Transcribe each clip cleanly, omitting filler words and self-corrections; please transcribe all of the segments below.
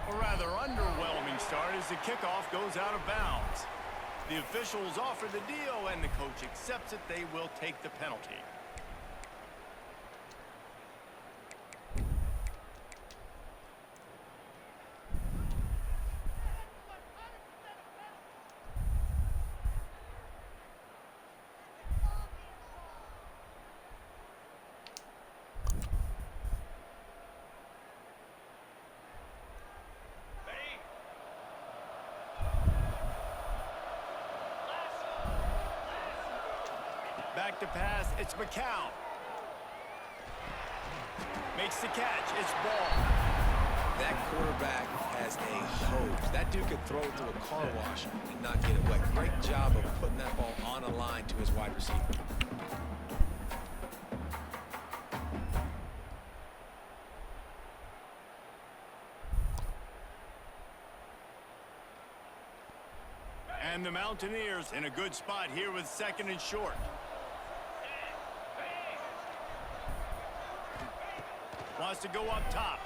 A rather underwhelming start as the kickoff goes out of bounds. The officials offer the deal, and the coach accepts it. They will take the penalty. Back to pass, it's McCown. Makes the catch, it's ball. That quarterback has a hose. That dude could throw it through a car wash and not get it wet. Great job of putting that ball on a line to his wide receiver. And the Mountaineers in a good spot here with 2nd and short. Wants to go up top.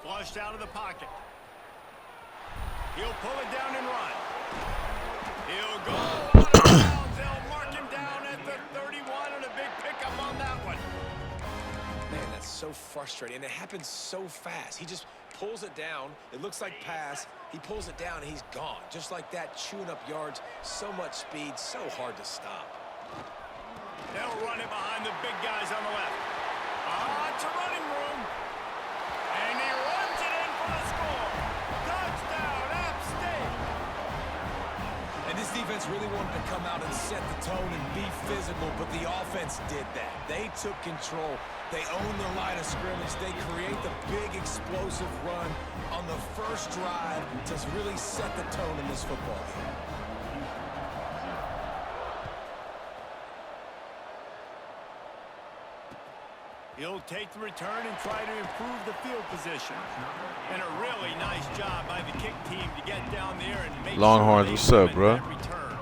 Flushed out of the pocket. He'll pull it down and run. He'll go out of bounds. They'll mark him down at the 31, and a big pickup on that one. Man, that's so frustrating, and it happens so fast. He just pulls it down. It looks like pass. He pulls it down, and he's gone. Just like that, chewing up yards. So much speed, so hard to stop. They'll run it behind the big guys on the left. It's a running room. And he runs it in for the score. Touchdown, App State. And this defense really wanted to come out and set the tone and be physical, but the offense did that. They took control. They own the line of scrimmage. They create the big explosive run on the first drive to really set the tone in this football game. He'll take the return and try to improve the field position. And a really nice job by the kick team to get down there and make Longhorns, sure what's up, bro? return.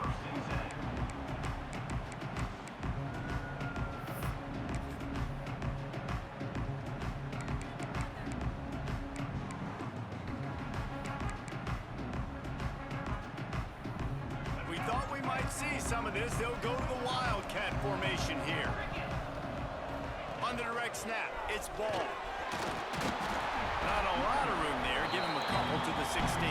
We thought we might see some of this. They'll go to the Wildcat formation here. On the direct snap, it's ball. Not a lot of room there. Give him a couple to the 16.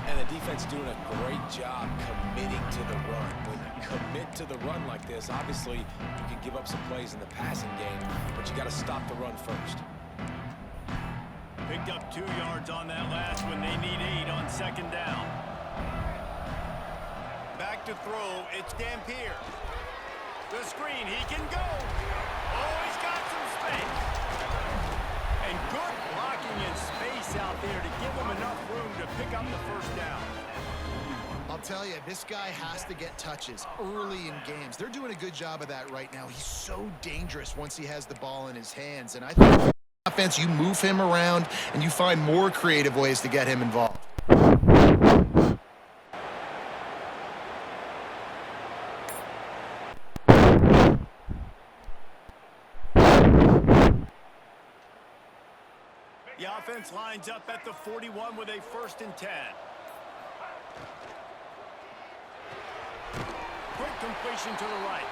And the defense doing a great job committing to the run. When you commit to the run like this, obviously you can give up some plays in the passing game, but you got to stop the run first. Picked up 2 yards on that last one. They need 8 on 2nd down. Back to throw, it's Dampier. The screen, he can go. Oh, he's got some space. And good blocking in space out there to give him enough room to pick up the 1st down. I'll tell you, this guy has to get touches early in games. They're doing a good job of that right now. He's so dangerous once he has the ball in his hands. And I think for offense, you move him around and you find more creative ways to get him involved. The offense lines up at the 41 with a 1st and 10. Quick completion to the right.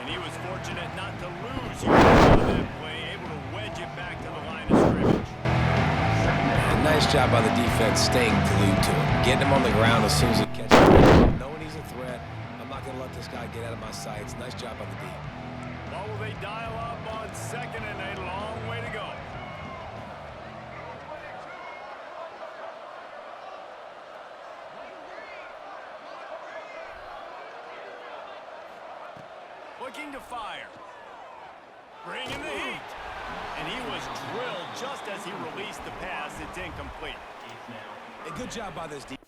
And he was fortunate not to lose that play, able to wedge it back to the line of scrimmage. And nice job by the defense staying glued to him. Getting him on the ground as soon as he catches him. Knowing he's a threat, I'm not going to let this guy get out of my sights. Nice job by the D. Well, will they dial up on 2nd and a long way to go? Looking to fire. Bringing the heat. And he was drilled just as he released the pass. It's incomplete. A good job by this defense.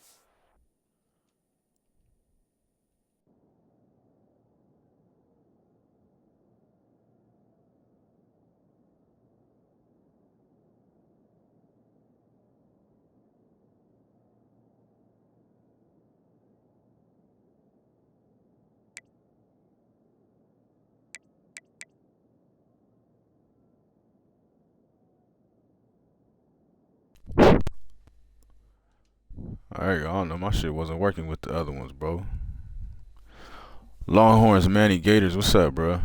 I don't know. My shit wasn't working with the other ones, bro. Longhorns, Manny Gators. What's up, bro?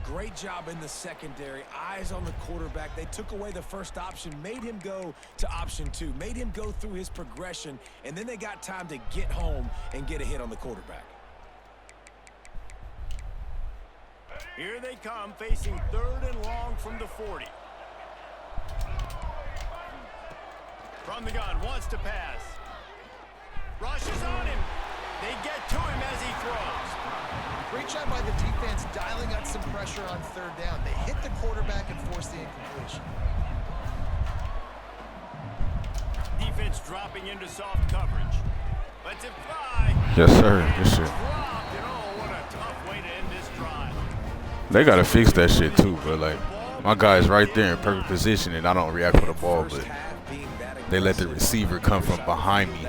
Great job in the secondary. Eyes on the quarterback. They took away the first option, made him go to option 2, made him go through his progression, and then they got time to get home and get a hit on the quarterback. Here they come, facing 3rd and long from the 40. From the gun, wants to pass. Rushes on him. They get to him as he throws. Great job by the defense dialing up some pressure on 3rd down. They hit the quarterback and forced the incompletion. Defense dropping into soft coverage. Lets it fly. Yes, sir. Yes, sir. Dropped, and oh, what a tough way to end this drive. They gotta fix that shit too, bro. Like, my guy's right there in perfect position, and I don't react for the ball, but they let the receiver come from behind me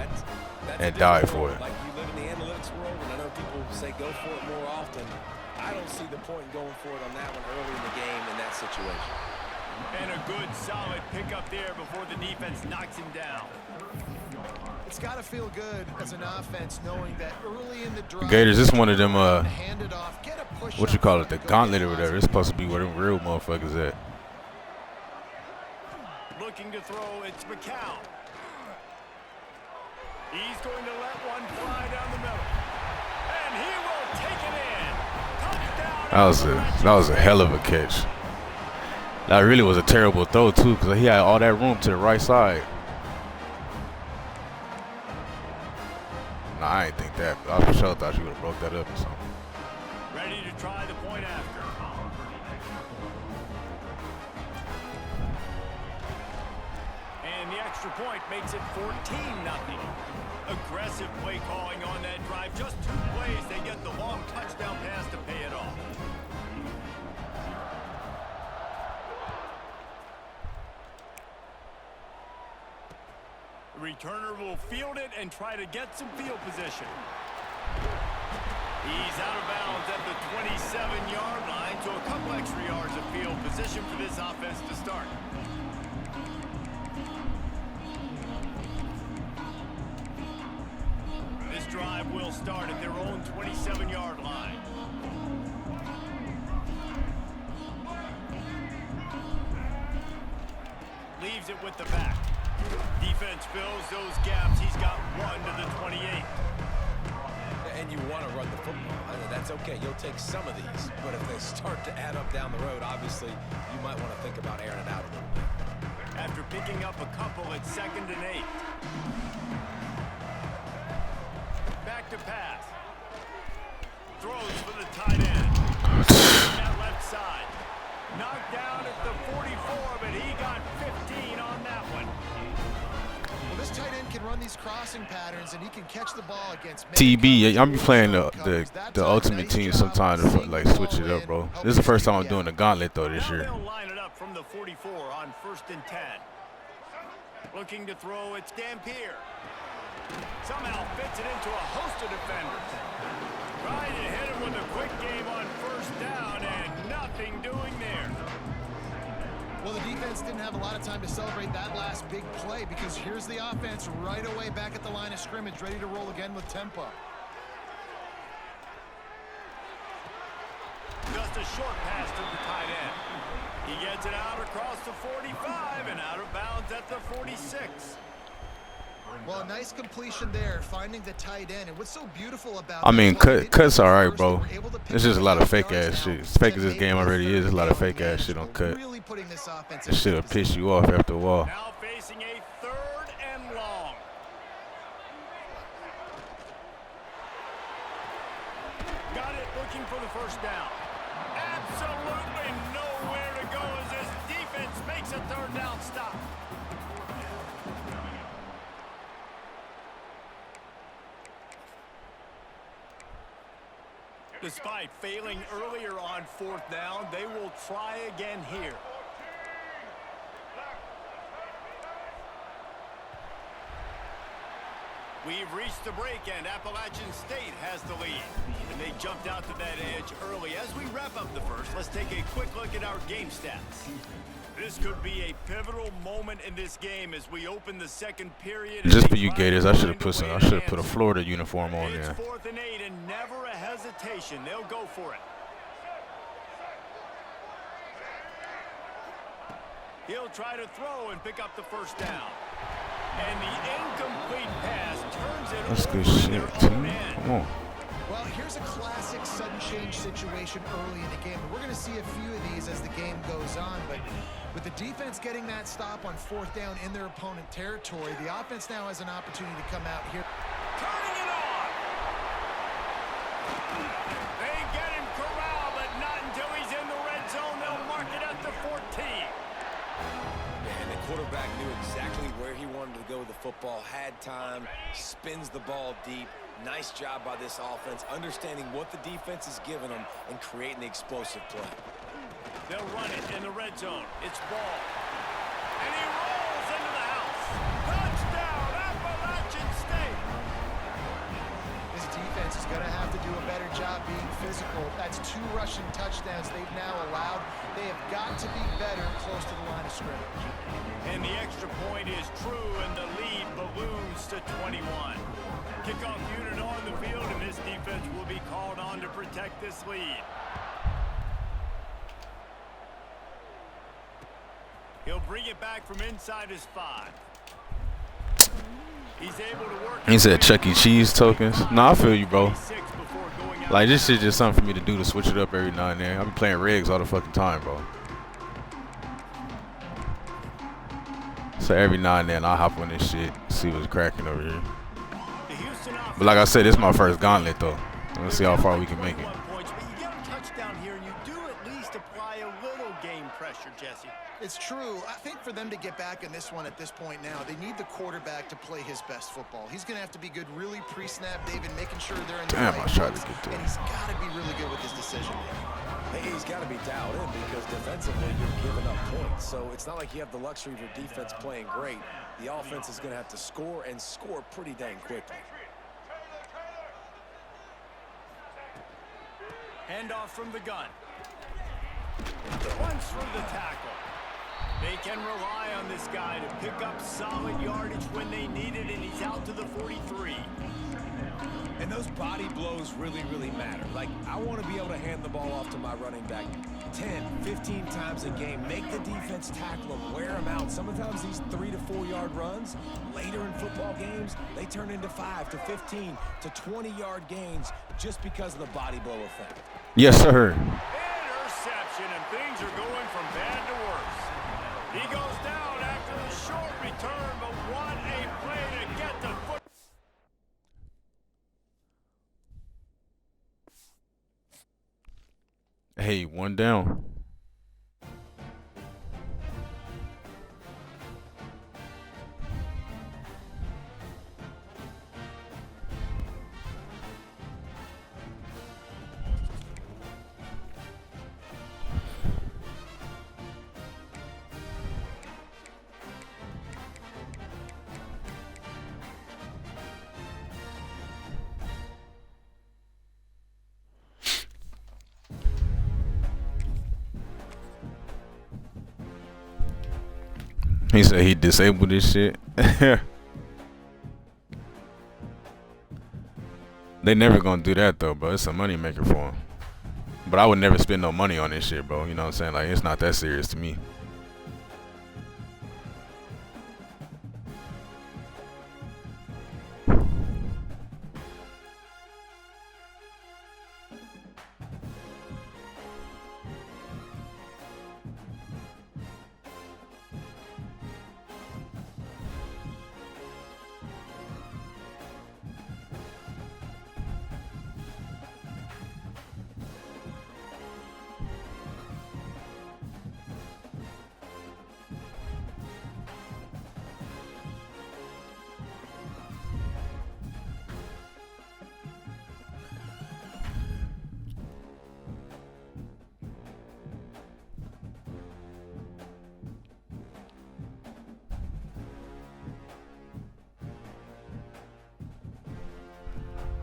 and dive for it. Like, you live in the analytics world, and I know people say go for it more often. I don't see the point in going for it on that one early in the game in that situation. And a good, solid pickup there before the defense knocks him down. It's got to feel good as an offense knowing that early in the drive, Gators, this one of them, hand it off, get a push what you call it, the Gauntlet or whatever. It's supposed to be where them real motherfuckers at. Looking to throw, it's McCown. He's going to let one fly down the middle. And he will take it in. Touchdown. That was a hell of a catch. That really was a terrible throw too, because he had all that room to the right side. Nah, I ain't think that. I for sure thought you would have broke that up or something. Ready to try the point after. And the extra point makes it 14-0. Aggressive play calling on that drive. Just 2 plays, they get the long touchdown pass to pay it off. The returner will field it and try to get some field position. He's out of bounds at the 27-yard line, so a couple extra yards of field position for this offense to start. This drive will start at their own 27-yard line. Leaves it with the back. Defense fills those gaps. He's got 1 to the 28. And you want to run the football. That's okay. You'll take some of these. But if they start to add up down the road, obviously, you might want to think about airing it out a little bit. After picking up a couple at 2nd and 8. Back to pass. Throws for the tight end. That left side. Knocked down at the 44, but he got 15 on that one. Well, this tight end can run these crossing patterns, and he can catch the ball against TB, I'm be playing the ultimate team sometime to like switch it up, bro. This is the first time I'm doing the Gauntlet though this year. They'll line it up from the 44 on 1st and 10. Looking to throw, it's Dampier. Somehow fits it into a host of defenders. Trying to hit him with a quick game on 1st down, and nothing doing there. Well, the defense didn't have a lot of time to celebrate that last big play because here's the offense right away back at the line of scrimmage, ready to roll again with tempo. Just a short pass to the tight end. He gets it out across the 45 and out of bounds at the 46. Well, a nice completion there, finding the tight end. And what's so beautiful about I mean, cut's all right, bro. It's just a lot of fake ass shit. As fake as this game already is, there's a lot of fake ass shit on cut. That shit'll piss you off after a while. Now facing a 3rd and long. Got it, looking for the 1st down. Absolutely nowhere to go as this defense makes a 3rd down stop. Despite failing earlier on 4th down, they will try again here. We've reached the break, and Appalachian State has the lead. And they jumped out to that edge early. As we wrap up the first, let's take a quick look at our game stats. This could be a pivotal moment in this game as we open the second period. Just for you Gators, I should have put a Florida uniform on It's there. 4th and 8 and never a hesitation. They'll go for it. He'll try to throw and pick up the first down. And the incomplete pass turns it That's over good to shit, their team. own end. Come on. Well, here's a classic sudden change situation early in the game. We're going to see a few of these as the game goes on, but with the defense getting that stop on 4th down in their opponent territory, the offense now has an opportunity to come out here. Turning it on. They get him corralled, but not until he's in the red zone. They'll mark it at the 14. And the quarterback knew exactly where he wanted to go with the football, had time, spins the ball deep. Nice job by this offense, understanding what the defense is giving them and creating the explosive play. They'll run it in the red zone. It's ball. And he rolls into the house. Touchdown, Appalachian State. This defense is going to have to do a better job being physical. That's 2 rushing touchdowns they've now allowed. They have got to be better close to the line of scrimmage. And the extra point is true, and the lead balloons to 21. Kickoff unit on the field, and this defense will be called on to protect this lead. He'll bring it back from inside his 5. He's able to work. He said Chuck E. Cheese tokens. Nah, I feel you, bro. Like, this shit just something for me to do to switch it up every now and then. I be playing rigs all the fucking time, bro. So every now and then I'll hop on this shit, see what's cracking over here. But like I said, this is my first Gauntlet, though. Let's see how far we can make it. But you get a touchdown here, and you do at least apply a little game pressure, Jesse. It's true. I think for them to get back in this one at this point now, they need the quarterback to play his best football. He's going to have to be good really pre-snap, David, making sure they're in the Damn, right I tried to place, get there. and he's got to be really good with his decision making. Hey, he's got to be dialed in because defensively you're giving up points. So it's not like you have the luxury of your defense playing great. The offense is going to have to score and score pretty dang quickly. Handoff from the gun. Once through the tackle. They can rely on this guy to pick up solid yardage when they need it, and he's out to the 43. And those body blows really, really matter. Like, I want to be able to hand the ball off to my running back 10, 15 times a game. Make the defense tackle him, wear him out. Sometimes these 3 to 4 yard runs, later in football games, they turn into 5 to 15 to 20 yard gains just because of the body blow effect. Yes, sir. Interception, and things are going from bad to worse. He goes down after the short return, but what a play to get the foot. Hey, 1 down. He said he disabled this shit. They never gonna do that though, bro. It's a money maker for him. But I would never spend no money on this shit, bro. You know what I'm saying? Like, it's not that serious to me.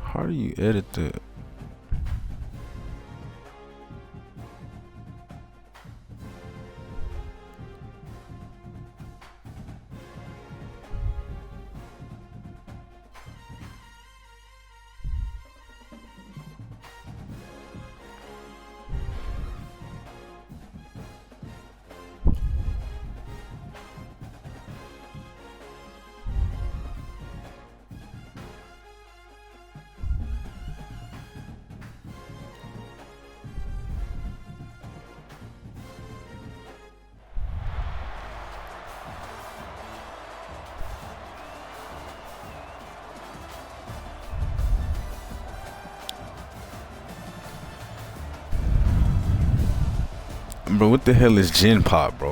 How do you edit the... bro, what the hell is Gen Pop, bro?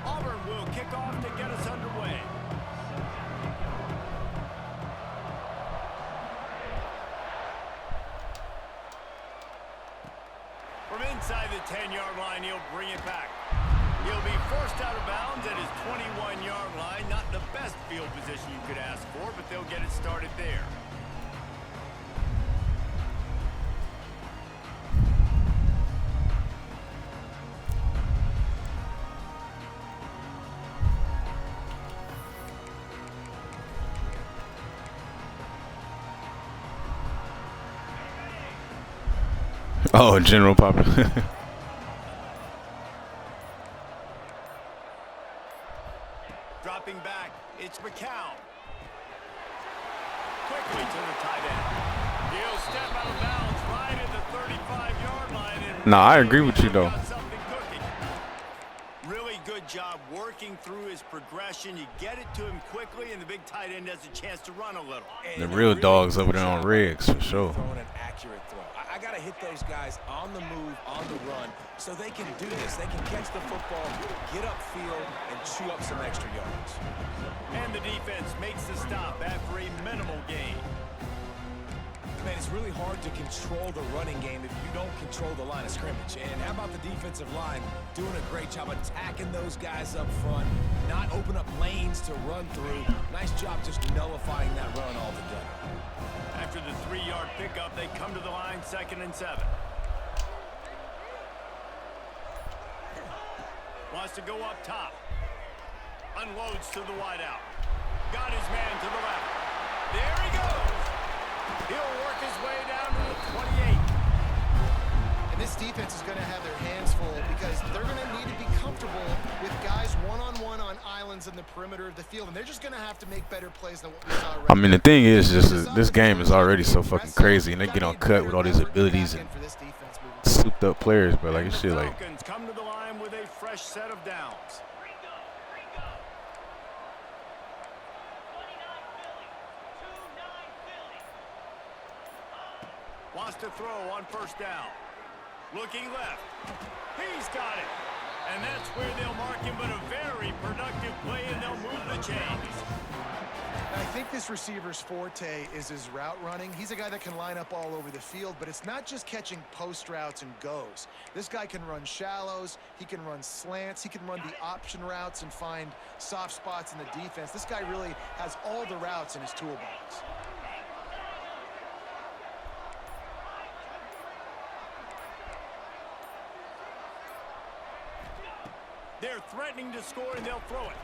Auburn will kick off to get us underway. From inside the 10-yard line, he'll bring it back. He'll be forced out of bounds at his 21-yard line. Not the best field position you could ask for, but they'll get it started there. Oh, General Pop. Dropping back, it's McCown. Quickly to the tight end. He'll step out of bounds right at the 35-yard line. And Nah, I agree with you, though. got something cooking. Really good job working through his progression. You get it to him quickly, and the big tight end has a chance to run a little. The real dogs over there on Regs, for sure. Throwing an accurate throw. I got to hit those guys on the move, on the run, so they can do this. They can catch the football, get upfield, and chew up some extra yards. And the defense makes the stop after a minimal gain. Man, it's really hard to control the running game if you don't control the line of scrimmage. And how about the defensive line doing a great job attacking those guys up front, not open up lanes to run through. Nice job just nullifying that run altogether. After the 3-yard pickup, they come to the line 2nd and 7. Wants to go up top. Unloads to the wideout. Got his man to the left. There he goes. He'll work his way down to the 28. And this defense is going to have their hands full because they're going to need to be comfortable with guys one-on-one on islands in the perimeter of the field. And they're just going to have to make better plays than what we saw right I mean, the thing is, just this game is already so fucking crazy, and they get on cut with all these abilities and souped up players, but like, it's shit like. Falcons come to the line with a fresh set of downs. Wants to throw on 1st down. Looking left. He's got it. And that's where they'll mark him, but a very productive play, and they'll move the chains. I think this receiver's forte is his route running. He's a guy that can line up all over the field, but it's not just catching post routes and goes. This guy can run shallows, he can run slants, he can run the option routes and find soft spots in the defense. This guy really has all the routes in his toolbox. They're threatening to score, and they'll throw it.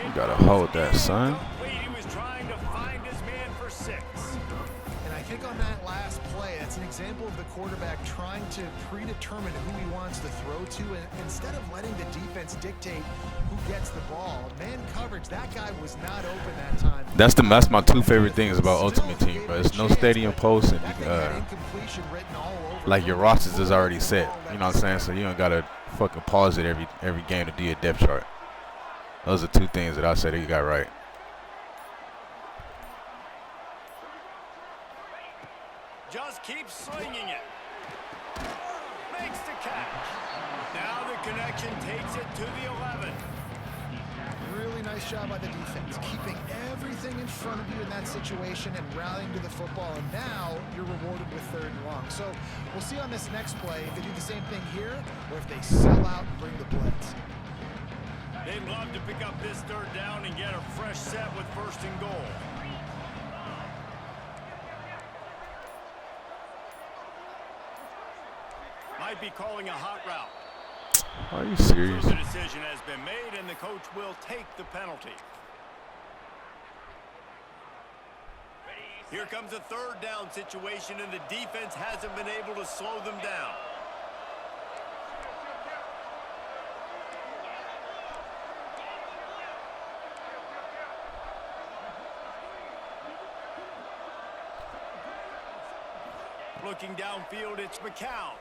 You gotta hold that, son. He was trying to find his man for 6. And I think on that last play, that's an example of the quarterback trying to predetermine who he wants to throw to, and instead of letting the defense dictate who gets the ball. Man coverage, that guy was not open that time. That's my 2 favorite things about Ultimate Team, but it's no stadium post, and like your rosters is already set. You know what I'm saying? So you don't gotta fucking pause it every game to do your depth chart. Those are 2 things that I said that you got right. Just keeps slinging it. Makes the catch. Now the connection takes it to the 11. Really nice job by the defense, keeping everything in front of you in that situation and rallying to the football. And now you're rewarded with 3rd and long. So we'll see on this next play if they do the same thing here or if they sell out and bring the blitz. They'd love to pick up this 3rd down and get a fresh set with 1st and goal. Might be calling a hot route. Are you serious? So the decision has been made, and the coach will take the penalty. Here comes a 3rd down situation, and the defense hasn't been able to slow them down. Looking downfield, it's McCown.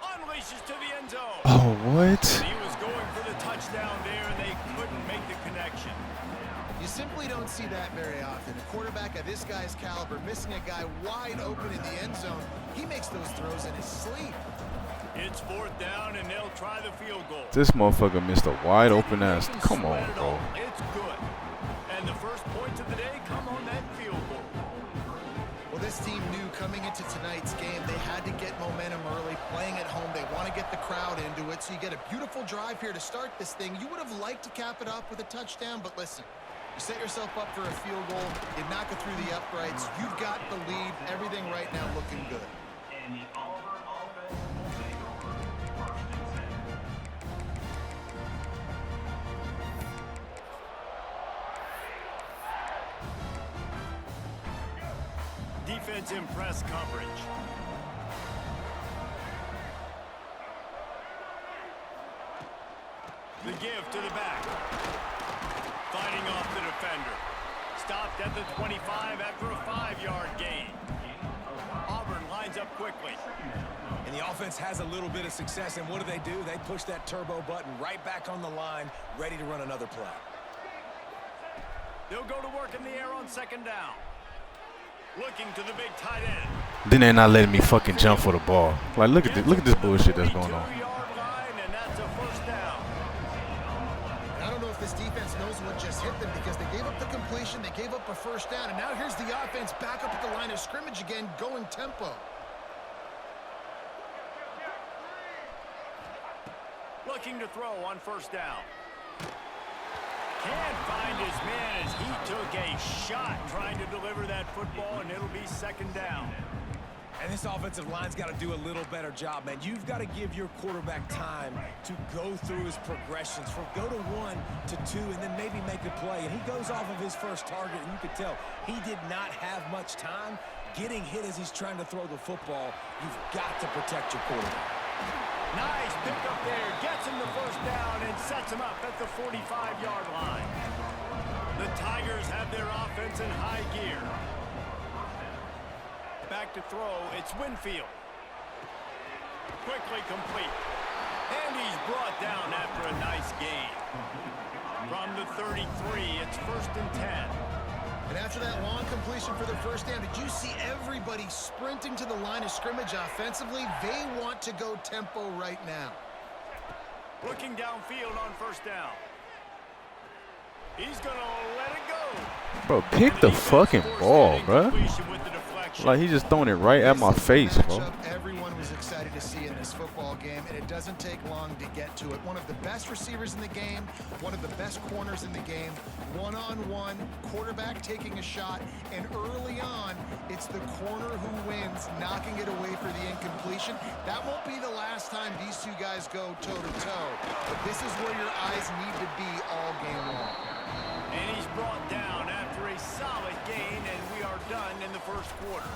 Unleashes to the end zone. Oh, what? He was going for the touchdown there, and they couldn't make the connection. You simply don't see that very often. A quarterback of this guy's caliber missing a guy wide open in the end zone. He makes those throws in his sleep. It's 4th down, and they'll try the field goal. This motherfucker missed a wide open ass. Come on, bro. It's good. And the first points of the day come on that field goal. Well, this team knew coming into tonight's game they had to get momentum early, playing at home. They want to get the crowd into it, so you get a beautiful drive here to start this thing. You would have liked to cap it off with a touchdown, but listen, you set yourself up for a field goal, you knock it through the uprights, you've got the lead, everything right now looking good. Defense in press coverage. The give to the back. Fighting off the defender. Stopped at the 25 after a 5-yard gain. Auburn lines up quickly. And the offense has a little bit of success, and what do? They push that turbo button right back on the line, ready to run another play. They'll go to work in the air on 2nd down. Looking to the big tight end. Then they're not letting me fucking jump for the ball. Like, look at this bullshit that's going on. And that's a 1st down. I don't know if this defense knows what just hit them because they gave up the completion, they gave up a 1st down, and now here's the offense back up at the line of scrimmage again, going tempo. Looking to throw on 1st down. Can't find his man as he took a shot trying to deliver that football, and it'll be 2nd down. And this offensive line's got to do a little better job, man. You've got to give your quarterback time to go through his progressions from go to 1 to 2 and then maybe make a play. And he goes off of his first target, and you could tell he did not have much time getting hit as he's trying to throw the football. You've got to protect your quarterback. Nice pick up there. Gets him the 1st down and sets him up at the 45-yard line. The Tigers have their offense in high gear. Back to throw. It's Winfield. Quickly complete. And he's brought down after a nice gain. From the 33, it's 1st and 10. And after that long completion for the 1st down, did you see everybody sprinting to the line of scrimmage offensively? They want to go tempo right now. Looking downfield on 1st down. He's going to let it go. Bro, pick the fucking ball, bro. Like, he's just throwing it right at my face, bro. Everyone was excited to see in this football game, and it doesn't take long to get to it. One of the best receivers in the game, one of the best corners in the game, one-on-one, quarterback taking a shot, and early on, it's the corner who wins, knocking it away for the incompletion. That won't be the last time these two guys go toe-to-toe, but this is where your eyes need to be all game long. And he's brought down after a solid gain, and we are done in the 1st quarter.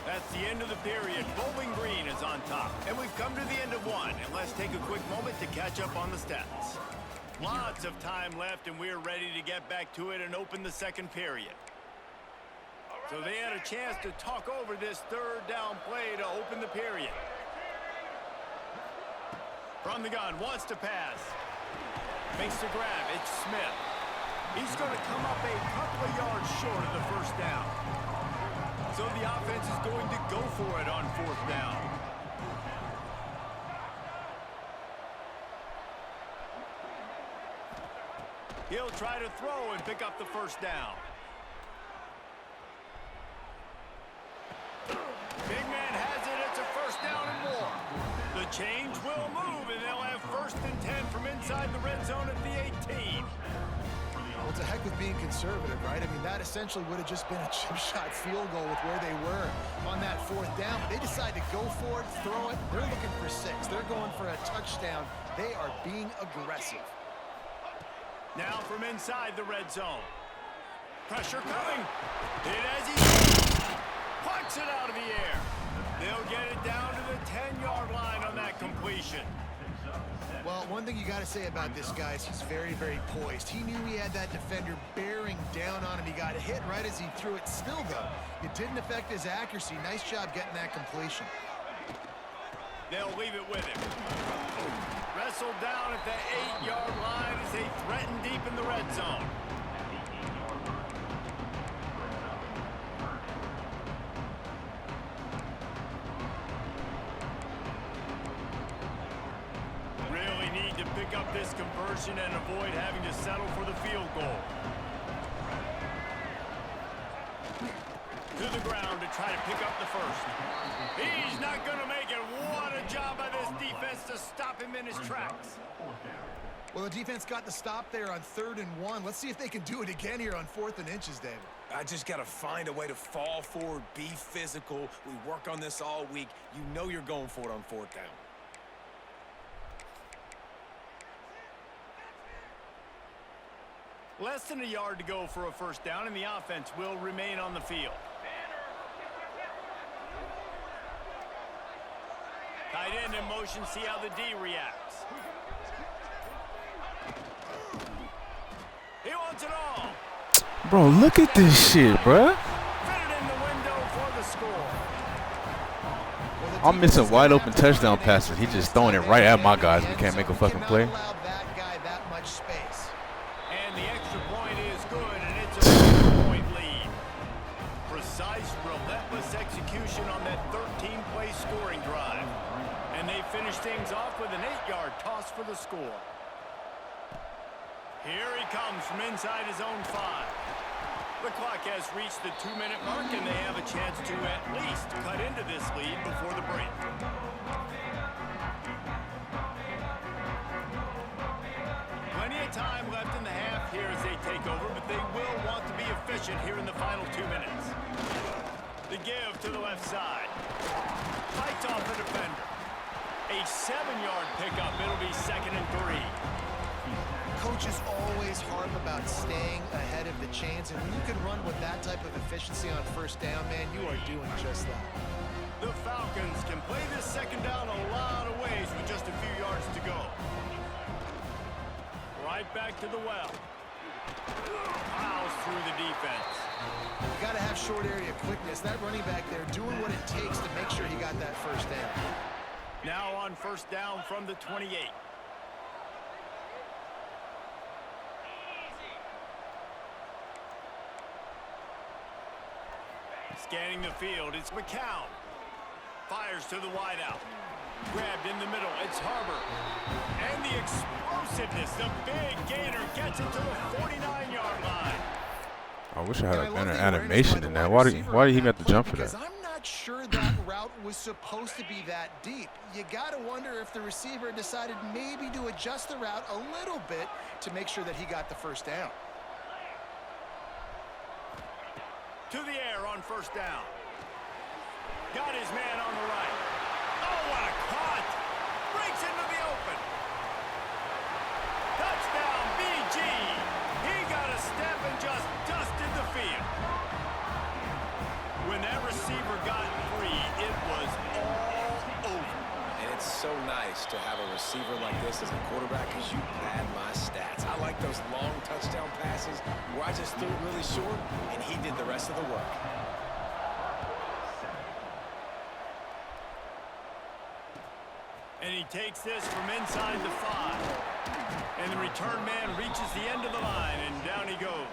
That's the end of the period. Bowling Green is on top. And we've come to the end of 1. And let's take a quick moment to catch up on the stats. Lots of time left, and we're ready to get back to it and open the 2nd period. So they had a chance to talk over this 3rd down play to open the period. From the gun, wants to pass. Makes the grab. It's Smith. He's going to come up a couple of yards short of the 1st down. So the offense is going to go for it on 4th down. He'll try to throw and pick up the 1st down. Big man has it. It's a 1st down and more. The change will move, and they'll have 1st and 10 from inside the red zone at the 18. Well, it's a heck of being conservative, right? I mean, that essentially would have just been a chip shot field goal with where they were on that 4th down. But they decide to go for it, throw it. They're looking for 6. They're going for a touchdown. They are being aggressive. Now from inside the red zone. Pressure coming. Hit as he plucks it out of the air. They'll get it down to the 10-yard line on that completion. Well, one thing you got to say about this guy is he's very, very poised. He knew he had that defender bearing down on him. He got hit right as he threw it. Still, though, it didn't affect his accuracy. Nice job getting that completion. They'll leave it with him. Wrestled down at the 8-yard line as they threaten deep in the red zone. Really need to pick up this conversion and avoid having to settle for the field goal. To the ground to try to pick up the first. He's not going to make it. What a job by this defense to stop him in his tracks. Well, the defense got the stop there on 3rd and 1. Let's see if they can do it again here on 4th and inches, David. I just got to find a way to fall forward, be physical. We work on this all week. You know you're going for it on 4th down. Less than a yard to go for a first down, and the offense will remain on the field. Tight end in motion, see how the D reacts. He wants it all. Bro, look at this shit, bro. Fit it in the window for the score. I'm missing wide open touchdown passes. He's just throwing it right at my guys. We can't make a fucking play. That guy that much space. And the extra point is good, and it's a 4-point lead. Precise, relentless execution on that 13-play scoring drive. And they finish things off with an 8-yard toss for the score. Here he comes from inside his own 5. The clock has reached the 2-minute mark, and they have a chance to at least cut into this lead before the break. Plenty of time left in the half here as they take over, but they will want to be efficient here in the final 2 minutes. The give to the left side. Fights off the defender. A 7-yard pickup. It'll be 2nd and 3. Coaches always harp about staying ahead of the chains, and when you can run with that type of efficiency on 1st down, man, you are doing just that. The Falcons can play this 2nd down a lot of ways with just a few yards to go. Right back to the well. Plows through the defense. You got to have short area quickness. That running back there doing what it takes to make sure he got that 1st down. Now on 1st down from the 28. Scanning the field, it's McCown. Fires to the wideout. Grabbed in the middle, it's Harbor. And the explosiveness, the big gainer gets it to the 49-yard line. I wish I had a better animation in that. Why did he have to jump for that? Because I'm not sure that route was supposed to be that deep. You got to wonder if the receiver decided maybe to adjust the route a little bit to make sure that he got the 1st down. To the air on 1st down. Got his man on the right. Oh, what a cut! Breaks into the open. Touchdown, BG. He got a step and just dusted the field. When that receiver got free, it was all over. And it's so nice to have a receiver like this as a quarterback because you pad my stats. I like those long touchdown passes where I just threw it really short and he did the rest of the work. And he takes this from inside the 5. And the return man reaches the end of the line, and down he goes.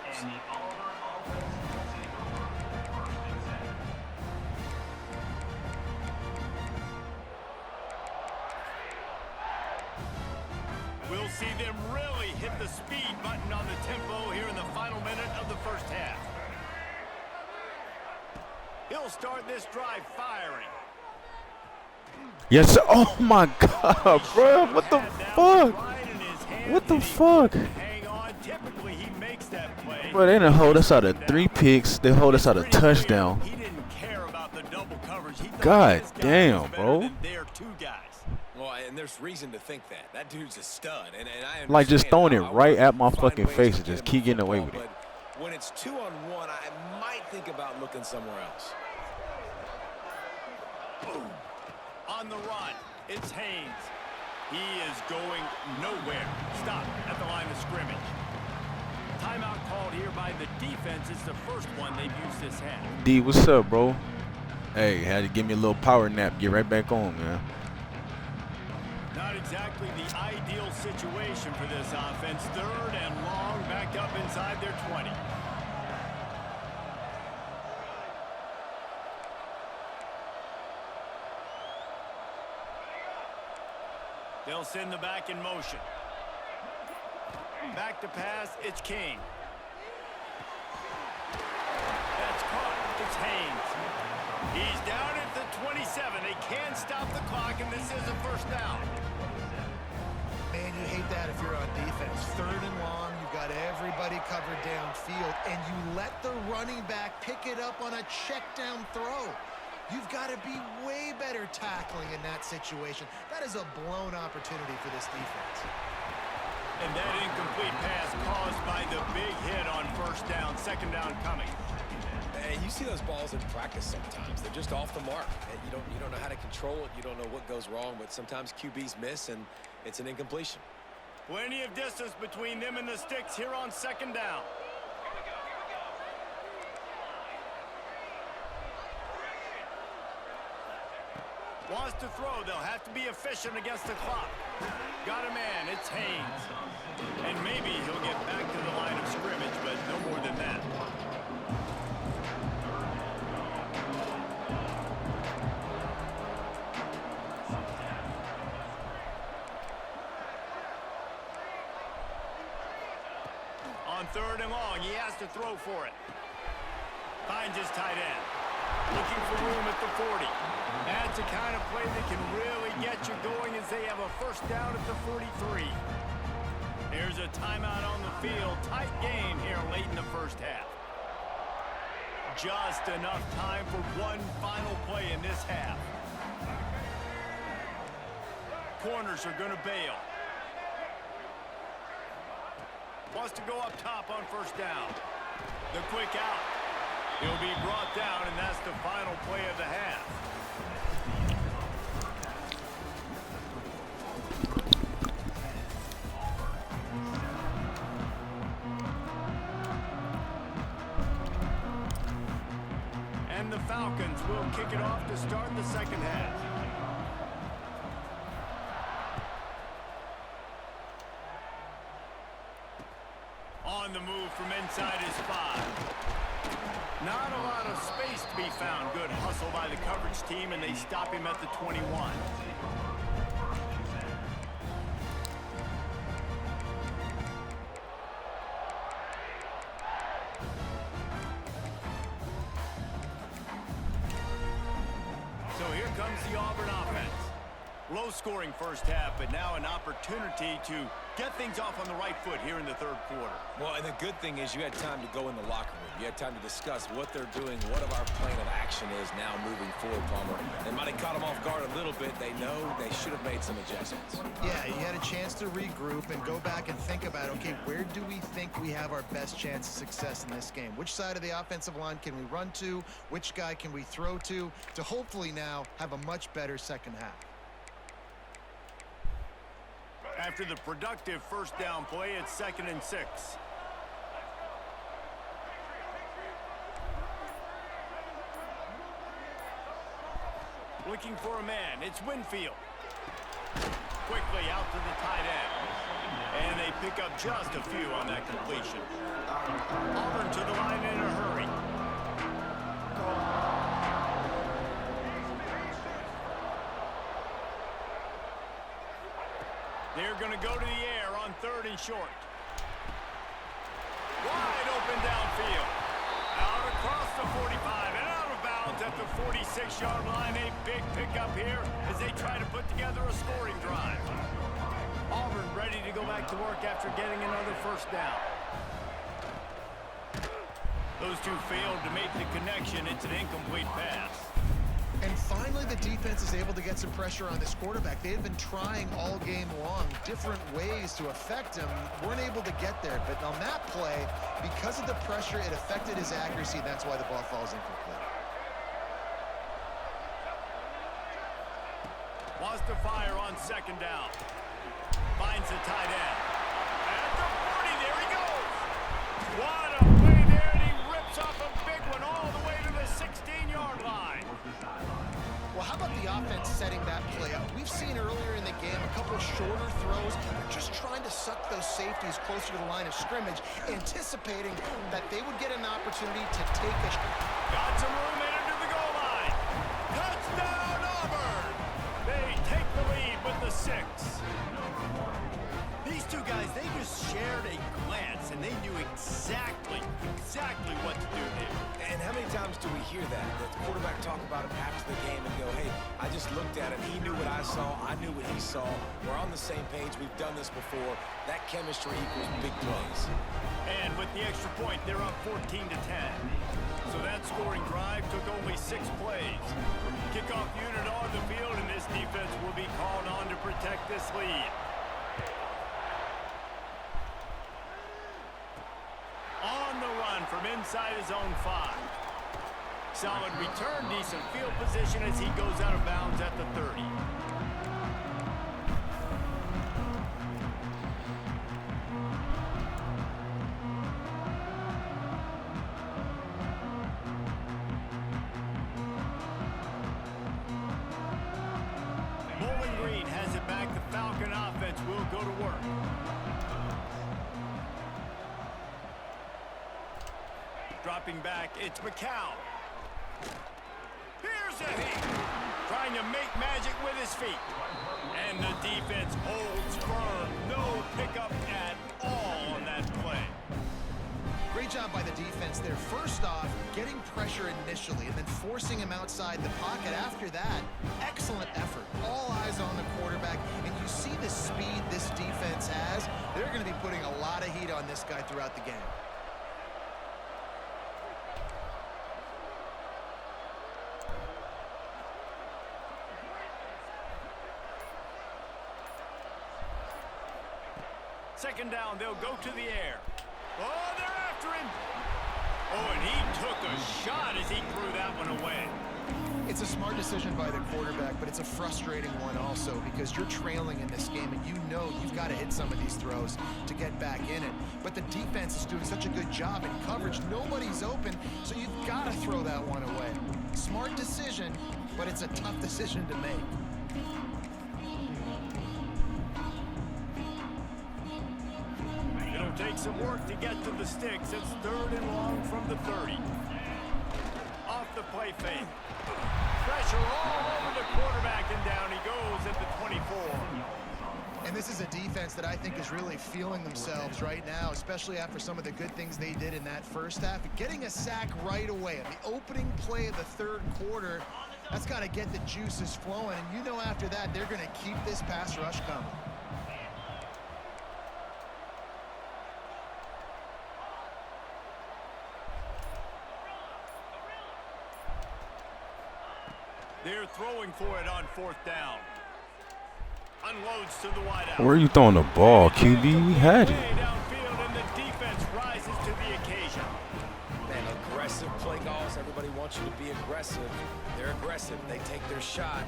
We'll see them really hit the speed button on the tempo here in the final minute of the 1st half. He'll start this drive firing. Yes, sir. Oh my God, bro. What the fuck? What the fuck? Hang on. Typically, he makes that play. Bro, they didn't hold us out of 3 picks. They hold us out of touchdown. He didn't care about the double coverage. He God damn, bro. They're 2 guys. Well, and there's reason to think that. That dude's a stud. And I Like just throwing it understand right how at my find fucking ways face to and just get keep him getting away the with it. football, but when it's 2-on-1, I might think about looking somewhere else. On the run, it's Haynes. He is going nowhere. Stop at the line of scrimmage. Timeout called here by the defense. It's the first one they've used this half. D, what's up, bro? Hey, had to give me a little power nap. Get right back on, man. Not exactly the ideal situation for this offense. 3rd and long, backed up inside their 20. They'll send the back in motion. Back to pass, it's King. That's caught, it's Haynes. He's down at the 27. They can't stop the clock, and this is a first down. Man, you hate that if you're on defense. 3rd and long, you've got everybody covered downfield, and you let the running back pick it up on a check down throw. You've got to be way better tackling in that situation. That is a blown opportunity for this defense. And that incomplete pass caused by the big hit on first down. 2nd down coming. And you see those balls in practice sometimes. They're just off the mark. And you don't know how to control it. You don't know what goes wrong, but sometimes QBs miss, and it's an incompletion. Plenty of distance between them and the sticks here on 2nd down. Wants to throw. They'll have to be efficient against the clock. Got a man. It's Haynes. And maybe he'll get back to the line of scrimmage, but no more than that. On 3rd and long, he has to throw for it. Finds his tight end. Looking for room at the 40. That's the kind of play that can really get you going as they have a first down at the 43. Here's a timeout on the field. Tight game here late in the first half. Just enough time for one final play in this half. Corners are going to bail. Wants to go up top on first down. The quick out. He'll be brought down, and that's the final play of the half. And the Falcons will kick it off to start the 2nd half. On the move from inside his 5. Not a lot of space to be found. Good hustle by the coverage team, and they stop him at the 21. So here comes the Auburn offense. Low-scoring first half, but now an opportunity to get things off on the right foot here in the 3rd quarter. Well, and the good thing is you had time to go in the locker room. You had time to discuss what they're doing, what of our plan of action is now moving forward, Palmer. They might have caught them off guard a little bit. They know they should have made some adjustments. Yeah, you had a chance to regroup and go back and think about, okay, where do we think we have our best chance of success in this game? Which side of the offensive line can we run to? Which guy can we throw to hopefully now have a much better second half? After the productive first down play, it's 2nd and 6. Looking for a man. It's Winfield. Quickly out to the tight end. And they pick up just a few on that completion. Auburn to the line in a hurry. They're going to go to the air on 3rd and short. Wide open downfield. Out across the 45 and out of bounds at the 46-yard line. A big pickup here as they try to put together a scoring drive. Auburn ready to go back to work after getting another first down. Those two failed to make the connection. It's an incomplete pass. And finally, the defense is able to get some pressure on this quarterback. They had been trying all game long different ways to affect him. Weren't able to get there. But on that play, because of the pressure, it affected his accuracy. That's why the ball falls incomplete. Wants to fire on on second down. Finds the tight end. At the 40, there he goes. What a play there, and he rips off a big one all the way to the 16-yard line. Well, how about the offense setting that play up? We've seen earlier in the game a couple shorter throws. They're just trying to suck those safeties closer to the line of scrimmage, anticipating that they would get an opportunity to take a shot. Got some room in under the goal line. Touchdown, Auburn! They take the lead with the 6. These two guys, they just shared a glance, and they knew exactly what to do there. And how many times do we hear that? The quarterback talk about it after the game and go, hey, I just looked at him. He knew what I saw. I knew what he saw. We're on the same page. We've done this before. That chemistry equals big plays. And with the extra point, they're up 14-10. So that scoring drive took only 6 plays. Kickoff unit on the field, and this defense will be called on to protect this lead. On the run from inside his own 5. Solid return, decent field position as he goes out of bounds at the 30. Bowling Green has it back. The Falcon offense will go to work. Dropping back, it's McCown. Here's a heat. Trying to make magic with his feet. And the defense holds firm. No pickup at all on that play. Great job by the defense there. First off, getting pressure initially and then forcing him outside the pocket. After that, excellent effort. All eyes on the quarterback. And you see the speed this defense has. They're going to be putting a lot of heat on this guy throughout the game. Second down, they'll go to the air. Oh, they're after him. Oh, and he took a shot as he threw that one away. It's a smart decision by the quarterback, but it's a frustrating one also because you're trailing in this game and you know you've got to hit some of these throws to get back in it. But the defense is doing such a good job in coverage. Nobody's open, so you've got to throw that one away. Smart decision, but it's a tough decision to make. It'll take some work to get to the sticks. It's 3rd and long from the 30. Off the play fake. Pressure all over the quarterback, and down he goes at the 24. And this is a defense that I think is really feeling themselves right now, especially after some of the good things they did in that first half. Getting a sack right away on the opening play of the 3rd quarter, that's got to get the juices flowing. And you know after that, they're going to keep this pass rush coming. They're throwing for it on 4th down. Unloads to the wideout. Where are you throwing the ball, QB? We had it. Downfield, and the defense rises to the occasion. Man, aggressive play calls. Everybody wants you to be aggressive. They're aggressive. They take their shot.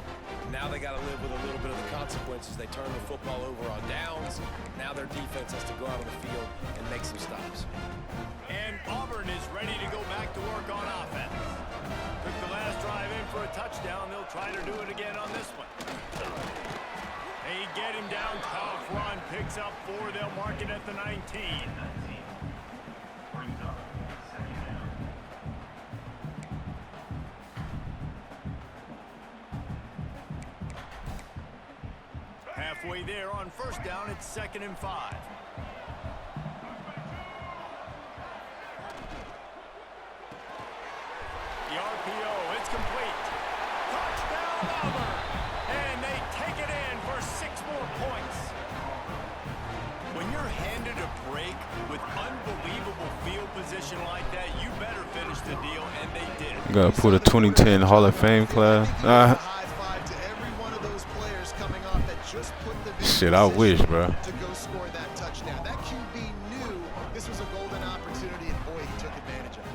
Now they got to live with a little bit of the consequences. They turn the football over on downs. Now their defense has to go out on the field and make some stops. And Auburn is ready to go back to work on offense. Took the last drive in for a touchdown. They'll try to do it again on this one. They get him down. Tough run. Picks up 4. They'll mark it at the 19. Halfway there on 1st down. It's 2nd and 5. The RPO, it's complete. Touchdown, Auburn! And they take it in for 6 more points. When you're handed a break with unbelievable field position like that, you better finish the deal, and they did. You gotta put a 2010 Hall of Fame class. High five to every one of those players coming off that just put the Shit, I wish, bro. to go score that touchdown. That QB knew this was a golden opportunity, and boy, he took advantage of it.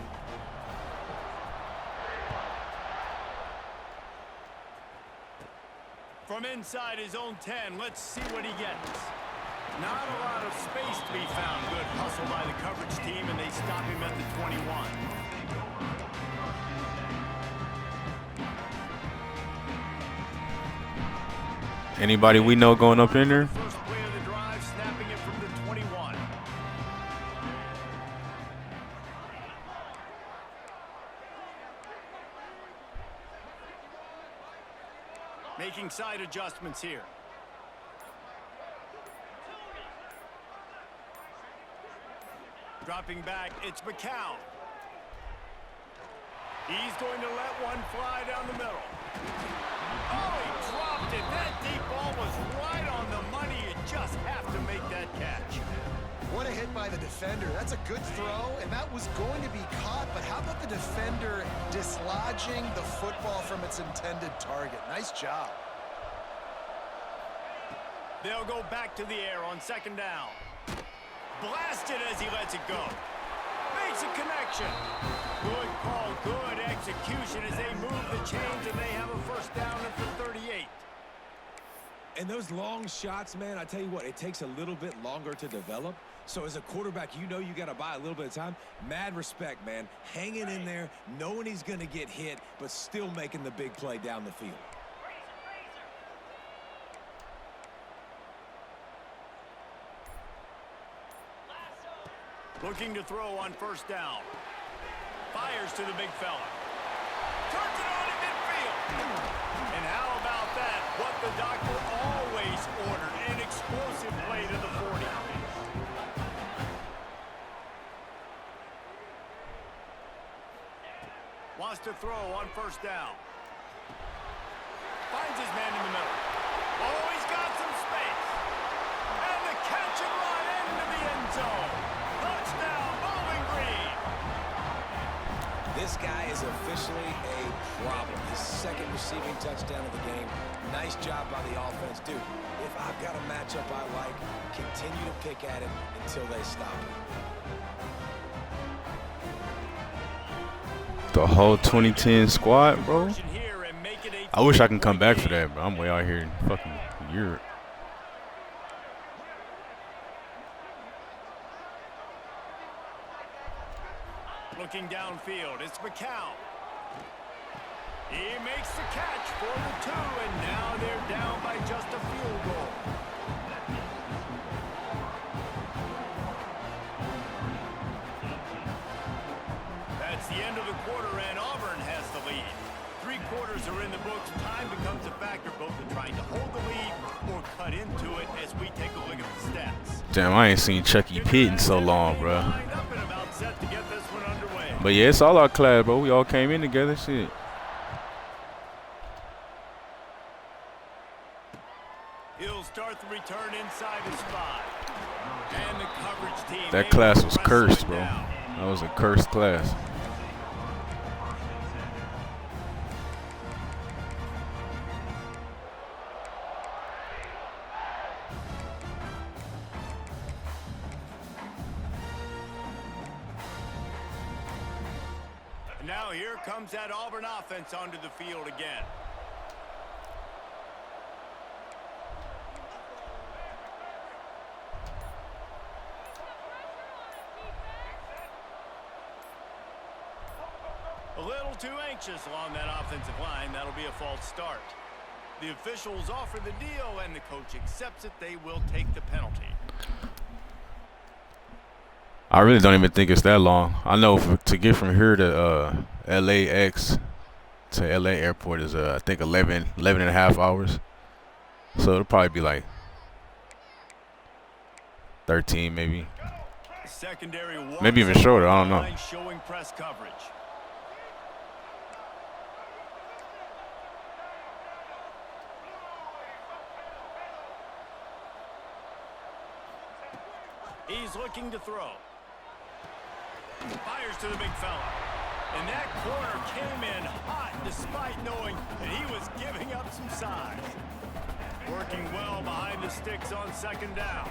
From inside his own 10. Let's see what he gets. Not a lot of space to be found. Good hustle by the coverage team, and they stop him at the 21. Anybody we know going up in there? First play of the drive, snapping it from the 21. Making side adjustments here. Dropping back, it's McCown. He's going to let one fly down the middle. Oh, he dropped it. That deep ball was right on the money. You just have to make that catch. What a hit by the defender. That's a good throw, and that was going to be caught, but how about the defender dislodging the football from its intended target? Nice job. They'll go back to the air on second down. Blasted as he lets it go. Makes a connection. Good call, good execution as they move the chains, and they have a first down at the 38. And those long shots, man, I tell you what, it takes a little bit longer to develop. So as a quarterback, you know you got to buy a little bit of time. Mad respect, man. Hanging in there, knowing he's going to get hit, but still making the big play down the field. Looking to throw on first down. Fires to the big fella. Turns it on in midfield. And how about that? What the doctor always ordered. An explosive play to the 40. Wants to throw on first down. Finds his man in the middle. Oh, he's got some space. And the catch and run into the end zone. Touchdown, Bowling Green. This guy is officially a problem. His second receiving touchdown of the game. Nice job by the offense. Dude, if I've got a matchup I like, continue to pick at it until they stop it. The whole 2010 squad, bro. I wish I can come back for that, bro. I'm way out here in fucking Europe. Looking downfield, it's McCown. He makes the catch for the 2, and now they're down by just a field goal. That's the end of the quarter, and Auburn has the lead. 3 quarters are in the books. Time becomes a factor, both in trying to hold the lead or cut into it as we take a look at the stats. Damn, I ain't seen Chucky Pitt in so long, bro. But yeah, it's all our class, bro. We all came in together, shit. He'll start the return inside his 5. And the coverage team. That class was cursed, bro. That was a cursed class. Now here comes that Auburn offense onto the field again. A little too anxious along that offensive line. That'll be a false start. The officials offer the deal, and the coach accepts it. They will take the penalty. I really don't even think it's that long. I know to get from here to LAX to LA airport is I think 11 and a half hours. So it'll probably be like 13 maybe. Secondary maybe even shorter, I don't know. Showing press coverage. He's looking to throw. Fires to the big fella. And that corner came in hot despite knowing that he was giving up some size. Working well behind the sticks on second down.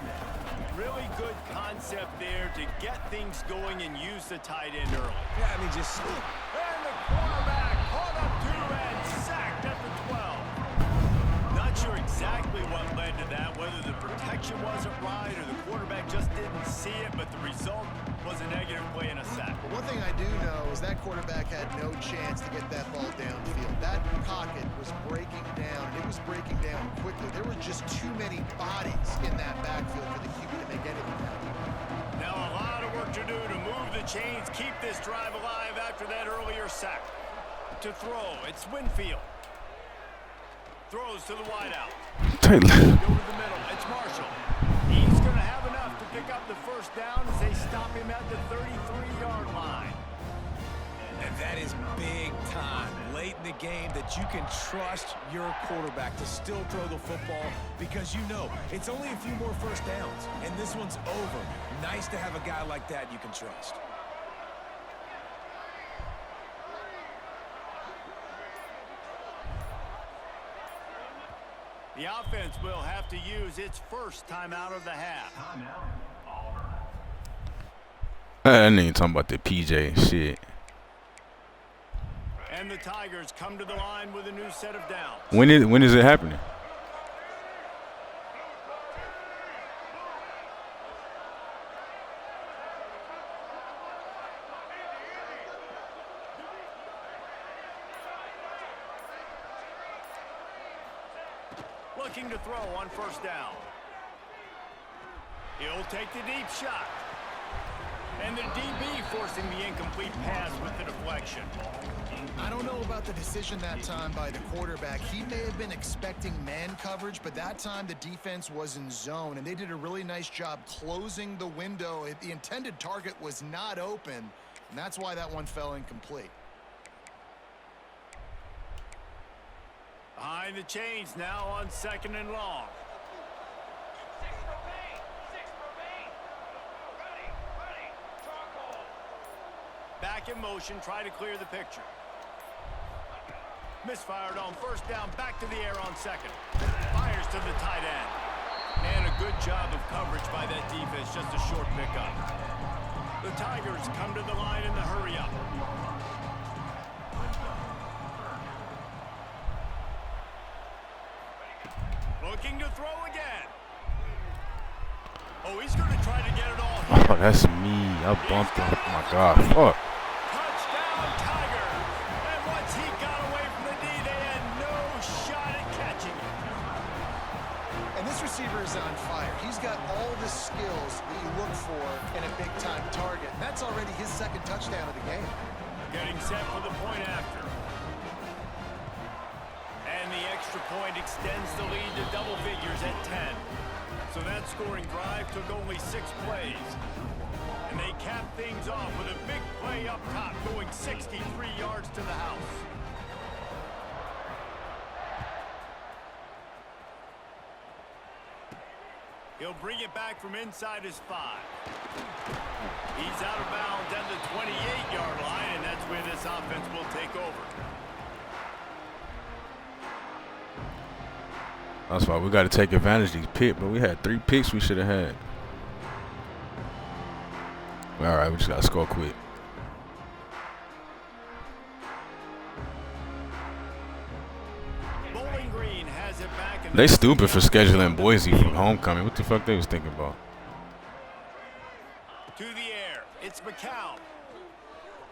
Really good concept there to get things going and use the tight end early. Yeah, I mean, just... And the quarterback caught up to and sacked at the 12. Not sure exactly that, whether the protection wasn't right or the quarterback just didn't see it, but the result was a negative play and a sack. But one thing I do know is that quarterback had no chance to get that ball downfield. That pocket was breaking down. It was breaking down quickly. There were just too many bodies in that backfield for the QB to make anything happen. Now a lot of work to do to move the chains, keep this drive alive after that earlier sack. To throw, it's Winfield. Throws to the wideout. Over the middle, it's Marshall. He's going to have enough to pick up the first down as they stop him at the 33-yard line. And that is big time late in the game that you can trust your quarterback to still throw the football because you know it's only a few more first downs, and this one's over. Nice to have a guy like that you can trust. The offense will have to use its first timeout of the half. I ain't talking about the PJ shit. And the Tigers come to the line with a new set of downs. When is it happening? Looking to throw on first down. He'll take the deep shot. And the DB forcing the incomplete pass with the deflection. I don't know about the decision that time by the quarterback. He may have been expecting man coverage, but that time the defense was in zone, and they did a really nice job closing the window. The intended target was not open, and that's why that one fell incomplete. Behind the chains now on second and long. Back in motion, try to clear the picture. Misfired on first down, back to the air on second. Fires to the tight end. And a good job of coverage by that defense, just a short pickup. The Tigers come to the line in the hurry up. Looking to throw again. Oh, he's going to try to get it all here. Oh, that's me. I bumped him. Oh my God. Fuck. Touchdown, Tigers. And once he got away from the D, they had no shot at catching it. And this receiver is on fire. He's got all the skills that you look for in a big-time target. And that's already his second touchdown of the game. Getting set for the point after. And the extra point extends the lead to double figures at 10. So that scoring drive took only 6 plays. And they capped things off with a big play up top, going 63 yards to the house. He'll bring it back from inside his 5. He's out of bounds at the 28-yard line, and that's where this offense will take over. That's why we got to take advantage of these picks, but we had 3 picks we should have had. All right, we just got to score quick. Bowling Green has it back. They stupid for scheduling Boise for homecoming. What the fuck they was thinking about? To the air, it's McCown.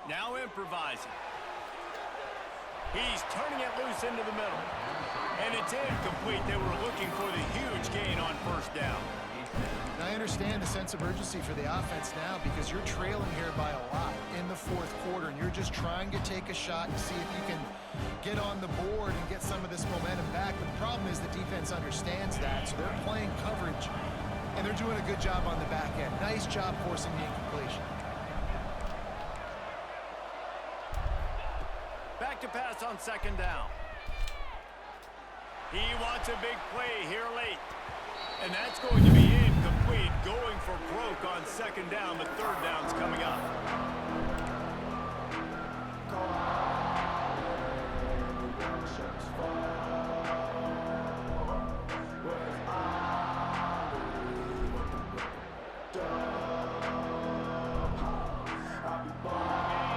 Now improvising. He's turning it loose into the middle. And it's incomplete. They were looking for the huge gain on first down. And I understand the sense of urgency for the offense now because you're trailing here by a lot in the fourth quarter, and you're just trying to take a shot and see if you can get on the board and get some of this momentum back. But the problem is the defense understands that, so they're playing coverage, and they're doing a good job on the back end. Nice job forcing the incompletion. Back to pass on second down. He wants a big play here late. And that's going to be incomplete. Going for broke on second down. The third down's coming up.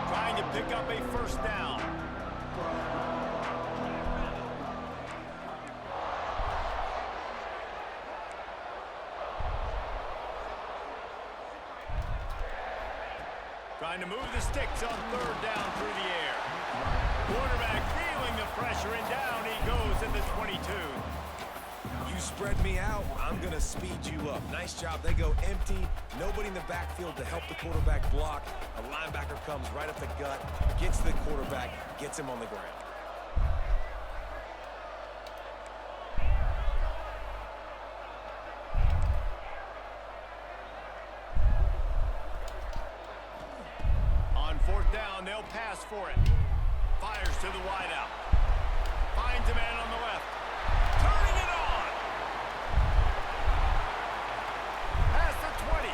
Trying to pick up a first down. Trying to move the sticks on third down through the air. Quarterback feeling the pressure, and down he goes at the 22. You spread me out, I'm going to speed you up. Nice job. They go empty. Nobody in the backfield to help the quarterback block. A linebacker comes right up the gut, gets to the quarterback, gets him on the ground. On fourth down, they'll pass for it. Fires to the wideout. Finds a man on the left. Turning it on. Past the 20.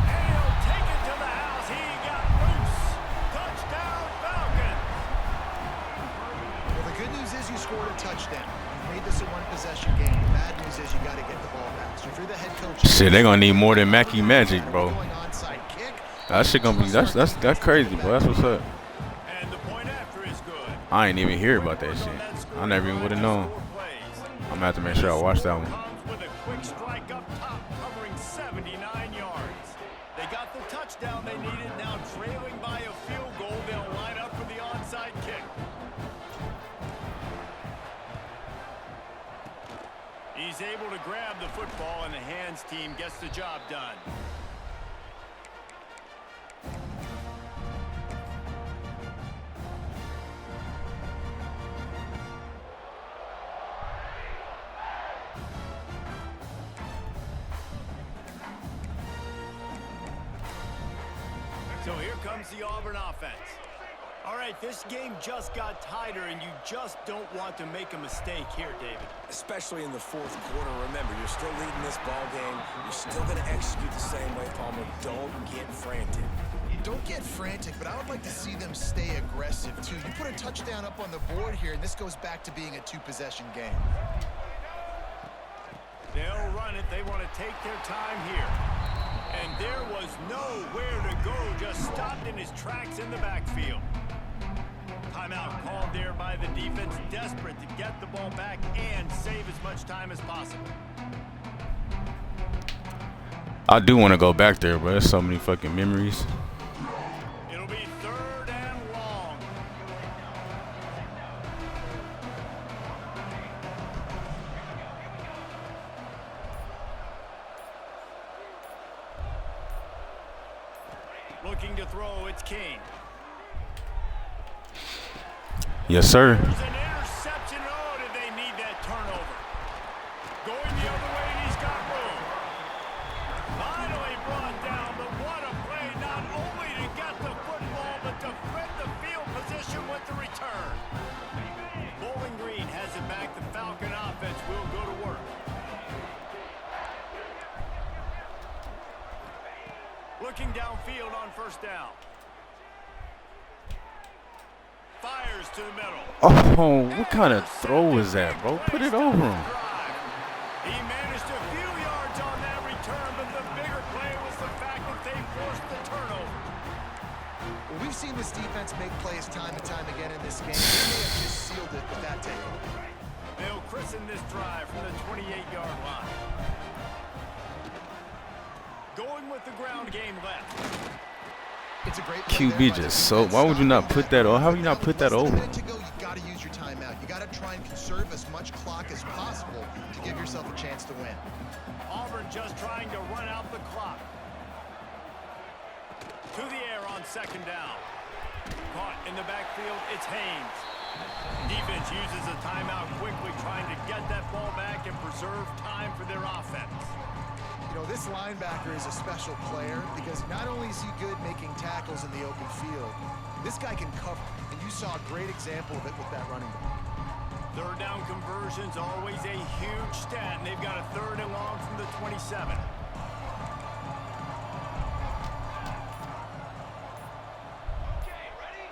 And he'll take it to the house. He got loose. Touchdown, Falcons. Well, the good news is you scored a touchdown. You made this a one-possession game. The bad news is you got to get the ball back. So if you're the head coach, Shit, they gonna need more than Mackie Magic, bro. going onside kick. That shit gonna be that's crazy, bro. That's what's up. And the point after is good. I ain't even hear about that shit. I never even would have known. I'm gonna have to make sure I watch that one. Comes with a quick strike up top, covering 79 yards. They got the touchdown they needed. Now trailing by a field goal, they'll line up for the onside kick. He's able to grab the football, and the hands team gets the job done. So here comes the Auburn offense. All right, this game just got tighter, and you just don't want to make a mistake here, David. Especially in the fourth quarter. Remember, you're still leading this ball game. You're still going to execute the same way, Palmer. Don't get frantic. Don't get frantic, but I would like to see them stay aggressive, too. You put a touchdown up on the board here, and this goes back to being a two-possession game. They'll run it. They want to take their time here. And there was nowhere to go. Just stopped in his tracks in the backfield. Timeout called there by the defense, desperate to get the ball back and save as much time as possible. I do want to go back there, but there's so many fucking memories. It'll be third and long. Looking to throw, it's King. Yes, sir. There's an interception. Oh, did they need that turnover? Going the other way, and he's got room. Finally brought down, but what a play, not only to get the football, but to flip the field position with the return. Bowling Green has it back. The Falcon offense will go to work. Looking downfield on first down. Fires to the middle. Oh, what kind of throw was that, bro? Put it over him. He managed a few yards on that return, but the bigger play was the fact that they forced the turnover. Well, we've seen this defense make plays time and time again in this game. They may have just sealed it with that takeover. They'll christen this drive from the 28-yard line. Going with the ground game left. It's a great QB just so. Why would you not put that over? How would you not put that over? You got to use your timeout. You got to try and conserve as much clock as possible to give yourself a chance to win. Auburn just trying to run out the clock. To the air on second down. Caught in the backfield, it's Haynes. Defense uses a timeout quickly, trying to get that ball back and preserve time for their offense. You know, this linebacker is a special player because not only is he good making tackles in the open field, this guy can cover. And you saw a great example of it with that running back. Third down conversions, always a huge stat. And they've got a third and long from the 27. Okay, ready?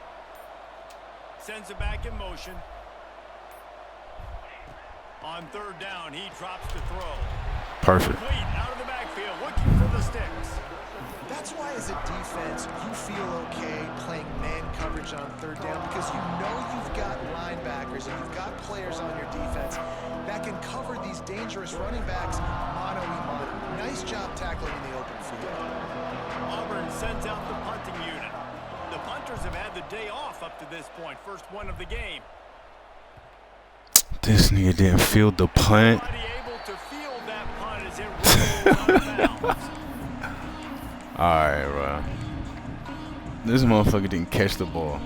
Sends it back in motion. On third down, he drops to throw. Perfect. Complete out of the backfield, looking for the sticks. That's why as a defense, you feel okay playing man coverage on third down because you know you've got linebackers and you've got players on your defense that can cover these dangerous running backs mano a mano. Nice job tackling in the open field. Auburn sends out the punting unit. The punters have had the day off up to this point. First one of the game. This nigga didn't field the punt. Able to field that punt as it rolls out of bounds. Alright, bro. This motherfucker didn't catch the ball.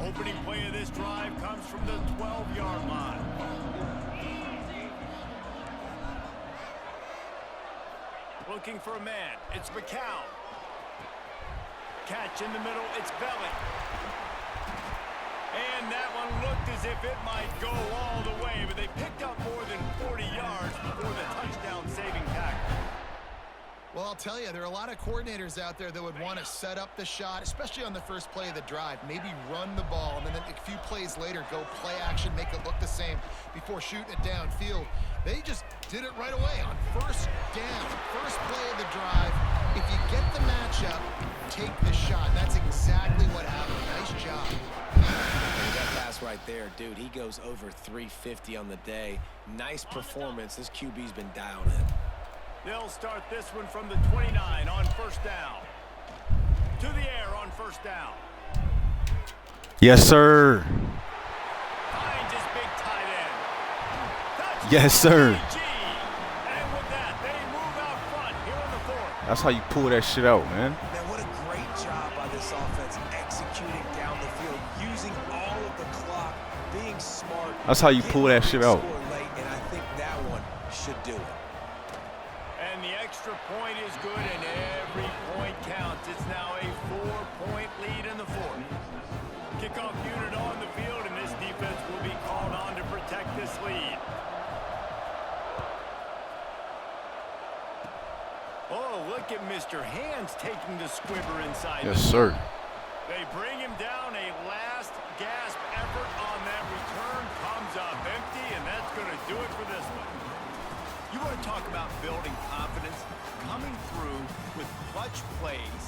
Opening play of this drive comes from the 12-yard line. Looking for a man. It's McCown. Catch in the middle. It's Belly. And that one looked as if it might go all the way, but they picked up more than 40 yards before the touchdown-saving tackle. Well, I'll tell you, there are a lot of coordinators out there that would want to set up the shot, especially on the first play of the drive. Maybe run the ball, and then a few plays later, go play action, make it look the same before shooting it downfield. They just did it right away on first down, first play of the drive. If you get the matchup, take the shot. That's exactly what happened. Nice job. That pass right there, dude, he goes over 350 on the day. Nice performance. This QB's been dialed in. They'll start this one from the 29 on first down. To the air on first down. Yes, sir. Finds his big tight end. Touchdown, Yes, sir. PG. And with that, they move out front here in the fourth. That's how you pull that shit out, man. Man, what a great job by this offense executing down the field, using all of the clock, being smart. That's how you pull that shit out. Score late, and I think that one should do it. And the extra point is good, and every point counts. It's now a 4-point lead in the fourth. Kickoff unit on the field, and this defense will be called on to protect this lead. Oh, look at Mr. Hands taking the squibber inside. Yes, sir. They bring him down. A last gasp effort on that return comes up empty, and that's going to do it for this one. You want to talk about building confidence? Coming through with clutch plays,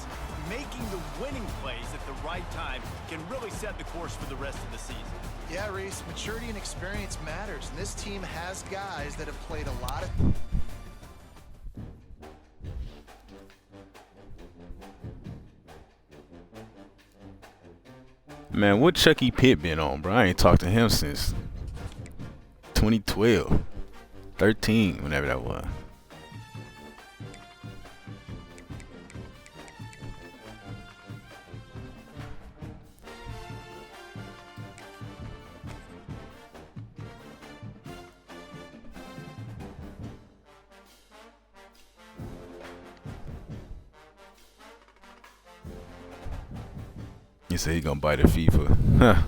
making the winning plays at the right time can really set the course for the rest of the season. Yeah, Reese, maturity and experience matters, and this team has guys that have played a lot of... Man, what Chucky Pitt been on, bro? I ain't talked to him since 2012. 13, whenever that was. He said he gonna buy the FIFA. Huh.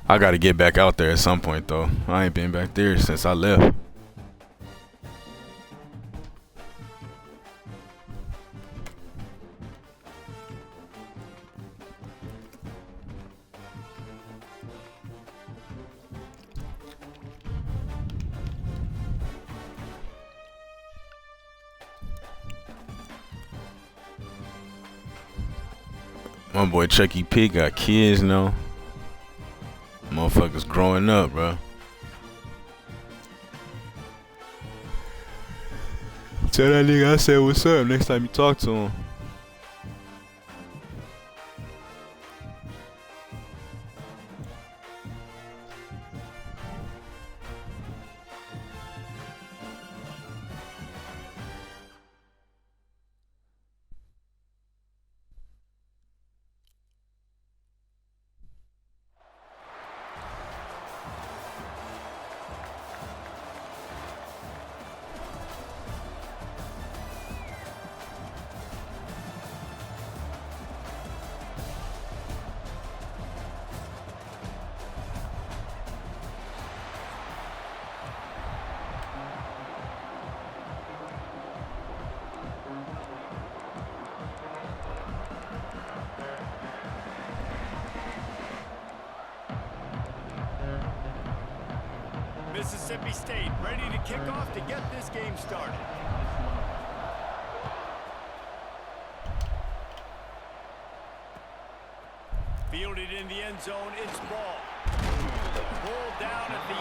I gotta get back out there at some point though. I ain't been back there since I left. My boy Chucky P got kids now. Motherfuckers growing up, bro. Tell that nigga I said what's up next time you talk to him. Mississippi State ready to kick off to get this game started. Fielded in the end zone, it's ball. Pulled down at the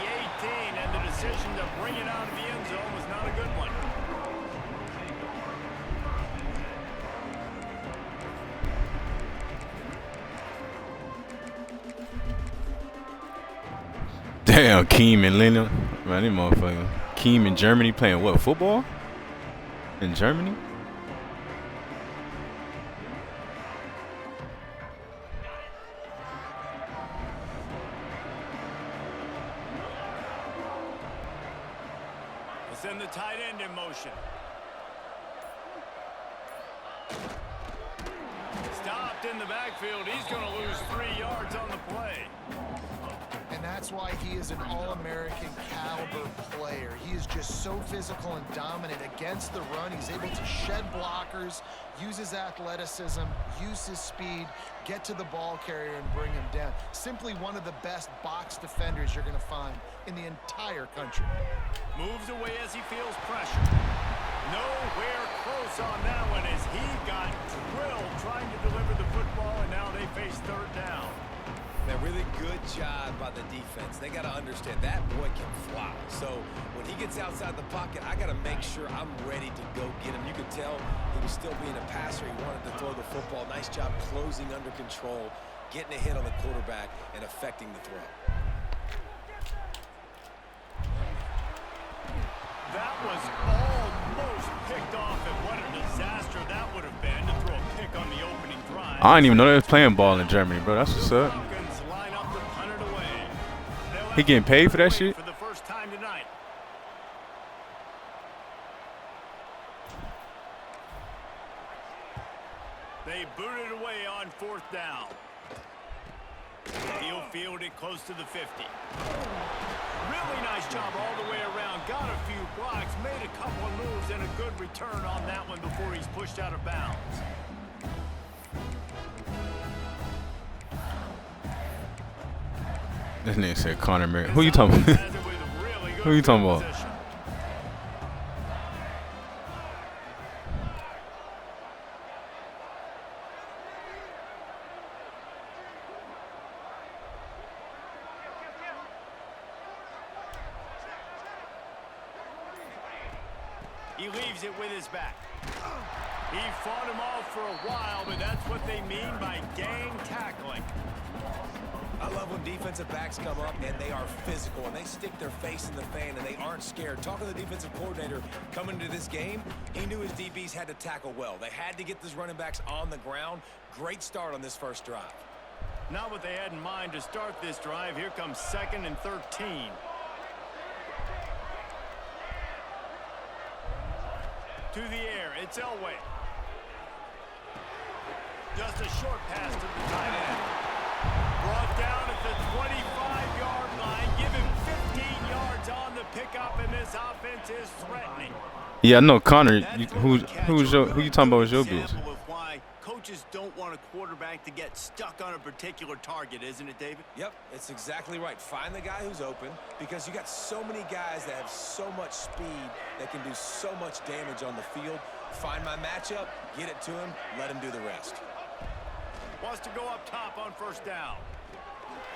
18, and the decision to bring it out of the end zone was not a good one. Damn, Keem and Lennon. Man, them motherfuckers. Keem in Germany playing what, football? In Germany? Send the tight end in motion. Stopped in the backfield. He's going to lose 3 yards on the play. And that's why he is an all-American caliber player. He is just so physical and dominant against the run. He's able to shed blockers, use his athleticism, use his speed, get to the ball carrier and bring him down. Simply one of the best box defenders you're going to find in the entire country. Moves away as he feels pressure. Nowhere close on that one as he got drilled trying to deliver the football, and now they face third down. A really good job by the defense. They got to understand that boy can fly. So when he gets outside the pocket, I got to make sure I'm ready to go get him. You could tell he was still being a passer. He wanted to throw the football. Nice job closing under control, getting a hit on the quarterback, and affecting the throw. That was almost picked off, and what a disaster that would have been to throw a pick on the opening drive. I didn't even know they was playing ball in Germany, bro. That's what's up. He getting paid for that shit? For the first time tonight. They booted away on fourth down. He'll field it close to the 50. Really nice job all the way around. Got a few blocks, made a couple of moves, and a good return on that one before he's pushed out of bounds. This nigga said Connor Merritt. Who you talking about? Who you talking about? He leaves it with his back. He fought him off for a while, but that's what they mean by gang tackling. I love when defensive backs come up and they are physical and they stick their face in the fan and they aren't scared. Talking to the defensive coordinator coming into this game, he knew his DBs had to tackle well. They had to get these running backs on the ground. Great start on this first drive. Not what they had in mind to start this drive. Here comes 2nd and 13. To the air, it's Elway. Just a short pass to the tight end. Brought down at the 25-yard line. Give him 15 yards on the pickup, and this offense is threatening. Yeah, I know Connor. Who you talking about was your bitch? Example of why coaches don't want a quarterback to get stuck on a particular target, isn't it, David? Yep, it's exactly right. Find the guy who's open because you got so many guys that have so much speed that can do so much damage on the field. Find my matchup, get it to him, let him do the rest. Wants to go up top on first down.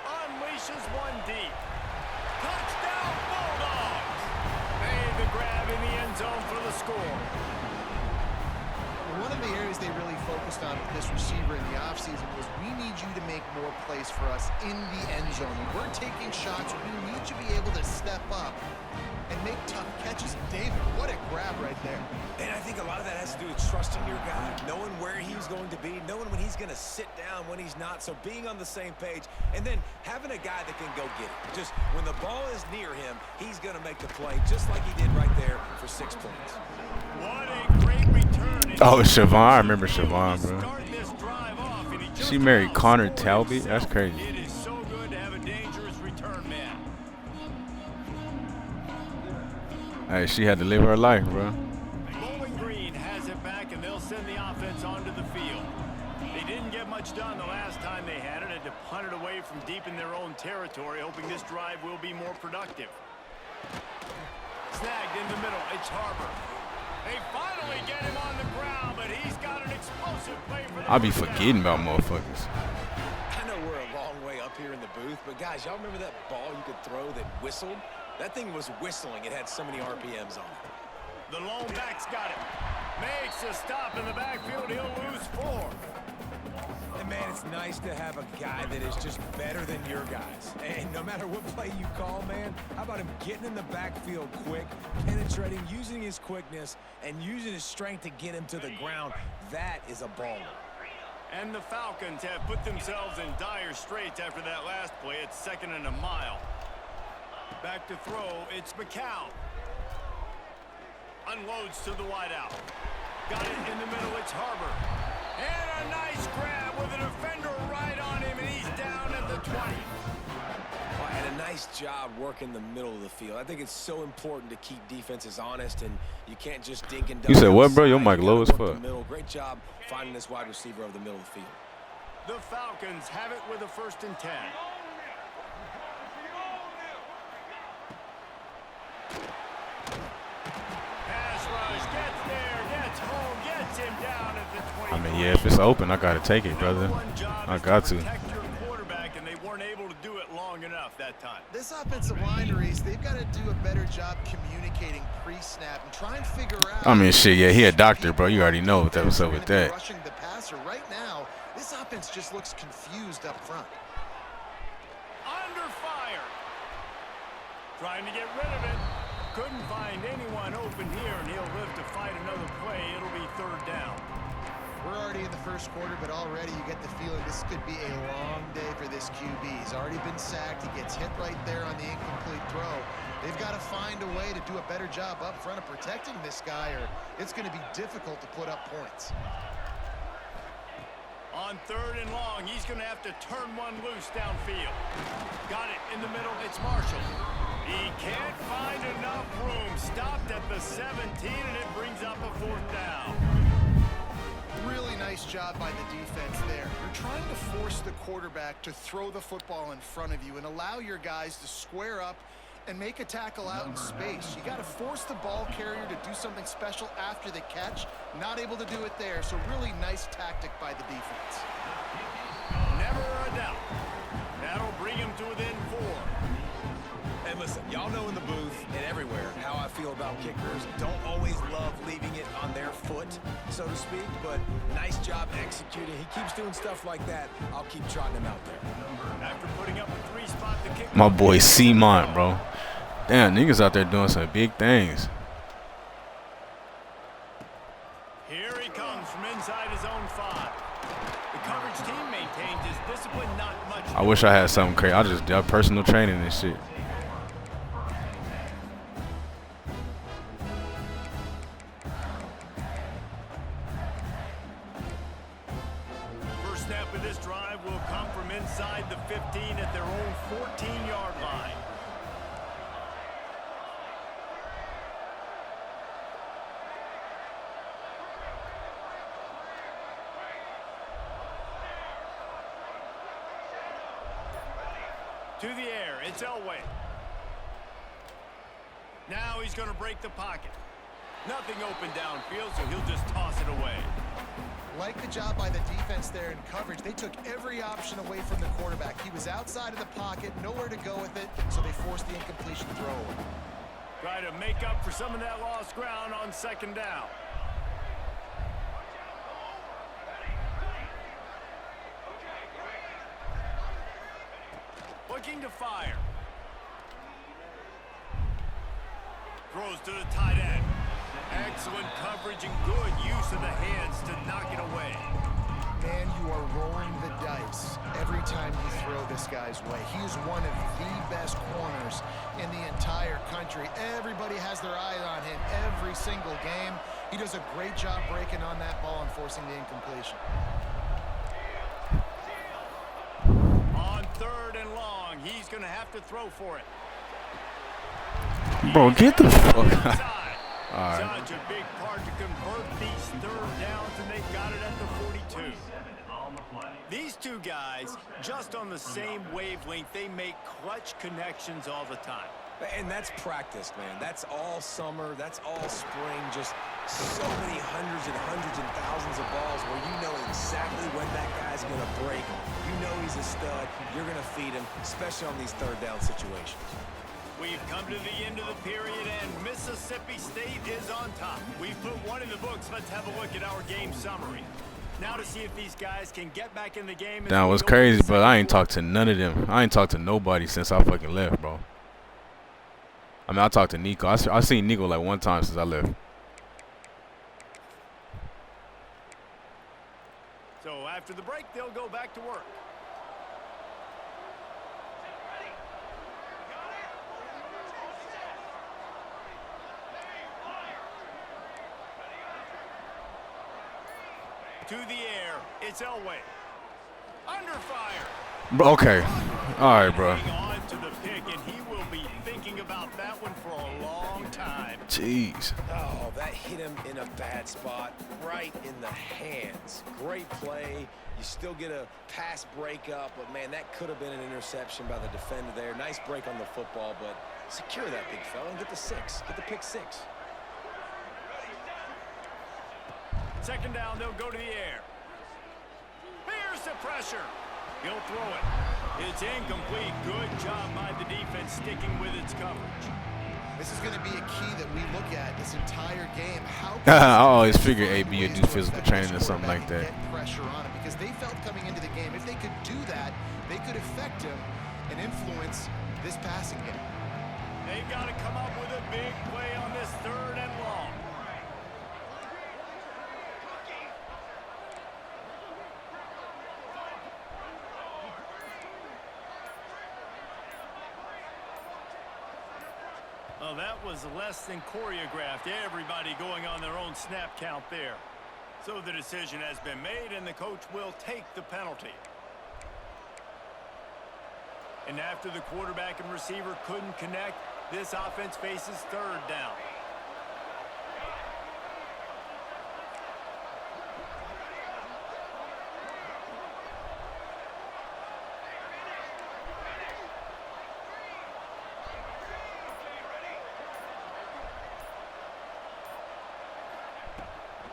Unleashes one deep. Touchdown Bulldogs! Made the grab in the end zone for the score. One of the areas they really focused on with this receiver in the offseason was we need you to make more plays for us in the end zone. When we're taking shots, we need you to be able to step up and make tough catches. David, what a grab right there. And I think a lot of that has to do with trusting your guy, knowing where he's going to be, knowing when he's going to sit down, when he's not, so being on the same page, and then having a guy that can go get it. Just when the ball is near him, he's going to make the play, just like he did right there for 6 points. What a great return. Oh, Siobhan. I remember Siobhan, bro. She married Connor Talbot. That's crazy. It is so good to have a dangerous return man. Hey, she had to live her life, bro. Bowling Green has it back, and they'll send the offense onto the field. They didn't get much done the last time they had it. Had to punt it away from deep in their own territory, hoping this drive will be more productive. Snagged in the middle. It's Harbor. They finally get him on the ground, but he's got an explosive play for the I be first down. forgetting about motherfuckers. I know we're a long way up here in the booth, but guys, y'all remember that ball you could throw that whistled? That thing was whistling. It had so many RPMs on it. The lone back's got it. Makes a stop in the backfield. He'll lose 4. And man, it's nice to have a guy that is just better than your guys. And no matter what play you call, man, how about him getting in the backfield quick, penetrating, using his quickness, and using his strength to get him to the ground? That is a baller. And the Falcons have put themselves in dire straits after that last play. It's 2nd and a mile. Back to throw. It's McCown. Unloads to the wideout. Got it in the middle. It's Harbor. And a nice grab with a defender right on him, and he's down at the 20. Well, and a nice job working the middle of the field. I think it's so important to keep defenses honest, and you can't just dink and dunk. You said what, bro? Your outside. mic You low as gotta work fuck. the middle. Great job finding this wide receiver over the middle of the field. The Falcons have it with a 1st and 10. Pass rush, gets there, gets home, gets him down at the 20. I mean, yeah, if it's open, I gotta take it, brother. I got to. Protect your quarterback, and they weren't able to do it long enough that time. This offensive line, Reese, they've got to do a better job communicating pre-snap and try and figure out. I mean, shit, yeah, he a doctor, bro. You already know what was up with that. Rushing the passer right now, this offense just looks confused up front. Under fire. Trying to get rid of it. Couldn't find anyone open here, and he'll live to fight another play. It'll be 3rd down. We're already in the first quarter, but already you get the feeling this could be a long day for this QB. He's already been sacked. He gets hit right there on the incomplete throw. They've got to find a way to do a better job up front of protecting this guy, or it's going to be difficult to put up points. On 3rd and long, he's going to have to turn one loose downfield. Got it in the middle. It's Marshall. He can't find enough room. Stopped at the 17, and it brings up a 4th down. Really nice job by the defense there. You're trying to force the quarterback to throw the football in front of you and allow your guys to square up and make a tackle out in space. You got to force the ball carrier to do something special after the catch. Not able to do it there, so really nice tactic by the defense. Never a doubt. That'll bring him to within 4. And listen, y'all know in the booth and everywhere how I feel about kickers. Don't always love leaving it on their foot, so to speak, but nice job executing. He keeps doing stuff like that. I'll keep trotting him out there. After putting up a 3-spot to kick. My boy C-Mont, bro. Damn, niggas out there doing some big things. Here he comes from inside his own 5. The coverage team maintains his discipline, not much. I wish I had something crazy. I just did personal training and shit. First snap of this drive will come from inside the 15 at their own 14-yard line. To the air, it's Elway. Now he's going to break the pocket. Nothing open downfield, so he'll just toss it away. Like the job by the defense there in coverage. They took every option away from the quarterback. He was outside of the pocket, nowhere to go with it, so they forced the incompletion throw. Try to make up for some of that lost ground on 2nd down. Looking to fire. Throws to the tight end. Excellent coverage and good use of the hands to knock it away. Man, you are rolling the dice every time you throw this guy's way. He is one of the best corners in the entire country. Everybody has their eye on him every single game. He does a great job breaking on that ball and forcing the incompletion. On 3rd and long, he's going to have to throw for it. Bro, get the fuck out. All right. Such a big part to convert these 3rd downs, and they got it at the 42. These two guys, just on the same wavelength, they make clutch connections all the time. And that's practice, man. That's all summer. That's all spring. Just so many hundreds and thousands of balls where you know exactly when that guy's going to break. You know he's a stud. You're going to feed him, especially on these third down situations. We've come to the end of the period, and Mississippi State is on top. We've put one in the books. Let's have a look at our game summary. Now to see if these guys can get back in the game. That was crazy, but I ain't talked to none of them. I ain't talked to nobody since I fucking left, bro. I mean, I talked to Nico. I seen Nico like one time since I left. So after the break, they'll go back to work. To the air, it's Elway. Under fire. Bro, okay. All right, bro. On to the pick, and he will be thinking about that one for a long time. Jeez. Oh, that hit him in a bad spot, right in the hands. Great play. You still get a pass breakup, but, man, that could have been an interception by the defender there. Nice break on the football, but secure that big fella and get the 6. Get the pick 6. Second down, they'll go to the air. Here's the pressure. He'll throw it. It's incomplete. Good job by the defense sticking with its coverage. This is going to be a key that we look at this entire game. I always figured AB would do physical training or something like that. Get pressure on him because they felt coming into the game, if they could do that, they could affect him and influence this passing game. They've got to come up with a big play on this third and long. Well, that was less than choreographed. Everybody going on their own snap count there. So the decision has been made, and the coach will take the penalty. And after the quarterback and receiver couldn't connect, this offense faces third down.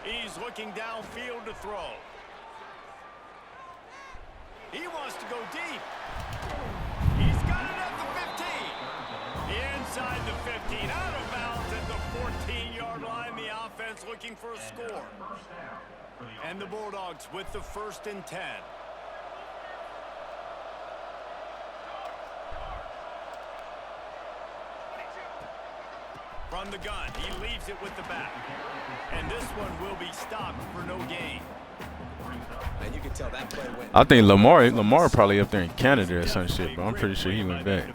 He's looking downfield to throw. He wants to go deep. He's got it at the 15. Inside the 15, out of bounds at the 14-yard line. The offense looking for a score. And the Bulldogs with the 1st and 10. From the gun, he leaves it with the back. And this one will be stopped for no gain. And you can tell that play went. I think Lamar probably up there in Canada or some shit, bro. I'm pretty sure he went back.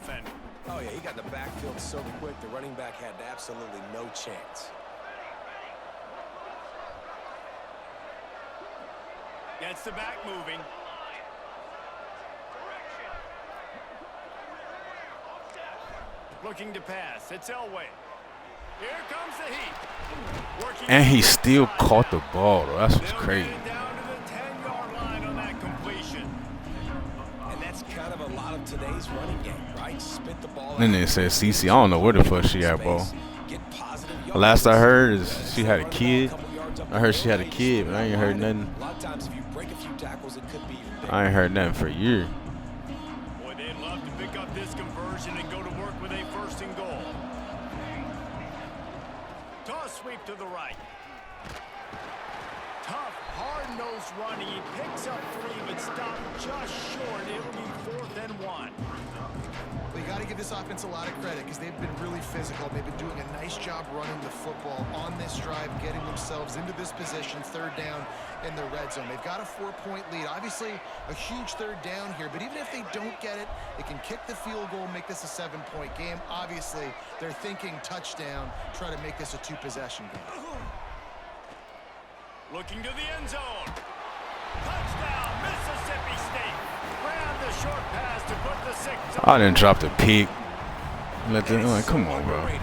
Oh, yeah, he got the backfield so quick, the running back had absolutely no chance. Gets the back moving. Looking to pass. It's Elway. Here comes the heat. Working And he still caught the ball, though. That's what's crazy. Down to the 10-yard line on that completion. And that's kind of a lot of today's running game, right? Spit the ball. And then it says CC. I don't know where the fuck she at, bro. Last I heard is she had a kid. I heard she had a kid, but I ain't heard nothing. A lot of times if you break a few tackles, it could be. I ain't heard nothing for a year. Boy, they'd love to pick up this conversion and go to work with a 1st and goal. Toss sweep to the right. Tough, hard-nosed running. He picks up 3, but stopped just short. It'll be 4th and 1. We got to give this offense a lot of credit because they've been really physical. They've been doing a nice job running the football on this drive, getting themselves into this position, 3rd down in the red zone. They've got a 4-point lead. Obviously, a huge 3rd down here, but even if they don't get it, they can kick the field goal, make this a 7-point game. Obviously, they're thinking touchdown, try to make this a 2-possession game. Looking to the end zone. Touchdown, Mississippi State. Ran the short pass to put the 6 on. I didn't drop the pick. Let them, like, come on, bro. The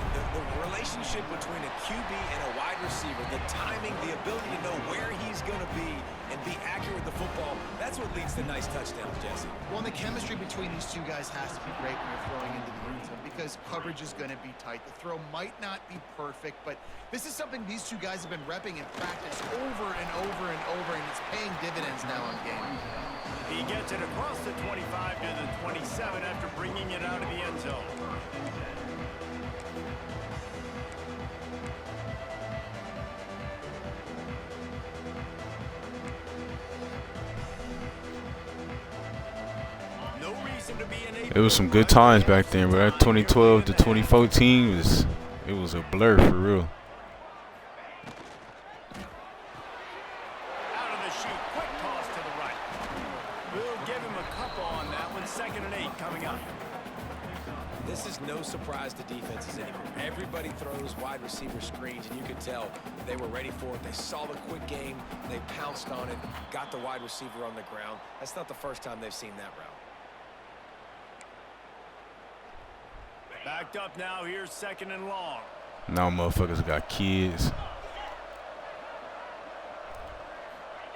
relationship connection between a QB and a wide receiver, the timing, the ability to know where he's going to be and be accurate with the football, that's what leads to nice touchdowns, Jesse. Well, the chemistry between these two guys has to be great when you're throwing into the end zone because coverage is going to be tight. The throw might not be perfect, but this is something these two guys have been repping in practice over and over and over, and it's paying dividends now on game. He gets it across the 25 to the 27 after bringing it out of the end zone. It was some good times back then, but that 2012 to 2014 was a blur for real. Out of the chute, quick toss to the right. We'll give him a couple on that one. 2nd and 8 coming up. This is no surprise to defenses anymore. Everybody throws wide receiver screens, and you could tell they were ready for it. They saw the quick game, they pounced on it, got the wide receiver on the ground. That's not the first time they've seen that route. Backed up now. Here's 2nd and long. Now motherfuckers got kids.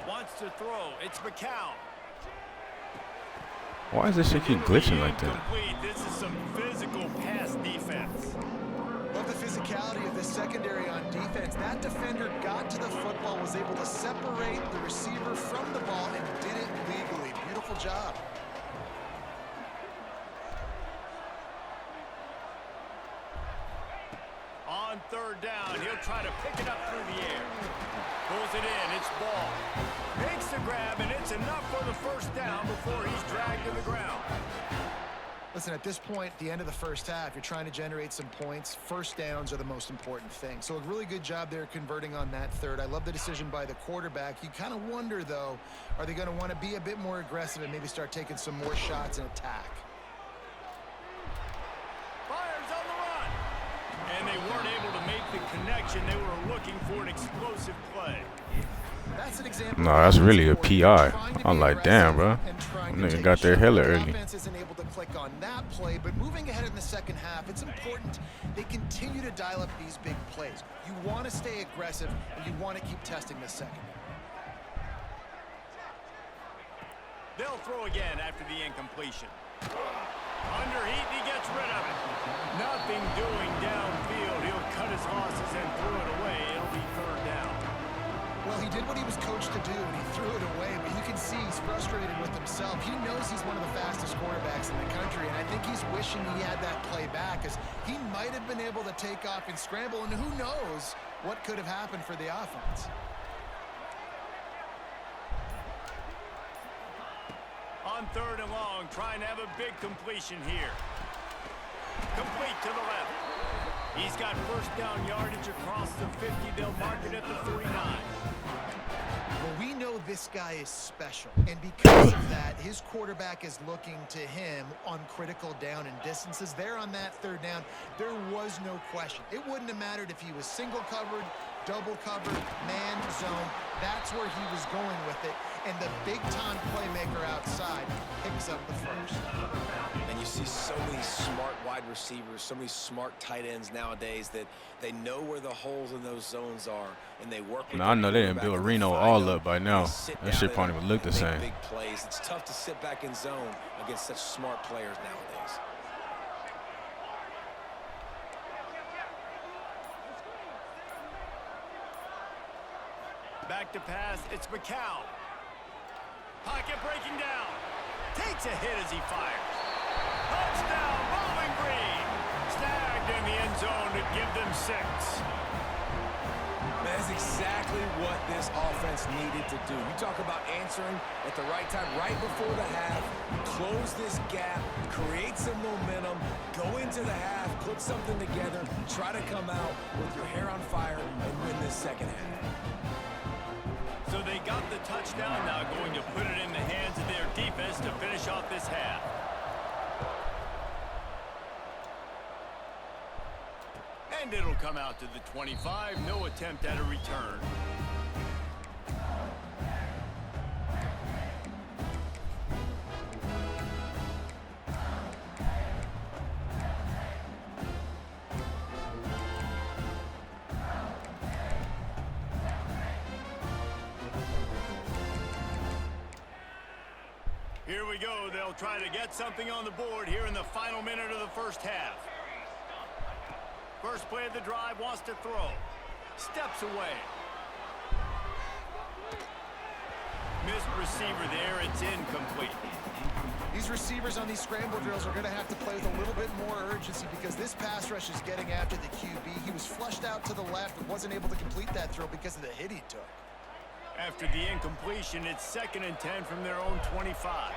Wants to throw. It's McCown. Why does this shit keep glitching like that? Incomplete. This is some physical pass defense. Love the physicality of the secondary on defense. That defender got to the football, was able to separate the receiver from the ball, and did it legally. Beautiful job. On 3rd down, he'll try to pick it up through the air. Pulls it in, it's ball. Makes the grab, and it's enough for the 1st down before he's dragged to the ground. Listen, at this point, the end of the 1st half, you're trying to generate some points. 1st downs are the most important thing. So a really good job there converting on that 3rd. I love the decision by the quarterback. You kind of wonder, though, are they going to want to be a bit more aggressive and maybe start taking some more shots and attack? Fires on the run. And they weren't able to make the connection. They were looking for an explosive play. That's an example. No, that's really a PI. I'm like, damn, bro. Nigga got there hella early. Offense isn't able to click on that play, but moving ahead in the 2nd half, it's important they continue to dial up these big plays. You want to stay aggressive, and you want to keep testing the secondary. They'll throw again after the incompletion. Under heat, he gets rid of it. Nothing doing downfield. He'll cut his losses and throw it away. It'll be 3rd down. Well, he did what he was coached to do, and he threw it away, but you can see he's frustrated with himself. He knows he's one of the fastest quarterbacks in the country, and I think he's wishing he had that play back, because he might have been able to take off and scramble, and who knows what could have happened for the offense. On 3rd and long, trying to have a big completion here. Complete to the left. He's got 1st down yardage across the 50. They'll mark it at the 49. Well, we know this guy is special, and because of that, his quarterback is looking to him on critical down and distances. There on that 3rd down, there was no question. It wouldn't have mattered if he was single covered, double covered, man zone. That's where he was going with it, and the big-time playmaker outside picks up the 1st. And you see so many smart wide receivers, so many smart tight ends nowadays that they know where the holes in those zones are, and they work with. Now, I know they didn't build Reno all up by now. That shit probably would look the same. Big plays. It's tough to sit back in zone against such smart players nowadays. Back to pass, it's McCown. Pocket breaking down. Takes a hit as he fires. Touchdown, Bowling Green. Snagged in the end zone to give them 6. That's exactly what this offense needed to do. You talk about answering at the right time, right before the half, close this gap, create some momentum, go into the half, put something together, try to come out with your hair on fire and win this 2nd half. So they got the touchdown, now going to put it in the hands of their defense to finish off this half. And it'll come out to the 25, no attempt at a return. Here we go. They'll try to get something on the board here in the final minute of the first half. First play of the drive, wants to throw. Steps away. Missed receiver there. It's incomplete. These receivers on these scramble drills are going to have to play with a little bit more urgency because this pass rush is getting after the QB. He was flushed out to the left and wasn't able to complete that throw because of the hit he took. After the incompletion, it's 2nd and 10 from their own 25.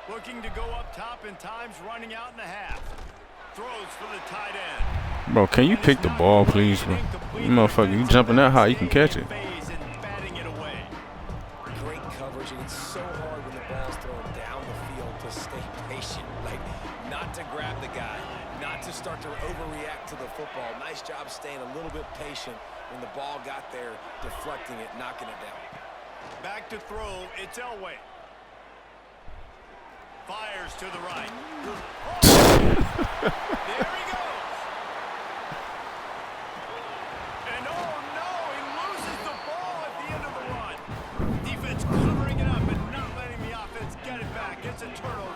Looking to go up top in times, running out in the half. Throws for the tight end. Bro, can you pick the ball, please, bro? You motherfucker, you jumping that high, you can catch it. Great coverage, and it's so hard when the ball's thrown down the field to stay patient. Like, not to grab the guy, not to start to overreact to the football. Nice job staying a little bit patient when the ball got there, deflecting it, knocking it down. Back to throw, it's Elway. Fires to the right. There he goes. And oh no, he loses the ball at the end of the run. Defense covering it up and not letting the offense get it back. It's a turnover.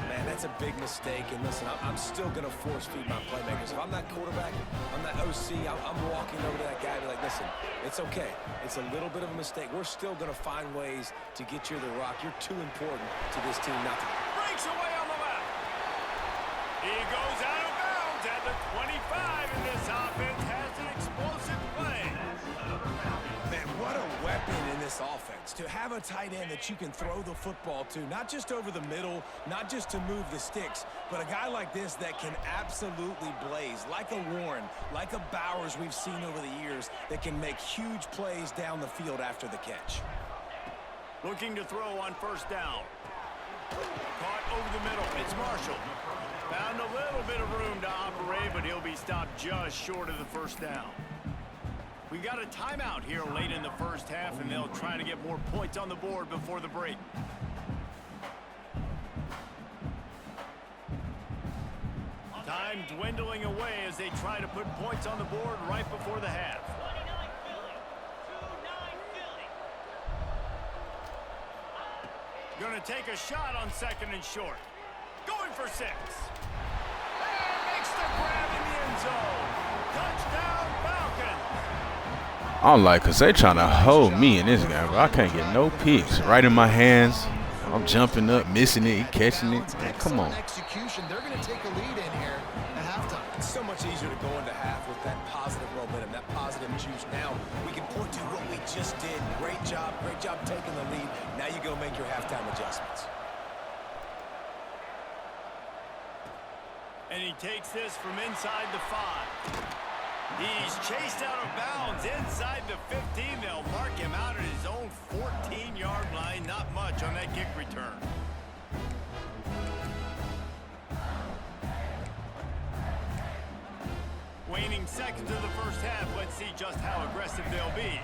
Man, that's a big mistake. And listen, I'm still going to force feed my playmakers. If I'm that quarterback, I'm that OC, I'm walking over to that guy and be like, listen, it's okay. It's a little bit of a mistake. We're still going to find ways to get you the rock. You're too important to this team not to. Breaks away on the left. He goes out of bounds at the 25, and this offense has an explosive play. Man, what a weapon in this offense. To have a tight end that you can throw the football to, not just over the middle, not just to move the sticks, but a guy like this that can absolutely blaze, like a Warren, like a Bowers we've seen over the years, that can make huge plays down the field after the catch. Looking to throw on first down. Caught over the middle. It's Marshall. Found a little bit of room to operate, but he'll be stopped just short of the first down. We got a timeout here late in the first half, and they'll try to get more points on the board before the break. Time dwindling away as they try to put points on the board right before the half. Going to take a shot on 2nd and short. Going for 6. And makes the grab in the end zone. Touchdown, Falcons. I don't like, because they trying to hold me in this game, bro. I can't get no picks. Right in my hands. I'm jumping up, missing it, he catching it. Man, come on. Execution. They're going to take a lead in here at halftime. It's so much easier to go into half with that positive momentum, that positive juice. Now we can point to what we just did. Great job taking the lead. Now you go make your halftime adjustments. And he takes this from inside the 5. He's chased out of bounds inside the 15. They'll mark him out at his own 14-yard line. Not much on that kick return. Waning seconds of the first half. Let's see just how aggressive they'll be.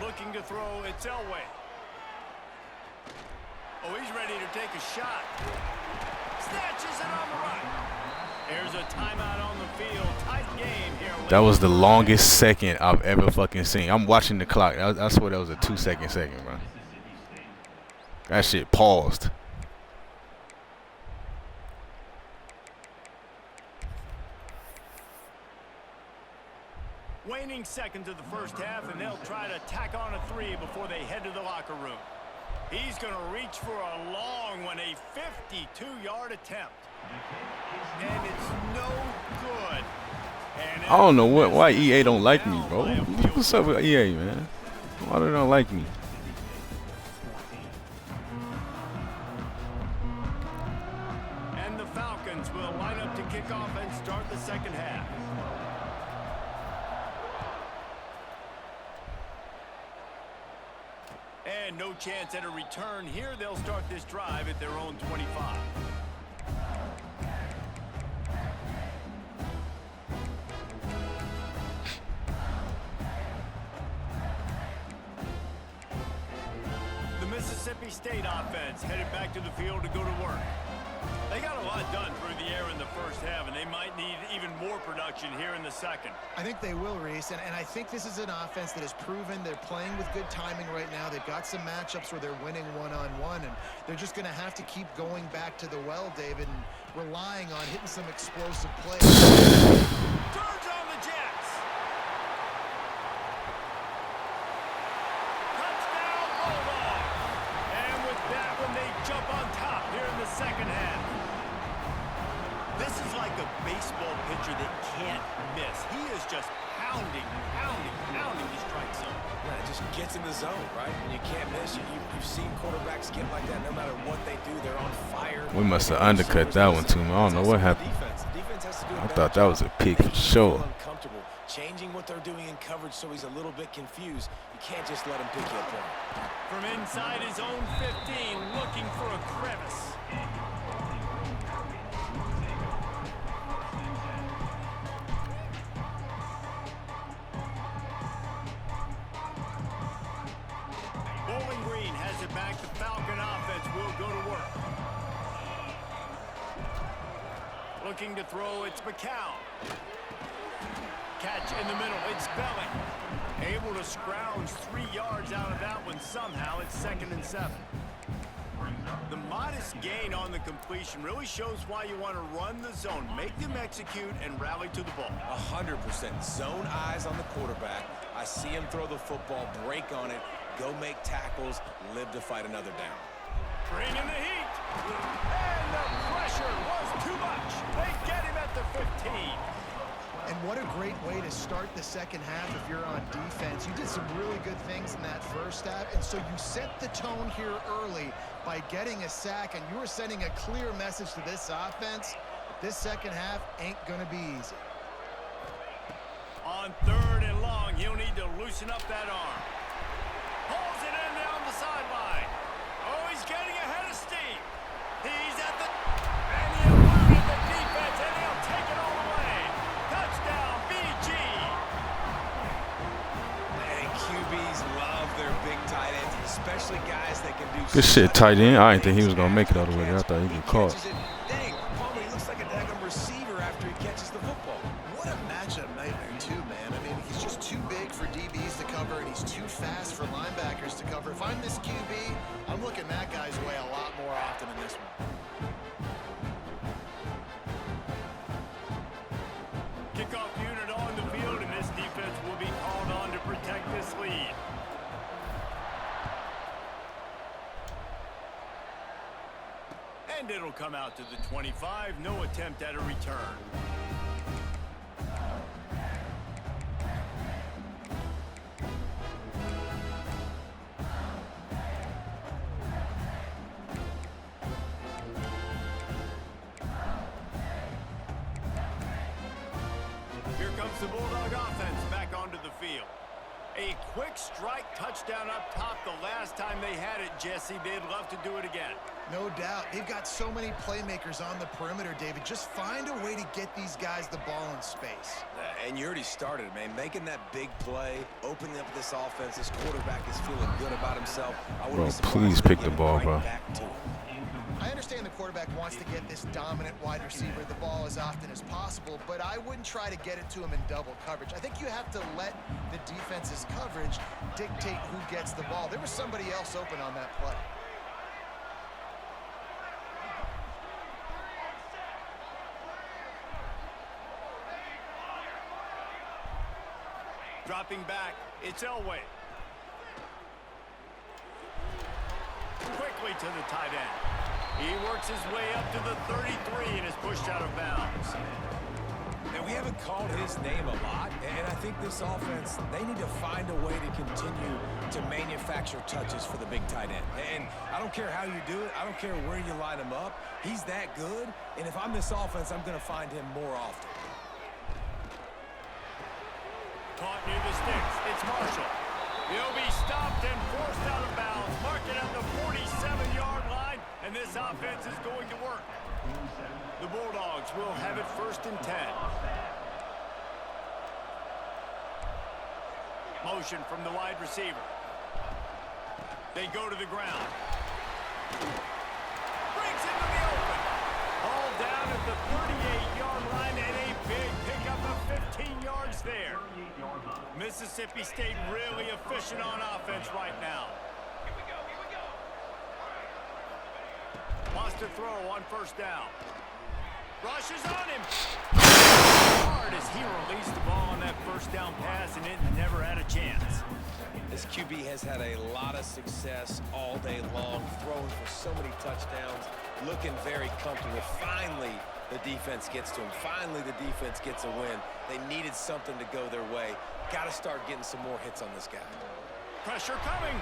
Looking to throw, it's Elway. Oh, he's ready to take a shot. Snatches it on the right. There's a timeout on the field. Tight game here. That was the longest second I've ever fucking seen. I'm watching the clock. I swear that was a 2-second second, bro. That shit paused. Waning seconds of the first half, and they'll try to tack on a 3 before they head to the locker room. He's going to reach for a long one, a 52-yard attempt. And it's no good. And I don't know why EA don't like me, bro. What's up with EA, man? Why they don't like me? And the Falcons will line up to kick off and start the second half. And no chance at a return here. They'll start this drive at their own 25. The Mississippi State offense headed back to the field to go to work. They got a lot done through the air in the first half, and they might need even more production here in the second. I think they will, Reese, and I think this is an offense that has proven they're playing with good timing right now. They've got some matchups where they're winning one-on-one, and they're just going to have to keep going back to the well, David, and relying on hitting some explosive plays. Turns on the Jets. Touchdown, Bulldog. And with that one, they jump on top here in the second half. This is like a baseball pitcher that can't miss. He is just pounding the strike zone. Yeah, it just gets in the zone, right? And you can't miss. You've seen quarterbacks get like that no matter what they do. They're on fire. We must have undercut that one too, man. I don't know what happened. I thought that was a pick for sure. Uncomfortable, changing what they're doing in coverage so he's a little bit confused. You can't just let him pick you up on. From inside his own 15, looking for a crevice. Bowling Green has it back. The Falcon offense will go to work. Looking to throw, it's McCown. Catch in the middle, it's Belling. Able to scrounge 3 yards out of that one somehow. It's 2nd and 7. The modest gain on the completion really shows why you want to run the zone. Make them execute and rally to the ball. 100% zone eyes on the quarterback. I see him throw the football, break on it, go make tackles, live to fight another down. Bringing the heat. And the pressure was too much. They get him at the 15. And what a great way to start the second half if you're on defense. You did some really good things in that first half, and so you set the tone here early by getting a sack, and you were sending a clear message to this offense. This second half ain't going to be easy. On 3rd and long, he'll need to loosen up that arm. Pulls it in down the sideline. Oh, he's getting ahead of steam. He's at the... And he eluded the defense, and he'll take it all away. Touchdown, BG. And QBs love their big tight ends, especially guys that can do... Good shit, tight end. I didn't think he was going to make it all the way there. I thought he'd get caught. Dang, Palmer, he looks like a daggum receiver after he catches the football. What a matchup nightmare, too, man. I mean, he's just too big for DBs to cover, and he's too fast for linebackers to cover. If I'm this QB, I'm looking that guy's way a lot more often than this one. Kickoff unit on the field, and this defense will be called on to protect this lead. And it'll come out to the 25. No attempt at a return. Here comes the Bulldog offense back onto the field. A quick strike touchdown up top the last time they had it, Jesse. They'd love to do it again. No doubt. They've got so many playmakers on the perimeter, David. Just find a way to get these guys the ball in space. And you already started, man. Making that big play, opening up this offense. This quarterback is feeling good about himself. Bro, please pick the ball, bro. I understand the quarterback wants to get this dominant wide receiver the ball as often as possible, but I wouldn't try to get it to him in double coverage. I think you have to let the defense's coverage dictate who gets the ball. There was somebody else open on that play. Dropping back, it's Elway. Quickly to the tight end. He works his way up to the 33 and is pushed out of bounds. And we haven't called his name a lot, and I think this offense, they need to find a way to continue to manufacture touches for the big tight end. And I don't care how you do it. I don't care where you line him up. He's that good, and if I'm this offense, I'm going to find him more often. Caught near the sticks. It's Marshall. He'll be stopped and forced out of bounds. Marking at the 47-yard line, and this offense is going to work. The Bulldogs will have it 1st and 10. Motion from the wide receiver. They go to the ground. Brings into the open. down at the 38-yard line and a big pickup of 15 yards there. Mississippi State really efficient on offense right now. Wants to throw on first down. Rushes on him. Hard as he released the ball on that first down pass, and it never had a chance. This QB has had a lot of success all day long, throwing for so many touchdowns, looking very comfortable. Finally, the defense gets to him. Finally, the defense gets a win. They needed something to go their way. Got to start getting some more hits on this guy. Pressure coming.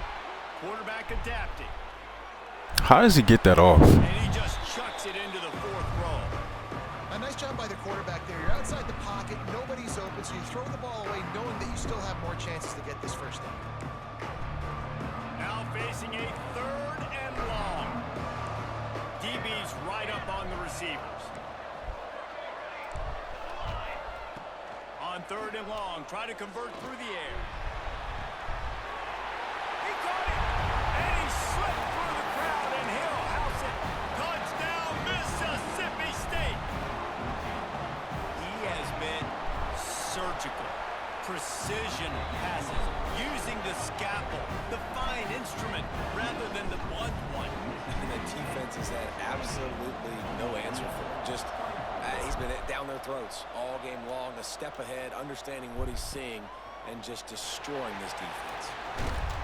Quarterback adapting. How does he get that off? And he just chucks it into the fourth row. A nice job by the quarterback there. You're outside the pocket, nobody's open, so you throw the ball away knowing that you still have more chances to get this first down. Now facing a third and long. DB's right up on the receivers. On third and long, try to convert through the air. He caught it, and he slipped through the crowd, and he'll house it. Touchdown, Mississippi State. He has been surgical, precision passes, using the scalpel, the fine instrument, rather than the blunt one. And the defense has had absolutely no answer for him. Just, he's been down their throats all game long, a step ahead, understanding what he's seeing, and just destroying this defense.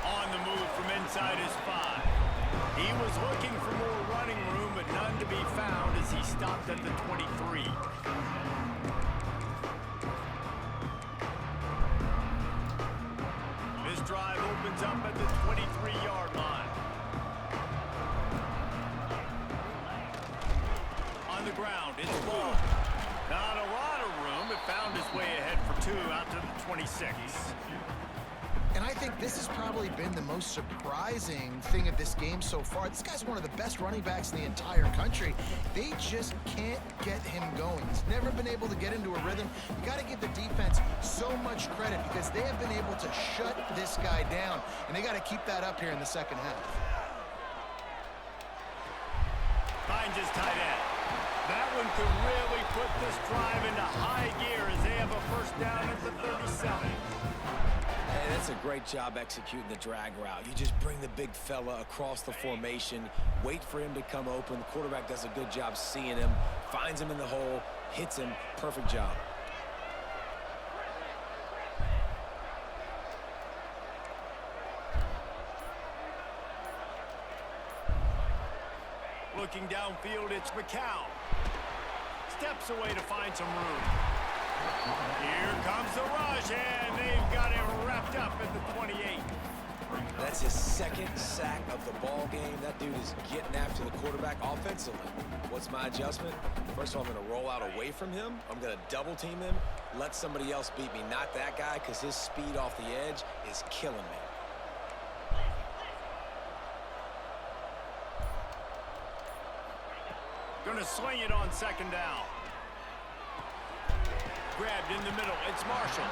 On the move from inside his 5. He was looking for more running room, but none to be found as he stopped at the 23. This drive opens up at the 23-yard line. On the ground, it's long. Not a lot of room. It found its way ahead for 2 out to the 26. And I think this has probably been the most surprising thing of this game so far. This guy's one of the best running backs in the entire country. They just can't get him going. He's never been able to get into a rhythm. You got to give the defense so much credit because they have been able to shut this guy down, and they got to keep that up here in the second half. Finds his tight end. That one could really put this drive into high gear as they have a first down at the 37. Hey, that's a great job executing the drag route. You just bring the big fella across the formation, wait for him to come open. The quarterback does a good job seeing him, finds him in the hole, hits him. Perfect job. Looking downfield, it's McCown. Steps away to find some room. Here comes the rush, and they've got him wrapped up at the 28. That's his second sack of the ball game. That dude is getting after the quarterback offensively. What's my adjustment? First of all, I'm going to roll out away from him. I'm going to double team him, let somebody else beat me, not that guy, because his speed off the edge is killing me. Gonna swing it on second down. Grabbed in the middle, it's Marshall.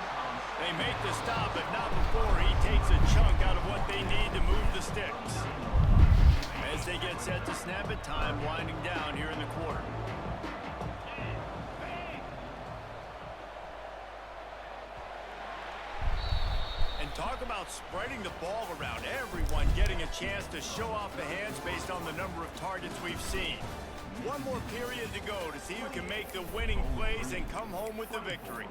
They make the stop, but not before he takes a chunk out of what they need to move the sticks. As they get set to snap it, time winding down here in the quarter. And talk about spreading the ball around. Everyone getting a chance to show off the hands based on the number of targets we've seen. One more period to go to see who can make the winning plays and come home with the victory.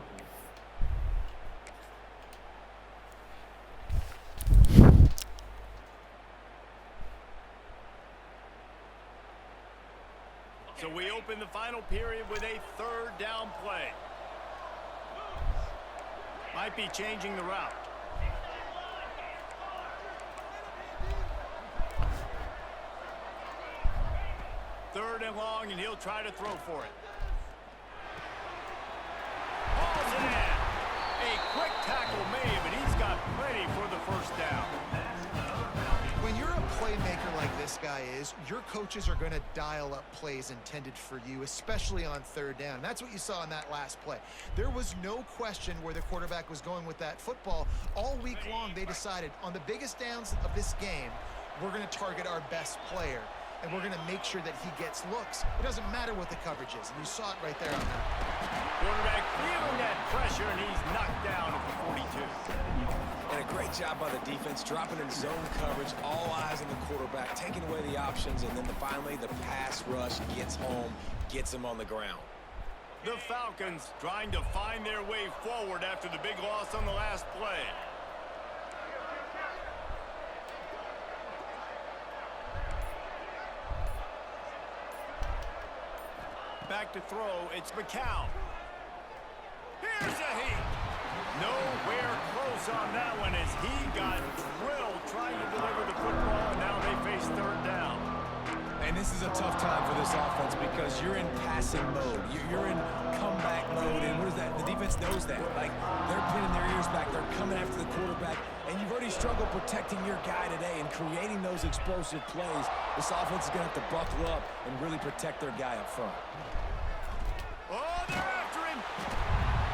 So we open the final period with a third down play. Might be changing the route. Third and long, and he'll try to throw for it. Balls it in. A quick tackle made, but he's got plenty for the first down. When you're a playmaker like this guy is, your coaches are going to dial up plays intended for you, especially on third down. That's what you saw in that last play. There was no question where the quarterback was going with that football. All week long, they decided on the biggest downs of this game, we're going to target our best player. and we're going to make sure that he gets looks. It doesn't matter what the coverage is, and you saw it right there on that. Quarterback feeling that pressure, and he's knocked down at the 42. And a great job by the defense, dropping in zone coverage, all eyes on the quarterback, taking away the options, and then finally the pass rush gets home, gets him on the ground. The Falcons trying to find their way forward after the big loss on the last play. Back to throw, it's McCown. Here's a heat. Nowhere close on that one as he got drilled trying to deliver the football, and now they face third down. And this is a tough time for this offense because you're in passing mode. You're in comeback mode, and what is that? The defense knows that. Like, they're pinning their ears back. They're coming after the quarterback, and you've already struggled protecting your guy today and creating those explosive plays. This offense is going to have to buckle up and really protect their guy up front. Oh, they're after him.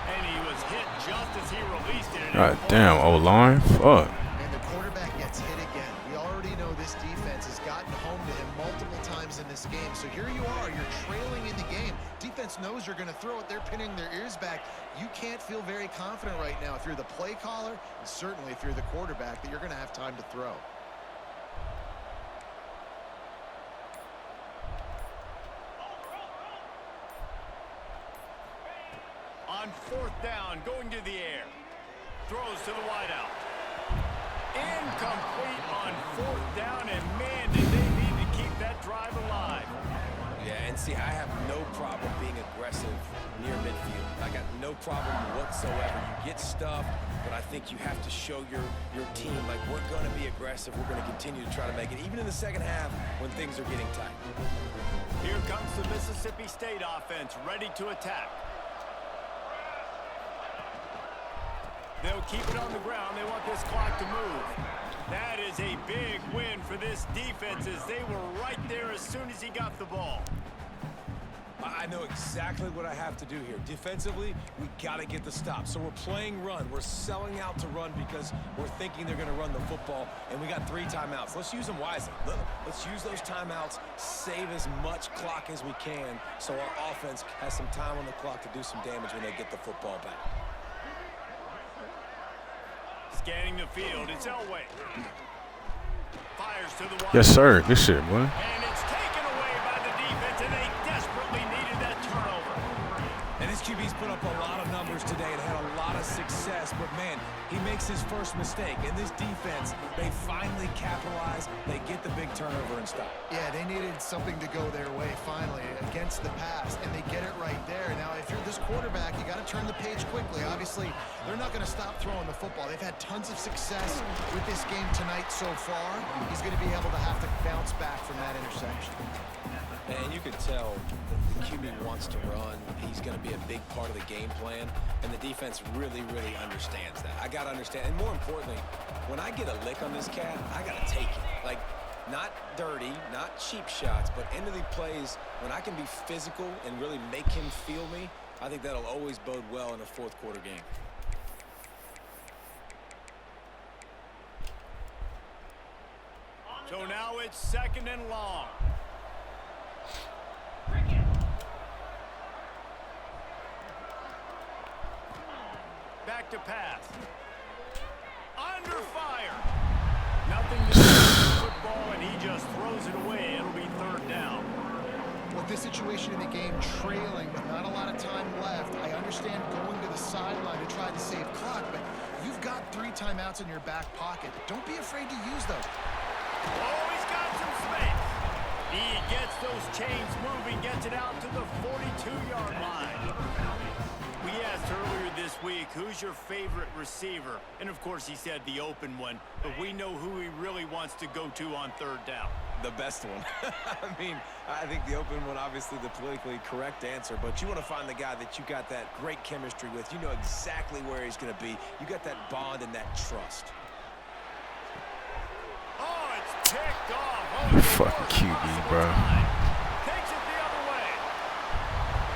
And he was hit just as he released it. God damn, O-line. Fuck. And the quarterback gets hit again. We already know this defense has gotten home to him multiple times in this game. So here you are, you're trailing in the game. Defense knows you're going to throw it. They're pinning their ears back. You can't feel very confident right now if you're the play caller, and certainly if you're the quarterback, that you're going to have time to throw. On fourth down, going to the air. Throws to the wideout. Incomplete on fourth down, and man, did they need to keep that drive alive. Yeah, and see, I have no problem being aggressive near midfield. I got no problem whatsoever. You get stuffed, but I think you have to show your team, like, we're going to be aggressive. We're going to continue to try to make it, even in the second half when things are getting tight. Here comes the Mississippi State offense, ready to attack. They'll keep it on the ground. They want this clock to move. That is a big win for this defense as they were right there as soon as he got the ball. I know exactly what I have to do here. Defensively, we got to get the stop. So we're playing run. We're selling out to run because we're thinking they're going to run the football, and we got 3 timeouts. Let's use them wisely. Let's use those timeouts, save as much clock as we can so our offense has some time on the clock to do some damage when they get the football back. Scanning the field, it's Elway. Fires to the wide. Yes, sir. Good shit, boy. And it's taken away by the defense, and they desperately needed that turnover. And this QB's put up a lot of numbers today and had a lot of success, but man, he makes his first mistake. And this defense, they finally capitalize, they get the big turnover and stop. Yeah, they needed something to go their way finally against the pass, and they get it right there. Now, if you're this quarterback, you got to turn the page quickly. Obviously, they're not going to stop throwing the football. They've had tons of success with this game tonight so far. He's going to be able to have to bounce back from that interception. And you can tell the QB wants to run. He's going to be a big part of the game plan, and the defense really, really understands that. I got to understand, and more importantly, when I get a lick on this cat, I got to take it. Like, not dirty, not cheap shots, but end of the plays, when I can be physical and really make him feel me, I think that'll always bode well in a fourth quarter game. So now it's second and long. Back to pass. Under fire. Nothing to do with the football, and he just throws it away. It'll be third down. With this situation in the game, trailing with not a lot of time left, I understand going to the sideline to try to save clock, but you've got 3 timeouts in your back pocket. Don't be afraid to use them. Oh, he's got some space. He gets those chains moving, gets it out to the 42-yard line. We asked earlier this week, who's your favorite receiver? And, of course, he said the open one, but we know who he really wants to go to on third down. The best one. I mean, I think the open one, obviously the politically correct answer, but you want to find the guy that you got that great chemistry with. You know exactly where he's going to be. You got that bond and that trust. Oh, it's picked off. Oh, Fucking QB, bro. Takes it the other way.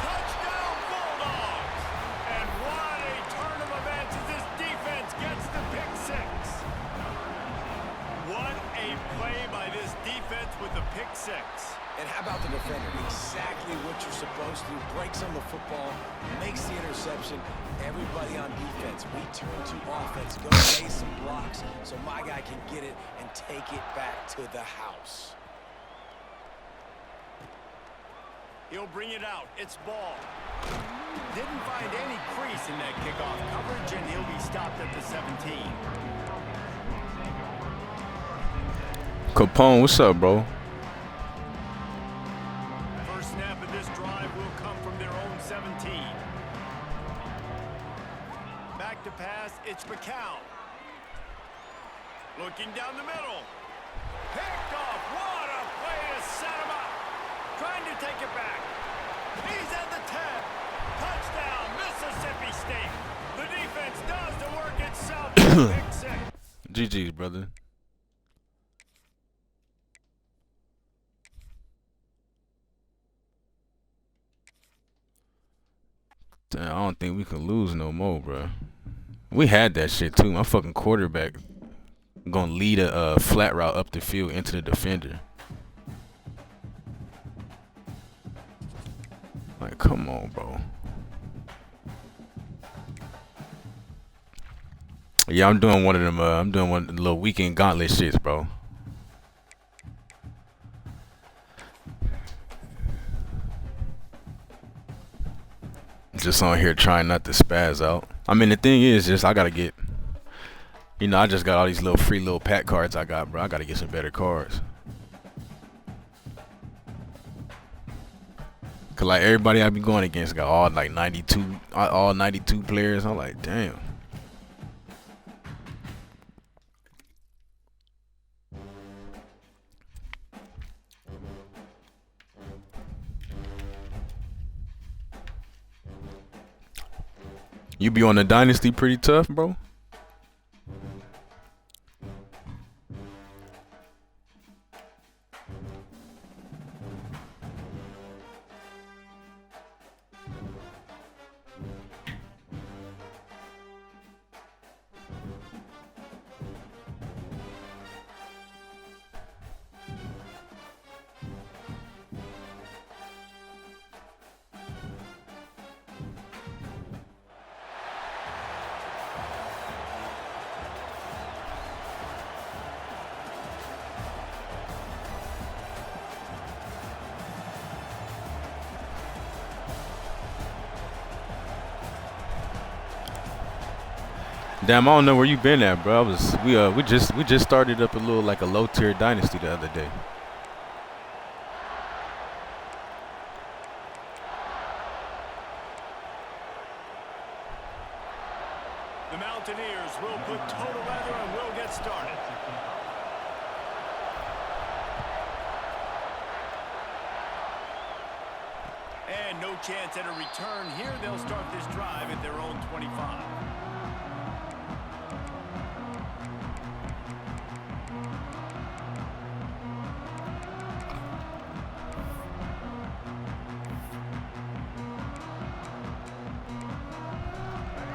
Touchdown, Bulldogs. And what a turn of events as this defense gets the pick 6. What a play by this defense with the pick 6. And how about the defender? Exactly what you're supposed to do. Breaks on the football, makes the interception. Everybody on defense, we turn to offense. Go lay some blocks so my guy can get it and take it back to the house. He'll bring it out. It's ball. Didn't find any crease in that kickoff coverage, and he'll be stopped at the 17. Capone, what's up, bro? First snap of this drive will come from their own 17. Back to pass, it's McCown. Looking down the middle. Picked off. What a play to set him up. Trying to take it back. He's at the 10. Touchdown, Mississippi State. The defense does the work itself. Pick six. GG's, brother. Damn, I don't think we can lose no more, bro. We had that shit too. My fucking quarterback gonna lead a flat route up the field into the defender. Like, come on, bro. Yeah, I'm doing one of them. I'm doing one of the little weekend gauntlet shits, bro. Just on here trying not to spaz out. I mean, the thing is, just I gotta get. You know, I just got all these little free little pack cards I got, bro. I gotta get some better cards. Cause like everybody I be going against got all like 92 players. I'm like, damn. You be on the dynasty pretty tough, bro. Damn, I don't know where you been at, bro. We just started up a little like a low tier dynasty the other day. The Mountaineers will put total weather and will get started. And no chance at a return here. They'll start this drive at their own 25.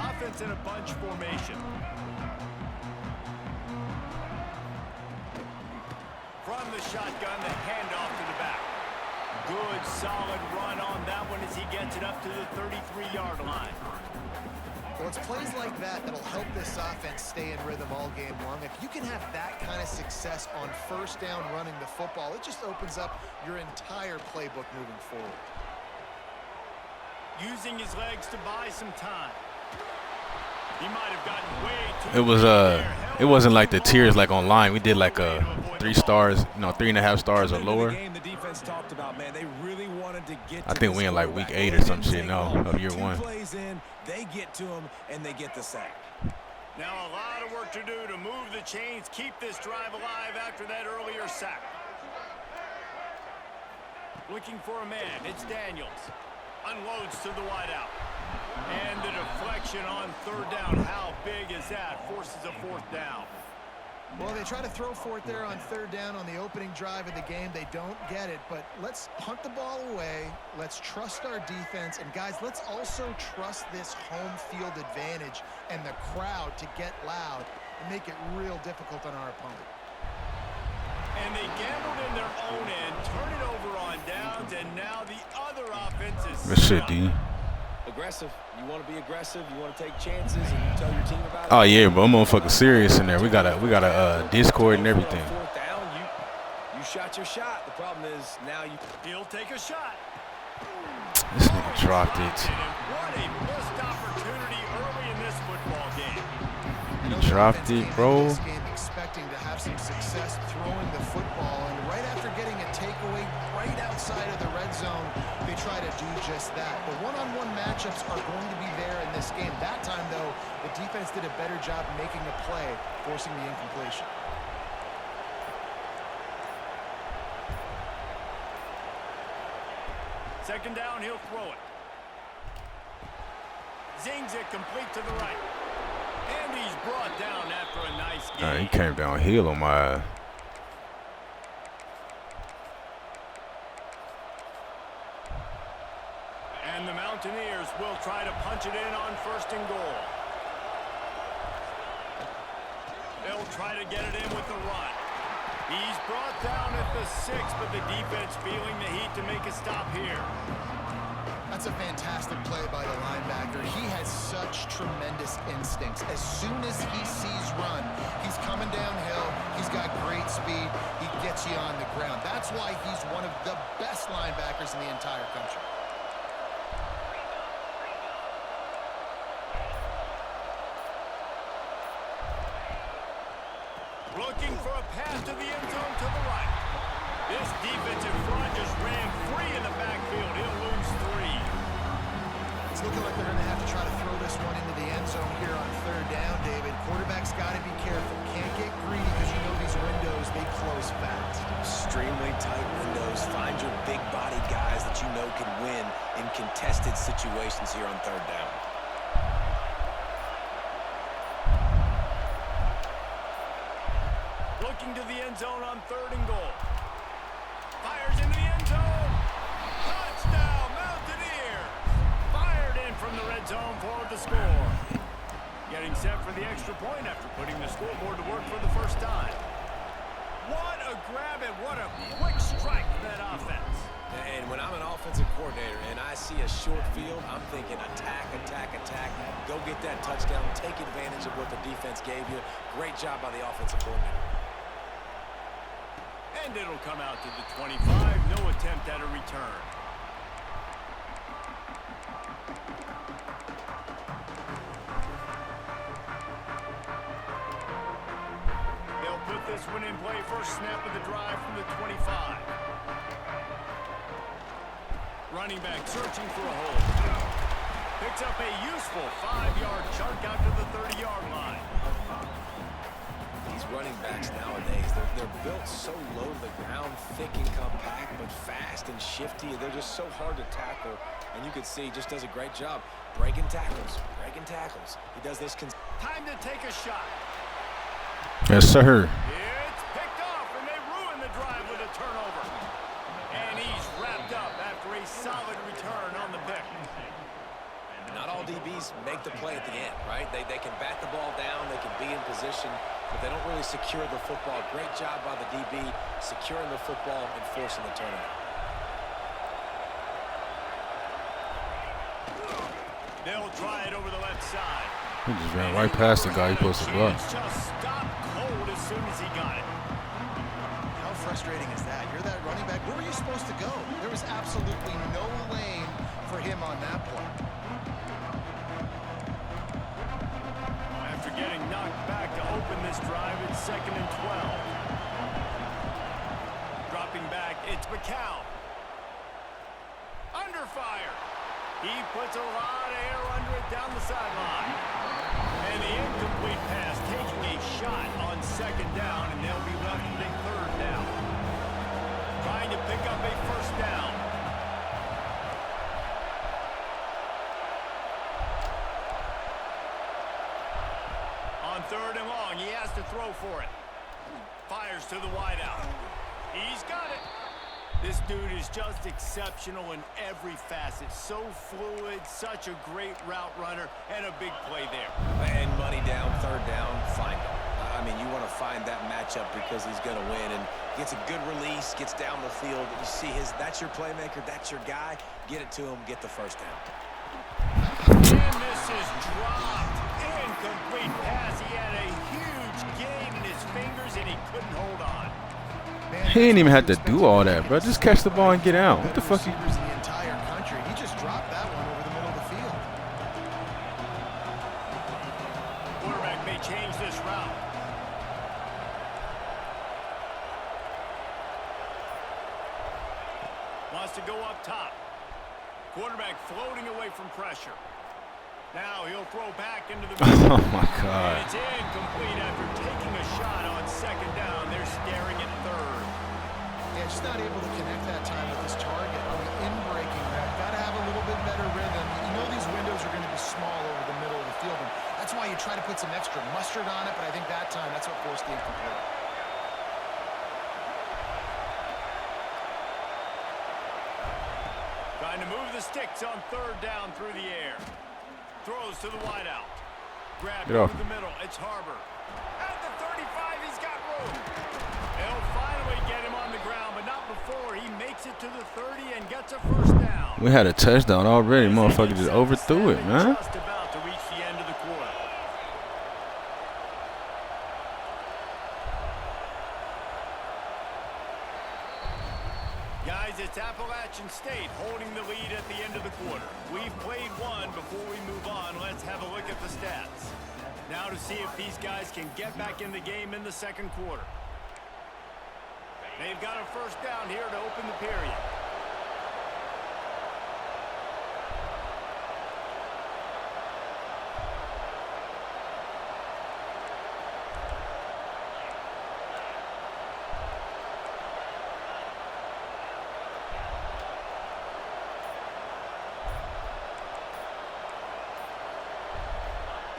Offense in a bunch formation. From the shotgun, the handoff to the back. Good, solid run on that one as he gets it up to the 33-yard line. Well, it's plays like that that'll help this offense stay in rhythm all game long. If you can have that kind of success on first down running the football, it just opens up your entire playbook moving forward. Using his legs to buy some time. He might have gotten way too It wasn't like the tiers like online. We did like 3 stars, 3.5 stars or lower. I think we in like week 8 or some shit now of year 1. They get to him and they get the sack. Now a lot of work to do to move the chains, keep this drive alive after that earlier sack. Looking for a man, it's Daniels. Unloads to the wideout. And the deflection on third down. How big is that? Forces a fourth down. Well, they try to throw for it there on third down on the opening drive of the game. They don't get it, but let's punt the ball away. Let's trust our defense. And, guys, let's also trust this home field advantage and the crowd to get loud and make it real difficult on our opponent. And they gambled in their own end, turn it over on downs, and now the other offense is Good shit, D. Aggressive. You want to be aggressive. You want to take chances, and you tell your team about it. Oh yeah, bro, I'm motherfucking serious in there. We got a Discord and everything. Fourth down, you shot your shot. The problem is now He'll take a shot. This nigga dropped it. What a missed opportunity early in this football game. He dropped it, bro. This game expecting to have some success throwing the football, and right after getting a takeaway right outside of the red zone, they try to do just that. The one-on-one matchups are going to be there in this game. That time, though, the defense did a better job making a play, forcing the incompletion. Second down, he'll throw it. Zings it complete to the right. And he's brought down after a nice game. He came downhill on my. And the Mountaineers will try to punch it in on 1st and goal. They'll try to get it in with the run. He's brought down at the 6, but the defense feeling the heat to make a stop here. That's a fantastic play by the linebacker. He has such tremendous instincts. As soon as he sees run, he's coming downhill. He's got great speed. He gets you on the ground. That's why he's one of the best linebackers in the entire country. Looking for a pass to the end zone to the right. This defensive front just ran free in the backfield. He'll lose 3. It's looking like they're going to have to try to throw this one into the end zone here on 3rd down, David. Quarterback's got to be careful. Can't get greedy because you know these windows, they close fast. extremely tight windows. Find your big body guys that you know can win in contested situations here on 3rd down. Looking to the end zone on 3rd and goal. Fires into the end zone. Touchdown, Mountaineers. Fired in from the red zone for the score. Getting set for the extra point after putting the scoreboard to work for the first time. What a grab and what a quick strike for that offense. And when I'm an offensive coordinator and I see a short field, I'm thinking attack, attack, attack. Go get that touchdown. Take advantage of what the defense gave you. Great job by the offensive coordinator. And it'll come out to the 25. No attempt at a return. They'll put this one in play. First snap of the drive from the 25. Running back searching for a hole. Picks up a useful 5-yard chunk out to the 30-yard line. These running backs nowadays, they're built so low to the ground, thick and compact, but fast and shifty. They're just so hard to tackle. And you can see he just does a great job breaking tackles, breaking tackles. He does this. Time to take a shot. Yes, sir. It's picked off, and they ruin the drive with a turnover. And he's wrapped up after a solid return on the pick. Not all DBs make the play at the end, right? They can bat the ball down, they can be in position, but they don't really secure the football. Great job by the DB securing the football and forcing the turnover. They'll try it over the left side. He just ran right past the guy he supposed to block. Just stopped cold as soon as he got it. How frustrating is that? You're that running back. Where were you supposed to go? There was absolutely no lane for him on that play. After getting knocked back to open this drive, it's 2nd and 12. Dropping back, it's McCown. Under fire. He puts a lot of air under it down the sideline. And the incomplete pass taking a shot on 2nd down, and they'll be left with a 3rd down. Trying to pick up a 1st down. On 3rd and long, he has to throw for it. Fires to the wideout. He's got it. This dude is just exceptional in every facet. So fluid, such a great route runner, and a big play there. And money down, 3rd down, find him. I I mean, you want to find that matchup because he's going to win, and gets a good release, gets down the field. You see that's your playmaker, that's your guy. Get it to him, get the first down. And this is dropped. Incomplete pass. He had a huge gain in his fingers, and he couldn't hold on. He ain't even had to do all that, bro. Just catch the ball and get out. What the fuck? The entire country. He just dropped that one over the middle of the field. Quarterback may change this route. Wants to go up top. Quarterback floating away from pressure. Now he'll throw back into the middle. Oh my God. And it's incomplete after taking a shot on second down. They're staring at third. Yeah, just not able to connect that time with his target. On the in-breaking route, got to have a little bit better rhythm. You know these windows are going to be small over the middle of the field, and that's why you try to put some extra mustard on it, but I think that time, that's what forced the incomplete. Trying to move the sticks on third down through the air. Throws to the wideout. Grab Get off. over the middle. It's Harbor. At the 35, he's got room. They'll finally get him on the ground, but not before he makes it to the 30 and gets a first down. We had a touchdown already. Motherfucker just overthrew it, man. Just about to reach the end of the quarter. Guys, it's Appalachian State holding the lead at the end of the quarter. We've played one. Before we move on, let's have a look at the stats. Now to see if these guys can get back in the game in the second quarter. They've got a first down here to open the period.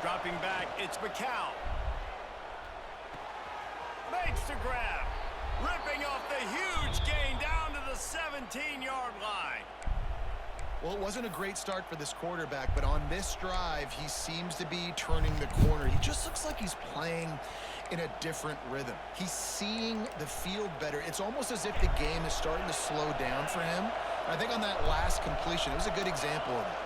Dropping back, it's McCown. Makes the grab. Ripping off the huge gain down to the 17-yard line. Well, it wasn't a great start for this quarterback, but on this drive, he seems to be turning the corner. He just looks like he's playing in a different rhythm. He's seeing the field better. It's almost as if the game is starting to slow down for him. I think on that last completion, it was a good example of it.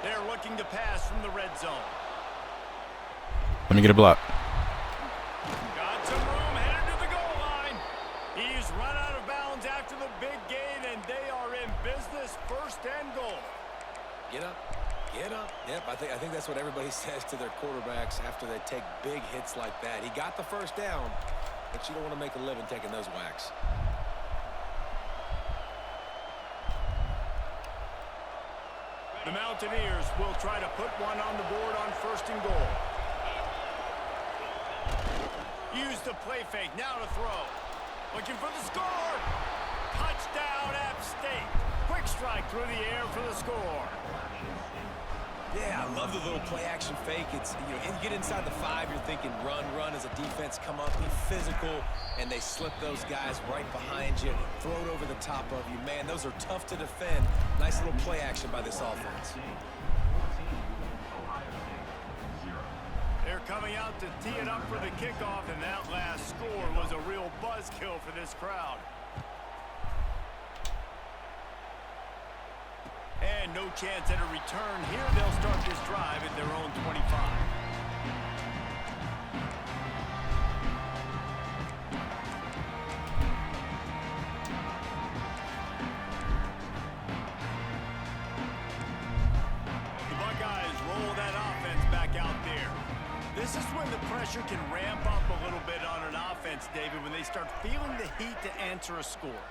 They're looking to pass from the red zone. Let me get a block. Got some room, headed to the goal line. He's run out of bounds after the big gain, and they are in business, first and goal. Get up. Get up. Yep, I think that's what everybody says to their quarterbacks after they take big hits like that. He got the first down, but you don't want to make a living taking those whacks. The Mountaineers will try to put one on the board on first and goal. Use the play fake, now to throw. Looking for the score. Touchdown, App State. Quick strike through the air for the score. Yeah, I love the little play-action fake. It's, you get inside the 5, you're thinking run as a defense, come up, be physical, and they slip those guys right behind you, throw it over the top of you. Man, those are tough to defend. Nice little play action by this offense. They're coming out to tee it up for the kickoff, and that last score was a real buzzkill for this crowd. And no chance at a return here. They'll start this drive at their own 25. The Buckeyes roll that offense back out there. This is when the pressure can ramp up a little bit on an offense, David, when they start feeling the heat to answer a score.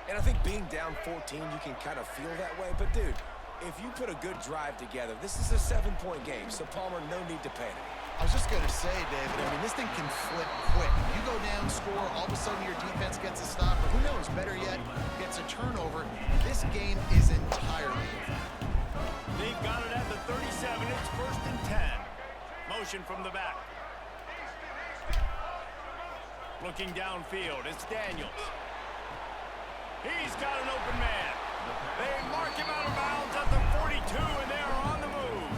And I think being down 14, you can kind of feel that way. But, dude, if you put a good drive together, this is a 7-point game. So, Palmer, no need to panic. I was just going to say, David, I mean, this thing can flip quick. You go down, score, all of a sudden your defense gets a stop, or who knows, better yet, gets a turnover. This game is entirely different. They've got it at the 37. It's first and 10. Motion from the back. Looking downfield, it's Daniels. He's got an open man. They mark him out of bounds at the 42, and they are on the move.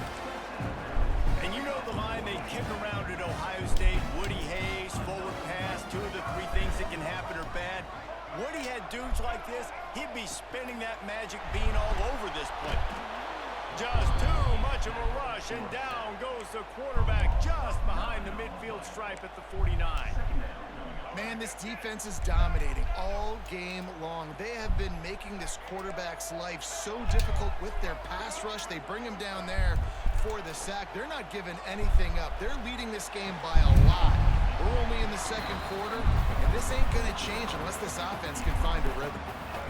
And you know the line they kick around at Ohio State, Woody Hayes, forward pass, 2 of the 3 things that can happen are bad. Woody had dudes like this, he'd be spinning that magic bean all over this play. Just too much of a rush, and down goes the quarterback just behind the midfield stripe at the 49. Man, this defense is dominating all game long. They have been making this quarterback's life so difficult with their pass rush. They bring him down there for the sack. They're not giving anything up. They're leading this game by a lot. We're only in the second quarter, and this ain't going to change unless this offense can find a rhythm.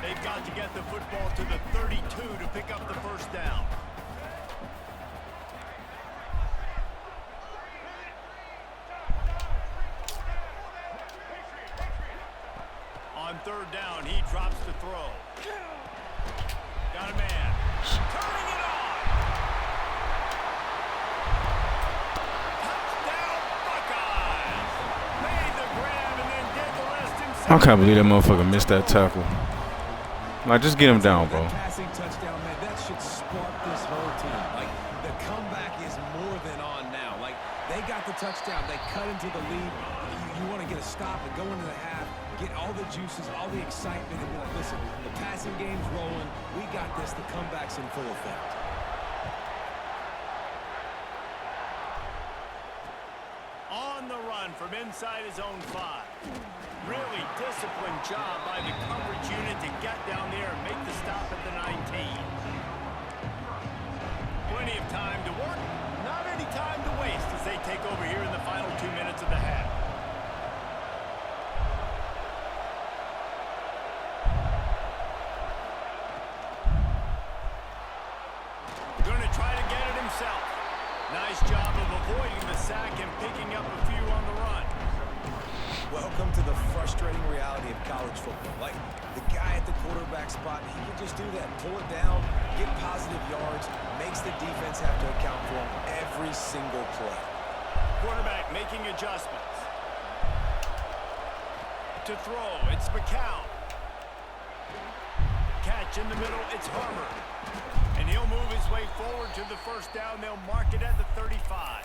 They've got to get the football to the 32 to pick up the first down. On third down, he drops the throw. Got a man. Turning it on. Touchdown, Buckeyes. Made the grab and then did the rest himself. I can't believe that motherfucker missed that tackle. Like, just get him down, bro. Passing touchdown, man, that should spark this whole team. Like, the comeback is more than on now. Like, they got the touchdown. They cut into the lead. You want to get a stop and go into the half, get all the juices, all the excitement, and be like, listen, the passing game's rolling. We got this. The comeback's in full effect. On the run from inside his own 5. Really disciplined job by the coverage unit to get down there and make the stop at the 19. Plenty of time to work, not any time to waste as they take over here in the final 2 minutes of the half. Going to try to get it himself. Nice job of avoiding the sack and picking up a few on the run. Welcome to the frustrating reality of college football. Like, the guy at the quarterback spot, he can just do that. Pull it down, get positive yards, makes the defense have to account for him every single play. Quarterback making adjustments. To throw, it's McCown. Catch in the middle, it's Harmer. And he'll move his way forward to the first down. They'll mark it at the 35.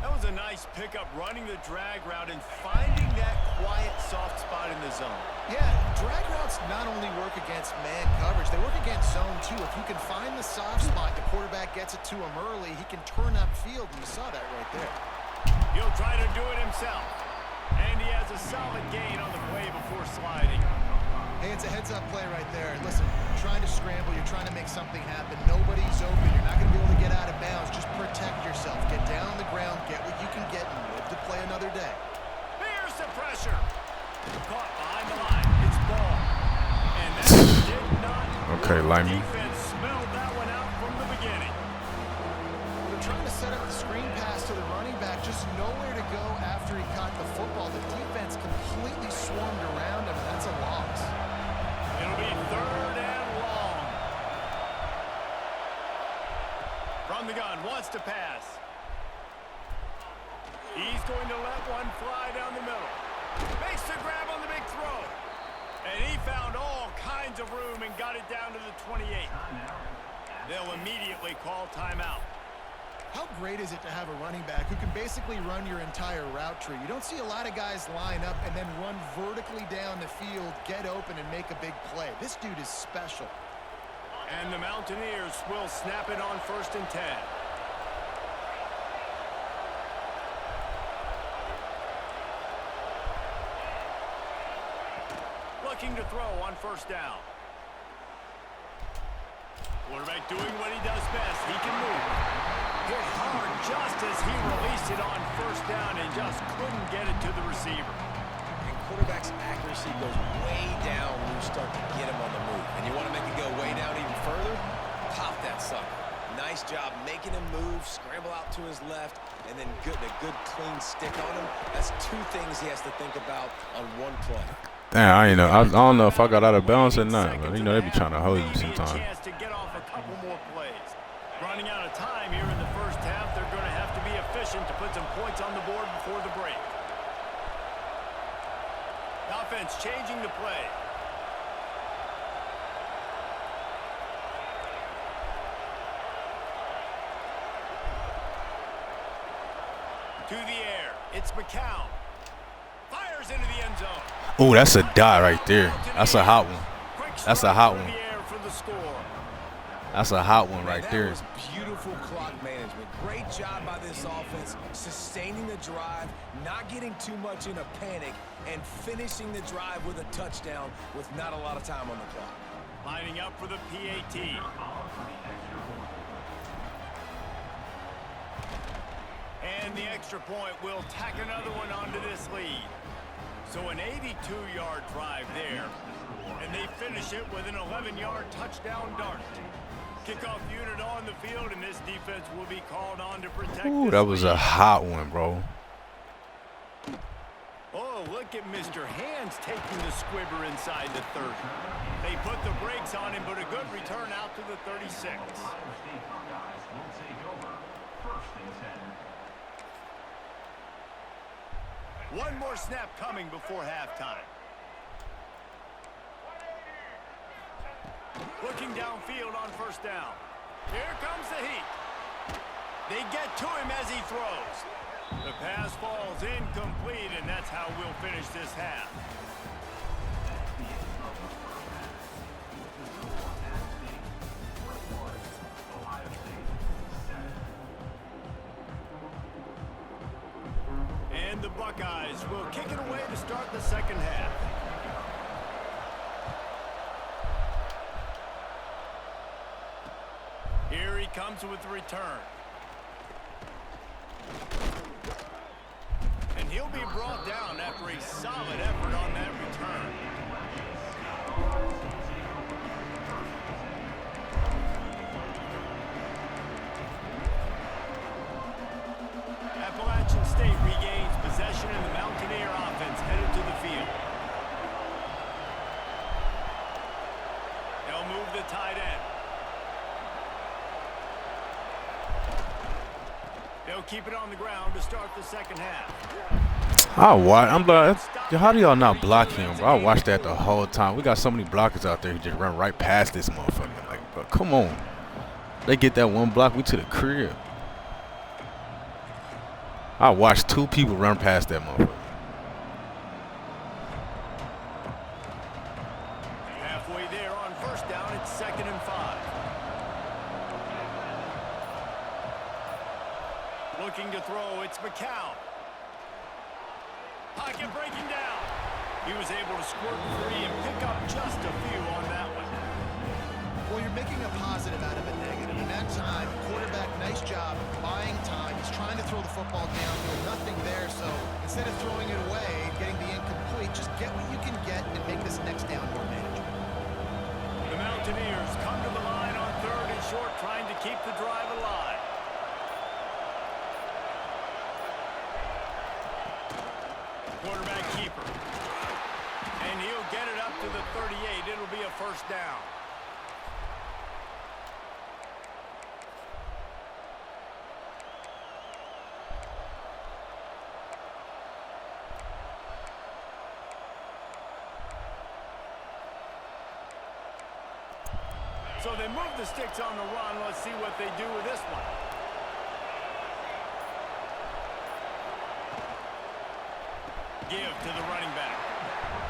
That was a nice pickup, running the drag route and finding that quiet, soft spot in the zone. Yeah, drag routes not only work against man coverage, they work against zone too. If you can find the soft spot, the quarterback gets it to him early, he can turn upfield, and you saw that right there. He'll try to do it himself. And he has a solid gain on the play before sliding. Hey, it's a heads-up play right there. Listen, you're trying to scramble, you're trying to make something happen. Nobody's open. You're not going to be able to get out of bounds. Just protect yourself. Get down on the ground, get what you can get, and live to play another day. Here's the pressure. Caught behind the line. It's ball. And that did not Okay, work. Lyman. Defense smelled that one out from the beginning. They're trying to set up the screen pass to the running back. Just nowhere to go after he caught the football. The defense completely swarmed around him. That's a loss. It'll be third and long. From the gun, wants to pass. He's going to let one fly down the middle. Makes the grab on the big throw. And he found all kinds of room and got it down to the 28. They'll immediately call timeout. How great is it to have a running back who can basically run your entire route tree? You don't see a lot of guys line up and then run vertically down the field, get open, and make a big play. This dude is special. And the Mountaineers will snap it on 1st and 10. Looking to throw on 1st down. Quarterback doing what he does best. He can move. Hit hard just as he released it on 1st down and just couldn't get it to the receiver. And quarterback's accuracy goes way down when you start to get him on the move. And you want to make it go way down even further? Pop that sucker. Nice job making him move, scramble out to his left, and then a good clean stick on him. That's 2 things he has to think about on one play. Damn, I don't know if I got out of bounds or not, but you know they be trying to hold you sometimes. Chance to get off a couple more plays. Running out of time here in the first half, they're going to have to be efficient to put some points on the board before the break. Offense changing the play. To the air. It's McCown. Fires into the end zone. Oh, that's a dot right there. That's a hot one. That's a hot one. That's a hot one right there. That was beautiful clock management. Great job by this offense, sustaining the drive, not getting too much in a panic, and finishing the drive with a touchdown with not a lot of time on the clock. Lining up for the PAT. And the extra point will tack another one onto this lead. So an 82-yard drive there. And they finish it with an 11-yard touchdown dart. Kickoff unit on the field, and this defense will be called on to protect. Ooh, that was a hot one, bro. Oh, look at Mr. Hands taking the squibber inside the 30. They put the brakes on him, but a good return out to the 36. One more snap coming before halftime. Looking downfield on first down. Here comes the heat. They get to him as he throws. The pass falls incomplete, and that's how we'll finish this half. And the Buckeyes will kick it away to start the second half. Here he comes with the return. And he'll be brought down after a solid effort on that return. Appalachian State regains possession, and the Mountaineer offense headed to the field. They'll move the tight end. They'll keep it on the ground to start the second half. How do y'all not block him, bro? I watched that the whole time. We got so many blockers out there who just run right past this motherfucker. Like, bro, come on. They get that one block, we to the crib. I watched two people run past that motherfucker. Halfway there on first down, it's 2nd and 5. Looking to throw, it's McCown. Pocket breaking down. He was able to squirt free and pick up just a few on that one. Well, you're making a positive out of a negative. In that time, quarterback, nice job buying time. He's trying to throw the football downfield, nothing there. So instead of throwing it away, getting the incomplete, just get what you can get and make this next down more manageable. The Mountaineers come to the line on 3rd and short, trying to keep the drive alive. Quarterback keeper. And he'll get it up to the 38. It'll be a first down. So they move the sticks on the run. Let's see what they do with this one. Give to the running back.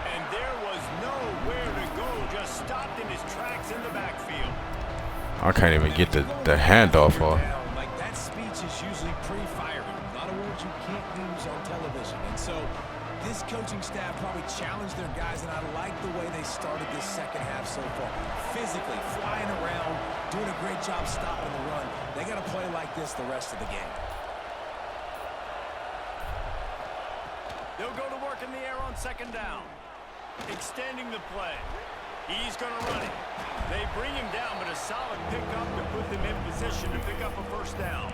And there was nowhere to go. Just stopped in his tracks in the backfield. I can't even get the handoff off. Like, that speech is usually pretty fiery. A lot of words you can't use on television. And so this coaching staff probably challenged their guys, and I like the way they started this second half so far. Physically, flying around, doing a great job stopping the run. They got to play like this the rest of the game. They'll go to work in the air on 2nd down. Extending the play. He's going to run it. They bring him down, but a solid pickup to put them in position to pick up a first down.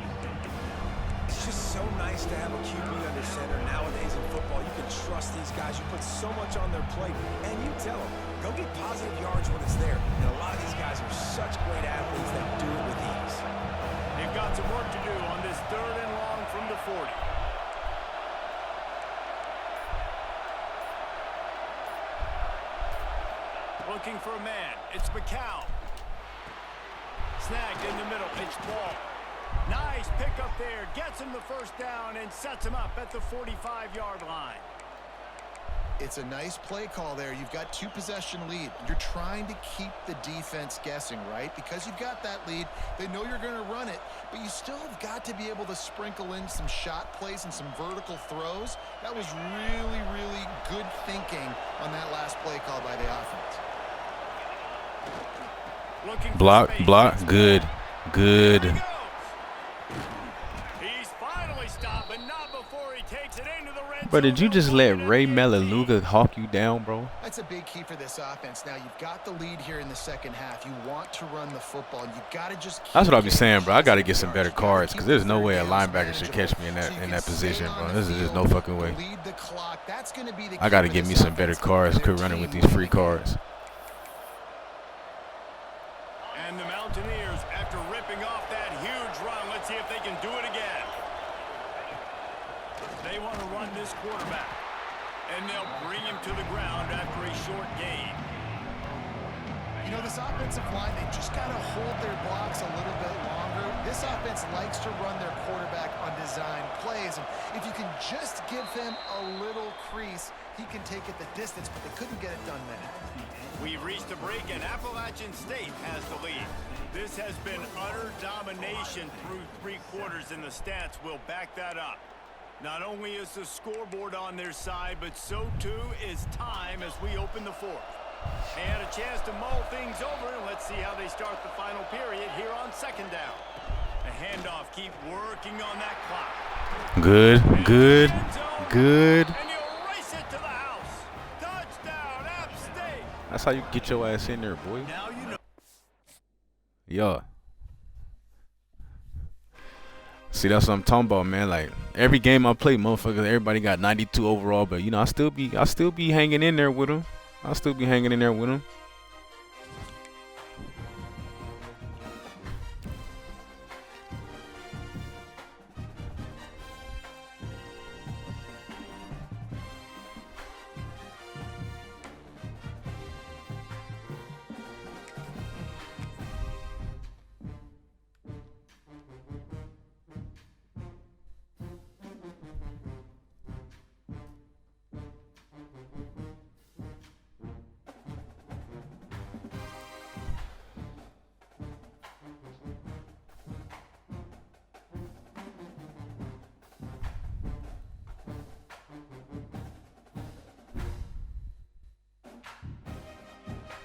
It's just so nice to have a QB under center. Nowadays in football, you can trust these guys. You put so much on their plate, and you tell them, go get positive yards when it's there. And a lot of these guys are such great athletes that do it with ease. They've got some work to do on this 3rd and long from the 40. Looking for a man. It's McCown. Snagged in the middle. Pitch ball. Nice pickup there. Gets him the first down and sets him up at the 45-yard line. It's a nice play call there. You've got 2-possession lead. You're trying to keep the defense guessing, right? Because you've got that lead, they know you're going to run it, but you still have got to be able to sprinkle in some shot plays and some vertical throws. That was really, really good thinking on that last play call by the offense. Block, good. He's finally stopped, but not before he takes it into the red Bro, did you zone. just let Ray Melaleuga hawk you down, bro? That's a big key for this offense. Now, you've got the lead here in the second half. You want to run the football. You got to just keep That's what I'll be saying, bro. I got to getting get some better yards. You gotta cards because keep there's the no third way a downs linebacker should catch me manageable. in So you that can position, stay on bro. the This is just field, no fucking way. lead the clock. That's going to be the I key got to for get me this some better offense. cards. Their Quit running with team these free winning the game. cards. And the Mountaineers, after ripping off that huge run, let's see if they can do it again. They want to run this quarterback, and they'll bring him to the ground after a short gain. You know, this offensive line, they just got to hold their blocks a little bit longer. This offense likes to run their quarterback on design plays, and if you can just give him a little crease, he can take it the distance, but they couldn't get it done then. We've reached a break, and Appalachian State has the lead. This has been utter domination through 3 quarters, and the stats will back that up. Not only is the scoreboard on their side, but so too is time as we open the 4th. They had a chance to mull things over, and let's see how they start the final period here on 2nd down. The handoff, keep working on that clock. Good. And you'll race it to the house. Touchdown, App State. That's how you get your ass in there, boy. Now you know. Yeah. See, that's what I'm talking about, man. Like every game I play, motherfuckers, everybody got 92 overall, but you know, I still be hanging in there with them. I'll still be hanging in there with them.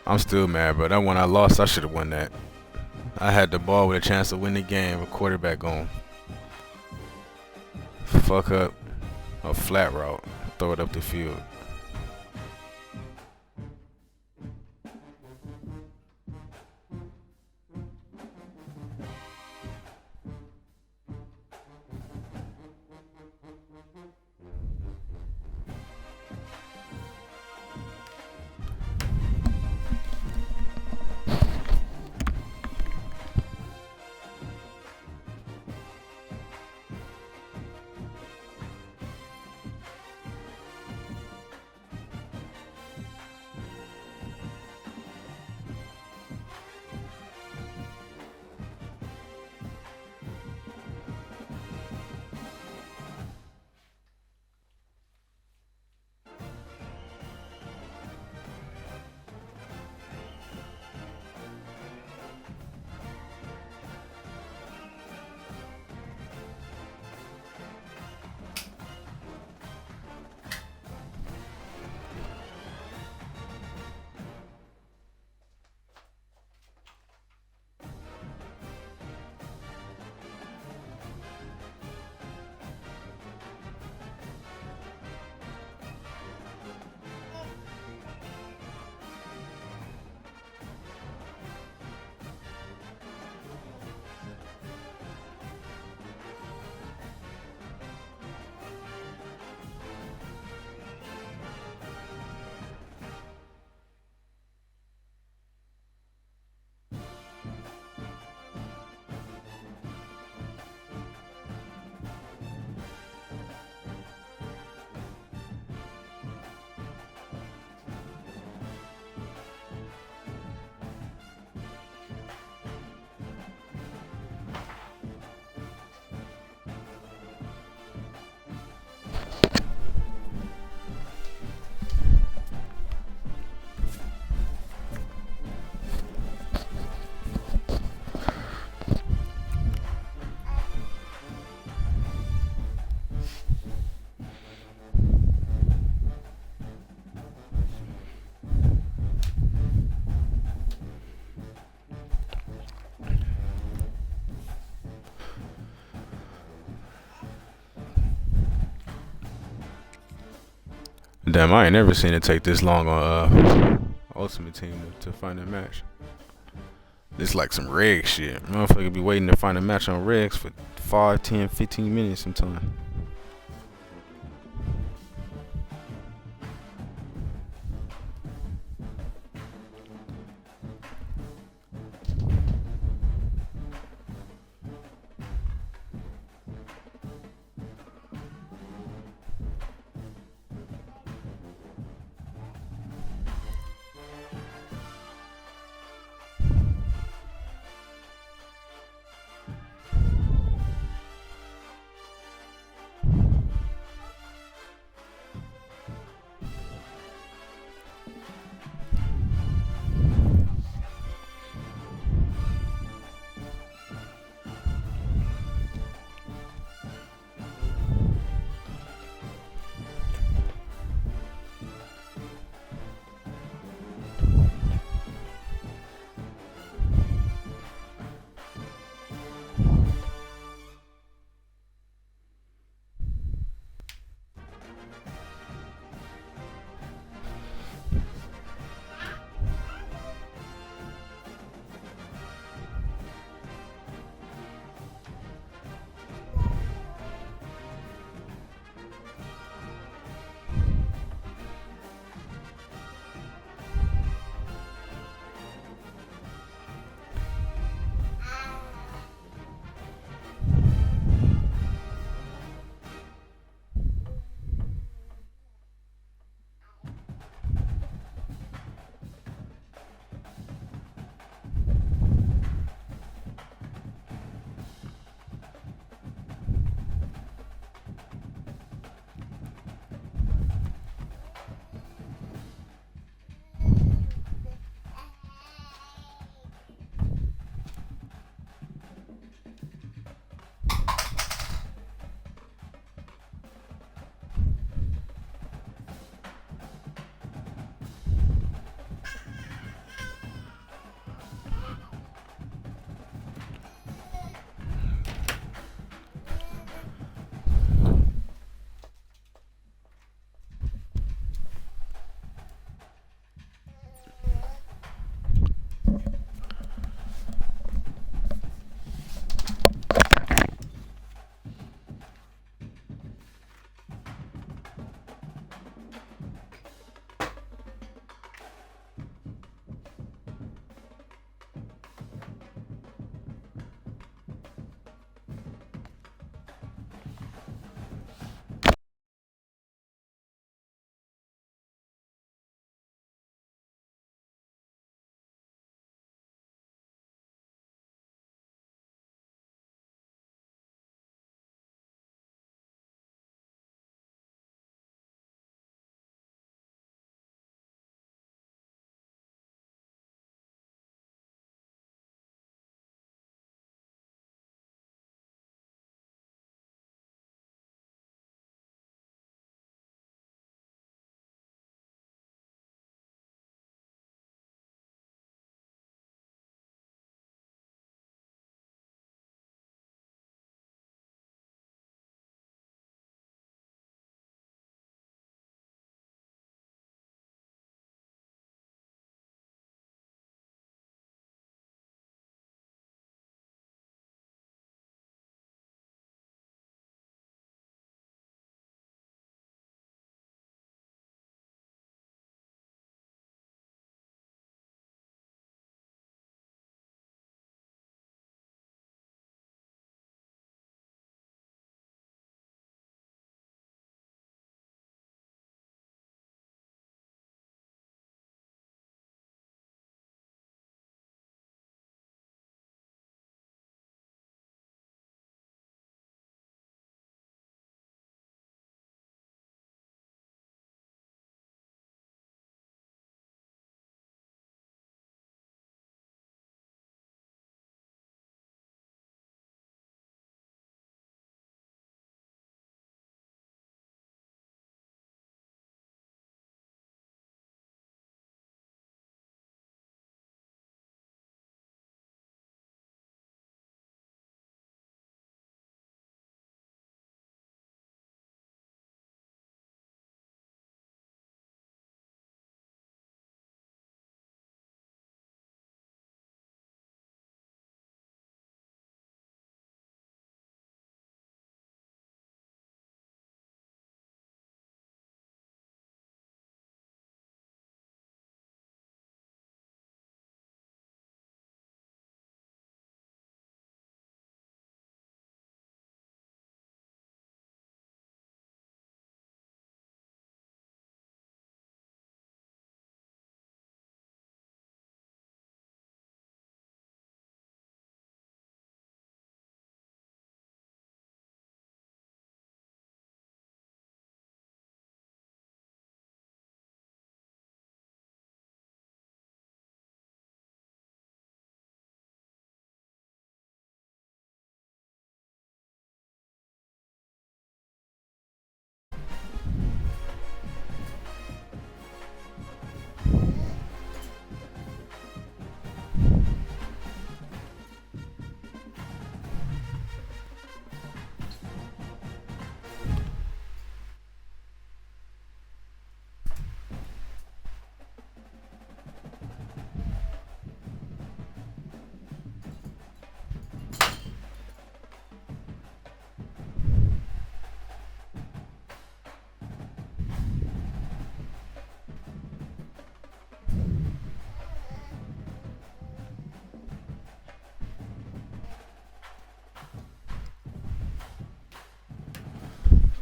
I'm still mad, bro. That one I lost, I should have won that. I had the ball with a chance to win the game. A quarterback going fuck up a flat route, throw it up the field. Damn, I ain't never seen it take this long on Ultimate Team to find a match. This like some reg shit. Motherfucker be waiting to find a match on regs for 5, 10, 15 minutes sometimes.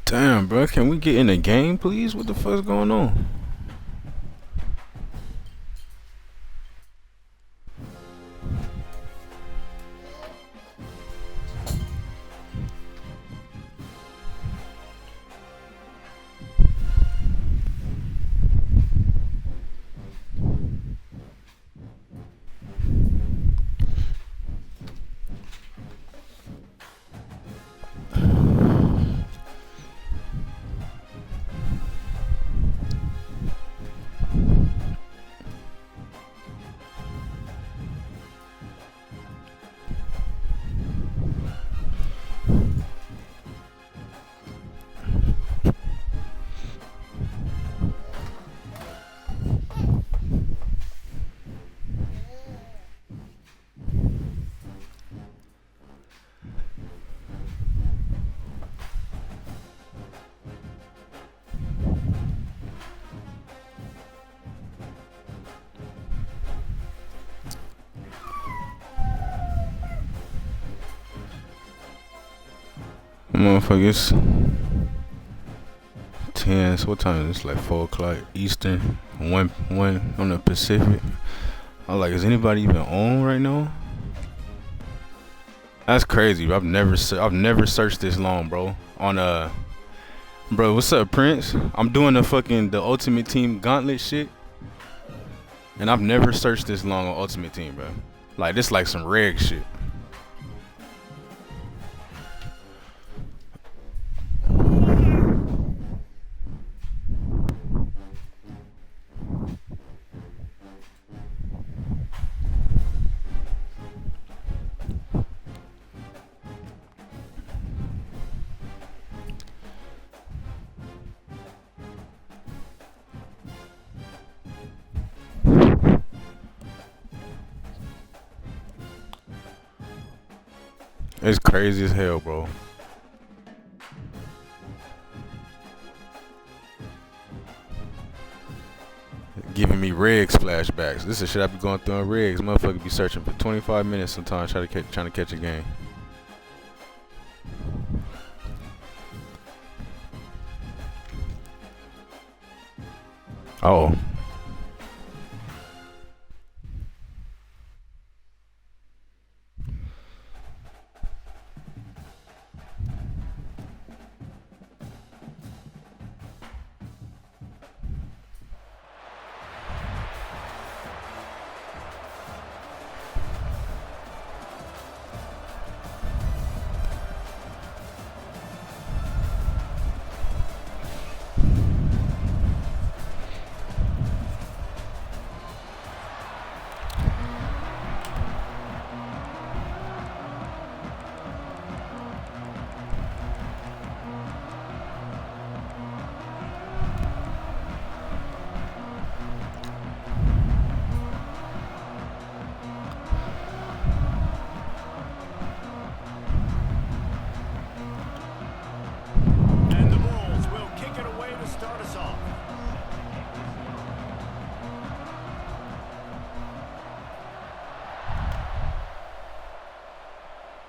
Damn, bro. Can we get in the game, please? What the fuck's going on? Motherfuckers. 10. So what time is this? Like 4 o'clock Eastern. 1 on the Pacific. I'm like, is anybody even on right now? That's crazy. I've never searched this long, bro. On bro, what's up, Prince? I'm doing the Ultimate Team Gauntlet shit, and I've never searched this long on Ultimate Team, bro. Like this, like some reg shit. It's crazy as hell, bro. Giving me regs flashbacks. This is shit I be going through on regs. Motherfucker be searching for 25 minutes sometimes trying to catch a game. Oh.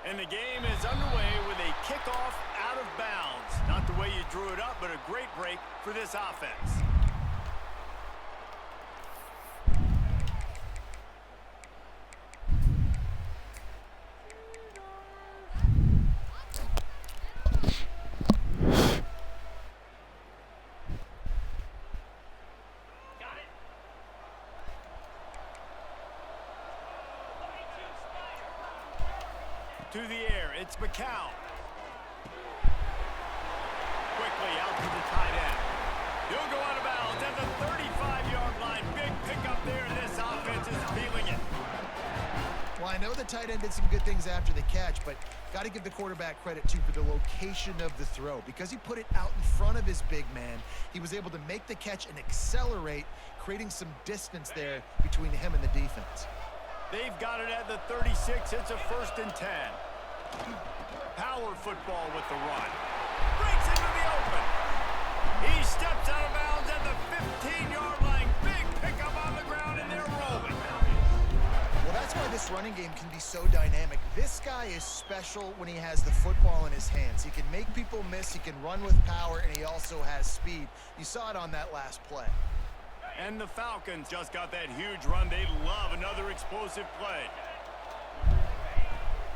And the game is underway with a kickoff out of bounds. Not the way you drew it up, but a great break for this offense. To the air, it's McCown. Quickly out to the tight end. He'll go out of bounds at the 35-yard line. Big pickup there, and this offense is feeling it. Well, I know the tight end did some good things after the catch, but got to give the quarterback credit, too, for the location of the throw. Because he put it out in front of his big man, he was able to make the catch and accelerate, creating some distance there between him and the defense. They've got it at the 36. It's a 1st and 10. Power football with the run. Breaks into the open. He steps out of bounds at the 15-yard line. Big pickup on the ground, and they're rolling. Well, that's that's why this running game can be so dynamic. This guy is special when he has the football in his hands. He can make people miss, he can run with power, and he also has speed. You saw it on that last play. And the Falcons just got that huge run. They love another explosive play.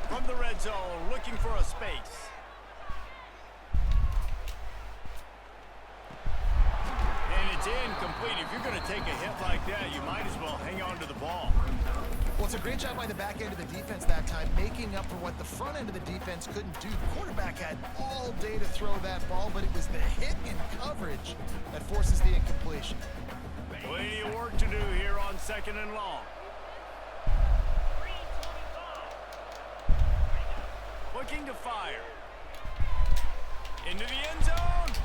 From the red zone, looking for a space. And it's incomplete. If you're going to take a hit like that, you might as well hang on to the ball. Well, it's a great job by the back end of the defense that time, making up for what the front end of the defense couldn't do. The quarterback had all day to throw that ball, but it was the hit in coverage that forces the incompletion. Plenty of work to do here on 2nd and long. Looking to fire. Into the end zone.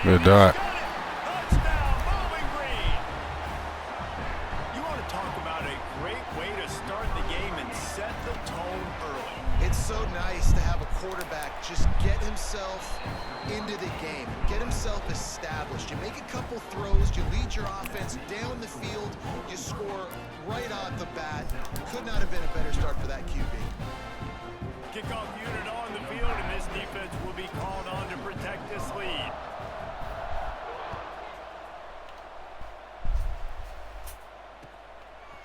Good dot. Touchdown, Bowling Green. You want to talk about a great way to start the game and set the tone early. It's so nice to have a quarterback just get himself into the game, get himself established. You make a couple throws, you lead your offense down the field, you score right off the bat. Could not have been a better start for that QB. Kickoff unit on the field, and this defense will be called on to protect this lead.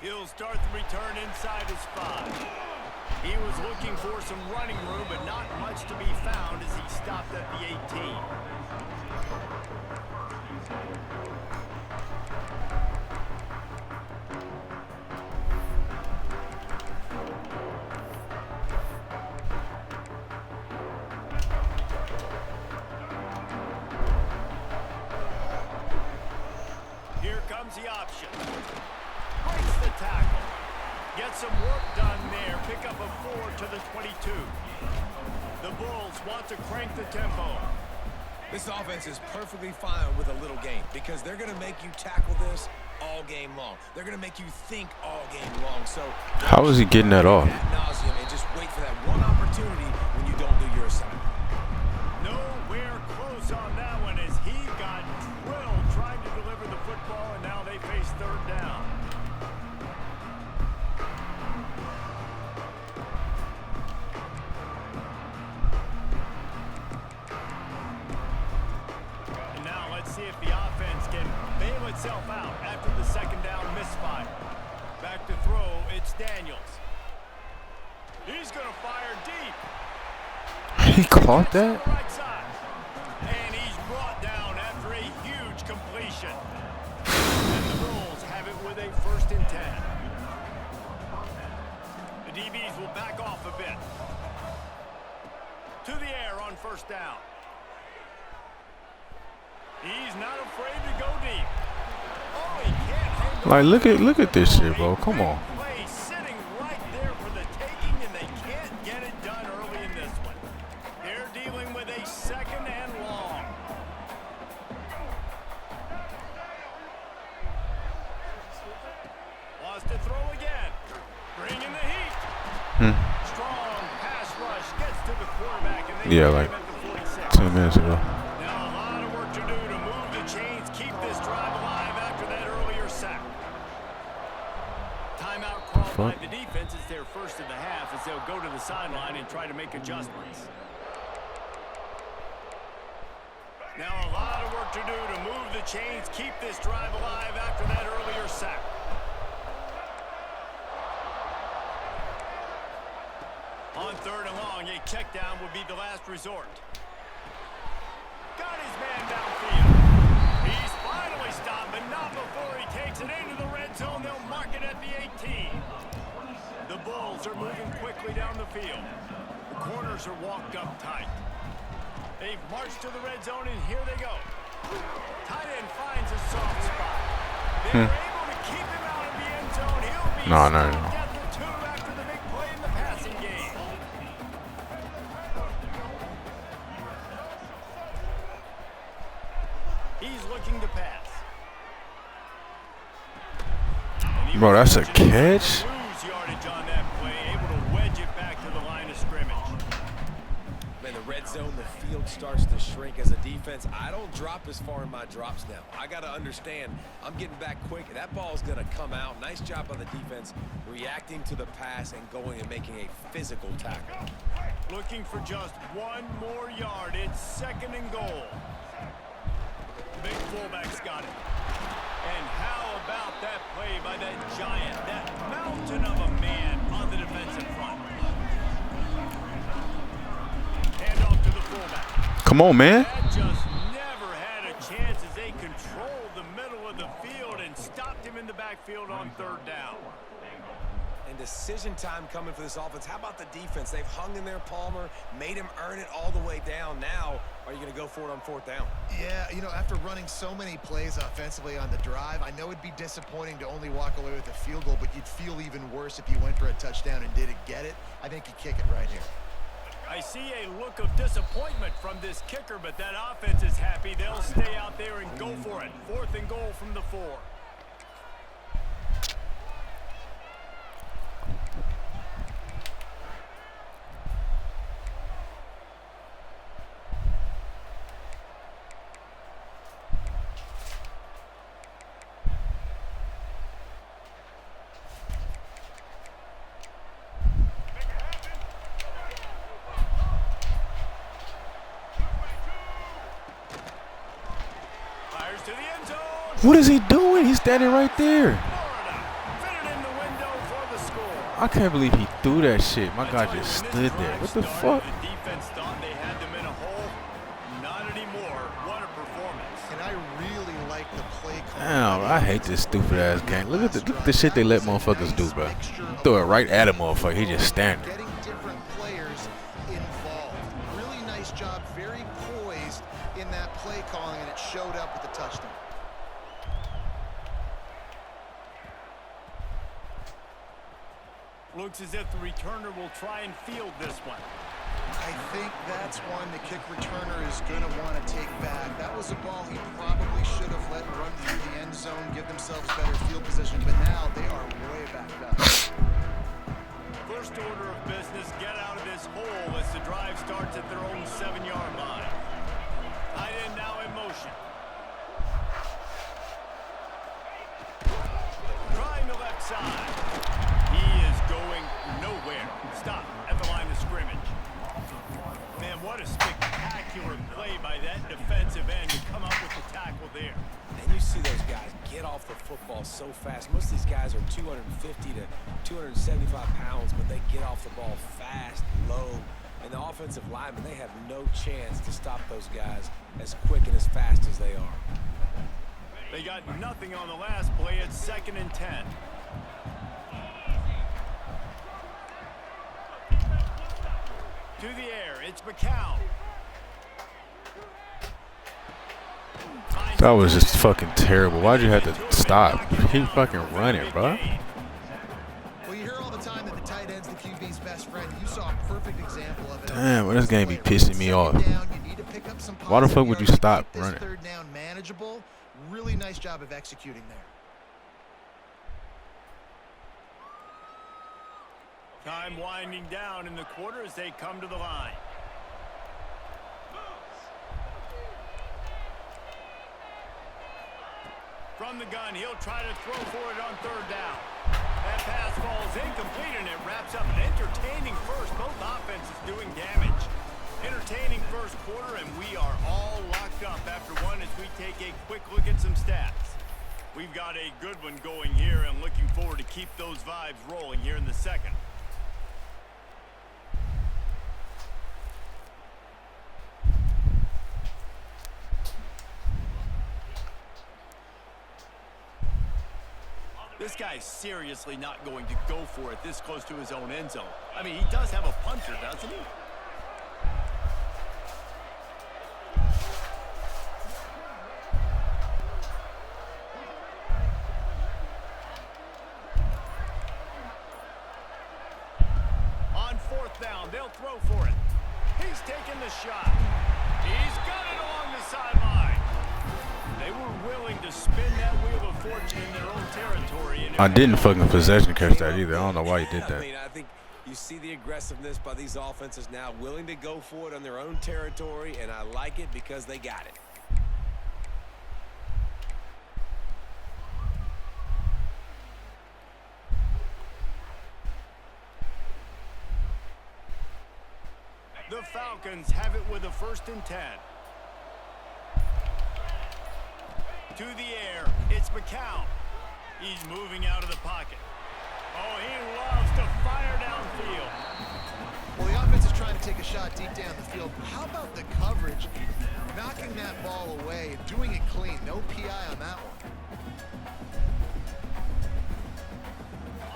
He'll start the return inside his 5. He was looking for some running room, but not much to be found as he stopped at the 18. Here comes the option. Breaks the tackle. Get some work done there. Pick up a 4 to the 22. The Bulls want to crank the tempo. This offense is perfectly fine with a little game because they're going to make you tackle this all game long. They're going to make you think all game long. So How is he getting that off? ad nauseum and just wait for that one opportunity when you don't do your assignment. Nowhere close on that one as he got drilled trying to deliver the football, and now they face 3rd down. And now let's see if the offense can bail itself out after the 2nd down misfire. Back to throw, it's Daniels. He's going to fire deep. He caught that? Right side. And he's brought down after a huge completion. And the Bulls have it with a 1st and 10. The DBs will back off a bit. To the air on 1st down. He's not afraid to go deep. Oh, he can't hang Like, look at this shit, bro. Come on. Play sitting right there for the taking, and they can't get it done early in this one. They're dealing with a 2nd and long. Wants to throw again. Bringing the heat. Strong pass rush gets to the quarterback, and they Yeah, get like him at the 46. 10 minutes ago. Now a lot of work to do to move the chains, keep this drive alive after that earlier sack. Timeout called by the defense. It's their 1st of the half as they'll go to the sideline and try to make adjustments. Now a lot of work to do to move the chains, keep this drive alive after that earlier sack. On 3rd and long, a check down would be the last resort. Got his man downfield. He's finally stopped, but not before he takes it into the red zone. They'll mark it at the 18. The Bulls are moving quickly down the field. The corners are walked up tight. They've marched to the red zone, and here they go. Tight end finds a soft spot. They're able to keep him out of the end zone. He'll be No. stopped at the 2 after the big play in the passing game. He's looking to pass. Bro, that's a catch? Lose yardage on that play, able to wedge it back to the line of scrimmage. Man, the red zone, the field starts to shrink as a defense, I don't drop as far in my drops now. I got to understand I'm getting back quick, and that ball is going to come out. Nice job by the defense reacting to the pass and going and making a physical tackle. Looking for just one more yard. It's 2nd and goal. Big fullback's got it. And how about that play by that giant, that mountain of a man on the defensive front? Hand off to the fullback. Come on, man. That just never had a chance as they controlled the middle of the field and stopped him in the backfield on 3rd down. And decision time coming for this offense. How about the defense? They've hung in there, Palmer, made him earn it all the way down. Now, are you going to go for it on 4th down? Yeah, you know, after running so many plays offensively on the drive, I know it'd be disappointing to only walk away with a field goal, but you'd feel even worse if you went for a touchdown and didn't get it. I think you kick it right here. I see a look of disappointment from this kicker, but that offense is happy. They'll stay out there and go for it. 4th and goal from the 4. To the end zone. What is he doing? He's standing right there. Fitted in the window for the score. I can't believe he threw that shit. My guy just stood there. What the fuck? The defense thought they had them in a hole. Not anymore. What a performance. And I really like the play call. Damn, I hate this stupid ass game. Look at the shit they let motherfuckers do, bro. Throw it right at a motherfucker. He just standing. Getting different players involved. Really nice job, very poised in that play calling, and it showed up with the touchdown. Looks as if the returner will try and field this one. I think that's one the kick returner is going to want to take back. That was a ball he probably should have let run through the end zone, give themselves better field position, but now they are way back up. First order of business, get out of this hole as the drive starts at their own 7-yard line. Tight end now in motion. Trying the left side. He is going nowhere. Stop at the line of scrimmage. Man, what a spectacular play by that defensive end to come up with the tackle there. And you see those guys get off the football so fast. Most of these guys are 250 to 275 pounds, but they get off the ball fast, low. And the offensive linemen, they have no chance to stop those guys as quick and as fast as they are. They got nothing on the last play. It's 2nd and 10. To the air, it's McCown. That was just fucking terrible. Why'd you have to stop? He fucking running, bro. Well, you hear all the time that the tight end's the QB's best friend. You saw a perfect example of it. Damn, well, this game be pissing me off. Why the fuck would you stop running? 3rd down manageable. Really nice job of executing there. Time winding down in the quarter as they come to the line. From the gun, he'll try to throw for it on 3rd down. That pass falls incomplete, and it wraps up an entertaining first. Both offenses doing damage. Entertaining first quarter, and we are all locked up after one as we take a quick look at some stats. We've got a good one going here, and looking forward to keep those vibes rolling here in the second. This guy's seriously not going to go for it this close to his own end zone. I mean, he does have a puncher, doesn't he? On 4th down, they'll throw for it. He's taking the shot. He's got it along the sideline. They were willing to spin that wheel of fortune in their own territory. I didn't fucking possession catch that either. I don't know why you did that. I mean, I think You see the aggressiveness by these offenses now, willing to go for it on their own territory, and I like it because they got it. The Falcons have it with a 1st and 10. To the air, it's McCown. He's moving out of the pocket. Oh, he loves to fire downfield. Well, the offense is trying to take a shot deep down the field. How about the coverage? Knocking that ball away and doing it clean. No PI on that one.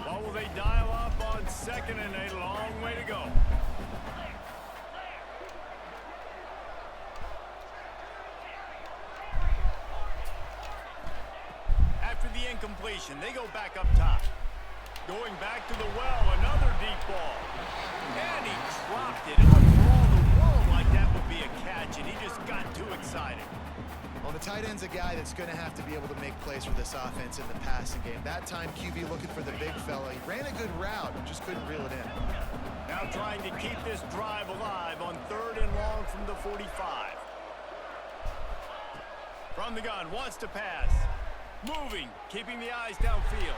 What will they dial up on 2nd and a long way to go? After the incompletion, they go back up top. Going back to the well, another deep ball. And he dropped it. And for all the world like that would be a catch, and he just got too excited. Well, the tight end's a guy that's going to have to be able to make plays for this offense in the passing game. That time, QB looking for the big fella. He ran a good route, just couldn't reel it in. Now trying to keep this drive alive on 3rd and long from the 45. From the gun, wants to pass. Moving, keeping the eyes downfield.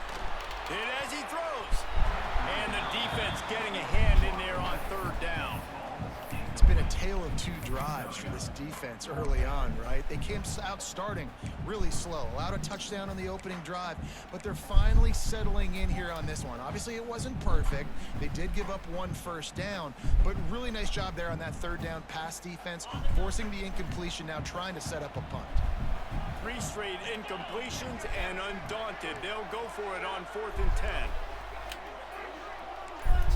Hit as he throws. And the defense getting a hand in there on 3rd down. It's been a tale of 2 drives for this defense early on, right? They came out starting really slow, allowed a touchdown on the opening drive, but they're finally settling in here on this one. Obviously, it wasn't perfect. They did give up 1 first down, but really nice job there on that 3rd down pass defense, forcing the incompletion, now trying to set up a punt. 3 straight incompletions, and undaunted, they'll go for it on 4th and 10.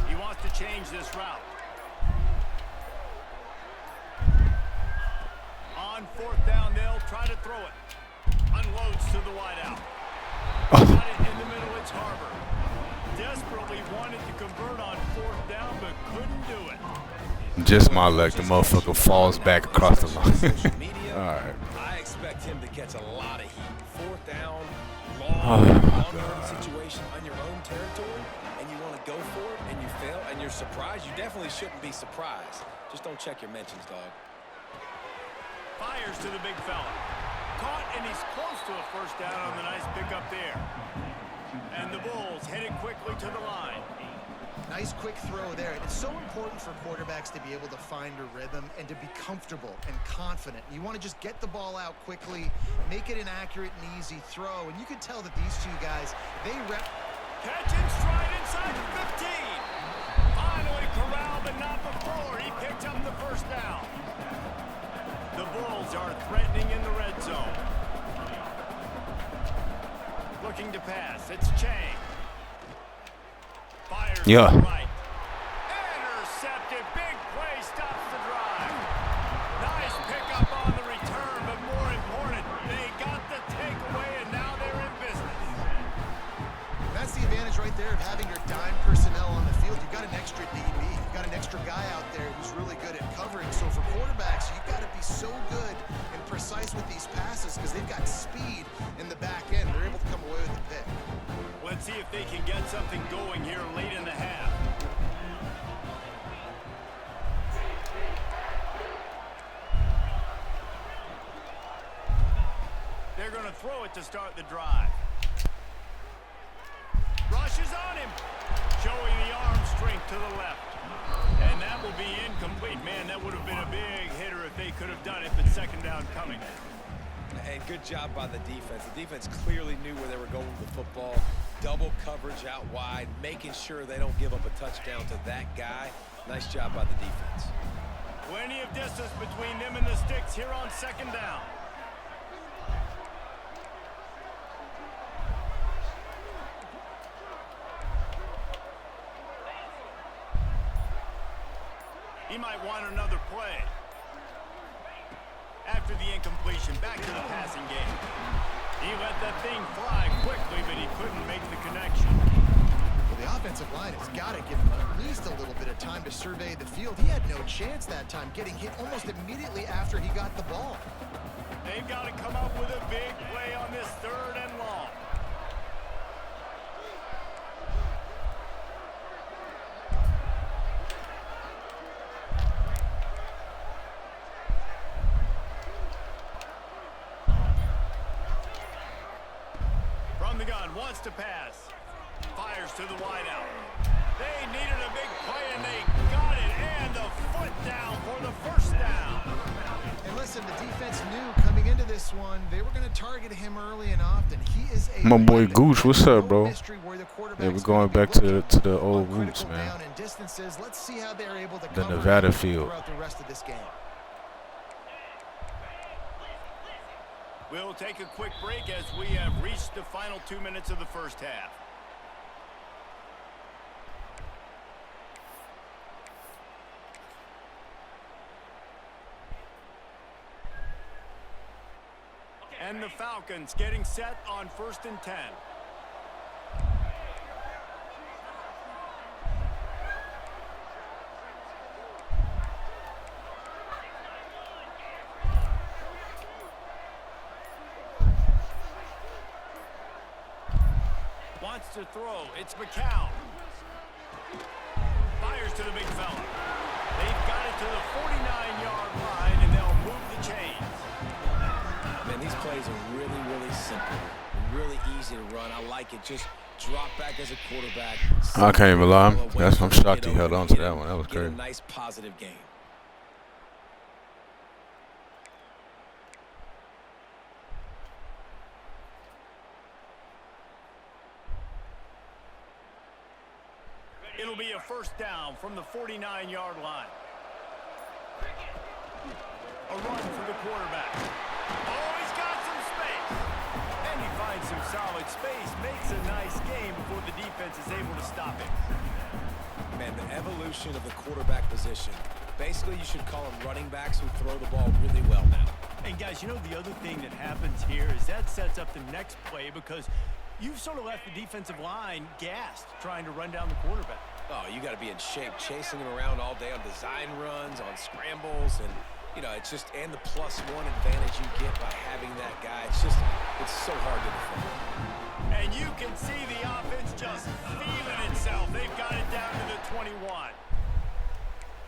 He wants to change this route. On 4th down, they'll try to throw it. Unloads to the wideout. Got it in the middle, it's Harbor. Desperately wanted to convert on 4th down, but couldn't do it. Just my luck, the motherfucker falls back across the line. All right. I expect him to catch a lot of heat. 4th down, long, long situation on your own territory, and you want to go for it, and you fail, and you're surprised. You definitely shouldn't be surprised. Just don't check your mentions, dog. Fires to the big fella. Caught, and he's close to a 1st down on the nice pickup there. And the Bulls headed quickly to the line. Nice quick throw there. And it's so important for quarterbacks to be able to find a rhythm and to be comfortable and confident. You want to just get the ball out quickly, make it an accurate and easy throw. And you can tell that these 2 guys, they rep. Catch and stride inside the 15. Finally corralled, but not before. He picked up the 1st down. The Bulls are threatening in the red zone. Looking to pass. It's Chang. Fires to the right. Intercepted. Big play stops the drive. Nice pickup on the return, but more important, they got the takeaway, and now they're in business. That's the advantage right there of having your dime personnel on the field. You've got an extra DB. You've got an extra guy out there who's really good at covering. So for quarterbacks, you've got to be so good and precise with these passes because they've got speed in the back end. They're able to come away with the pick. Let's see if they can get something going here late in the half. They're going to throw it to start the drive. Rushes on him, showing the arm strength to the left. And that will be incomplete. Man, that would have been a big hitter if they could have done it, but 2nd down coming. And good job by the defense. The defense clearly knew where they were going with the football. Double coverage out wide, making sure they don't give up a touchdown to that guy. Nice job by the defense. Plenty of distance between them and the sticks here on 2nd down. He might want another play. After the incompletion, back to the passing game. He let that thing fly quickly, but he couldn't make the connection. Well, the offensive line has got to give him at least a little bit of time to survey the field. He had no chance that time, getting hit almost immediately after he got the ball. They've got to come up with a big play on this 3rd and long. the gun, wants to pass. Fires to the wideout. They needed a big play, and they got it. And the foot down for the first down. And listen, the defense knew coming into this one, they were going to target him early and often. He is a My boy weapon. Gooch, what's up, No bro? mystery where the Yeah, quarterback's we're going gonna back be to looking the old on roots, critical man. down and distances. Let's see how they're able to The cover Nevada it field. throughout the rest of this game. We'll take a quick break as we have reached the final 2 minutes of the first half. And the Falcons getting set on 1st and 10. Wants to throw. It's McCown. Fires to the big fella. They've got it to the 49-yard line, and they'll move the chains. Man, these plays are really, really simple. Really easy to run. I like it. Just drop back as a quarterback. I can't even lie. I'm shocked he held on to that one. That was Get a crazy. nice positive game. It'll be a first down from the 49-yard line. A run for the quarterback. Oh, he's got some space. And he finds some solid space. Makes a nice game before the defense is able to stop him. Man, the evolution of the quarterback position. Basically, you should call them running backs who throw the ball really well now. And guys, you know the other thing that happens here is that sets up the next play because you've sort of left the defensive line gassed trying to run down the quarterback. Oh, you got to be in shape, chasing him around all day on design runs, on scrambles, and, you know, it's just, and the +1 advantage you get by having that guy. It's just, it's so hard to defend. And you can see the offense just feeling itself. They've got it down to the 21.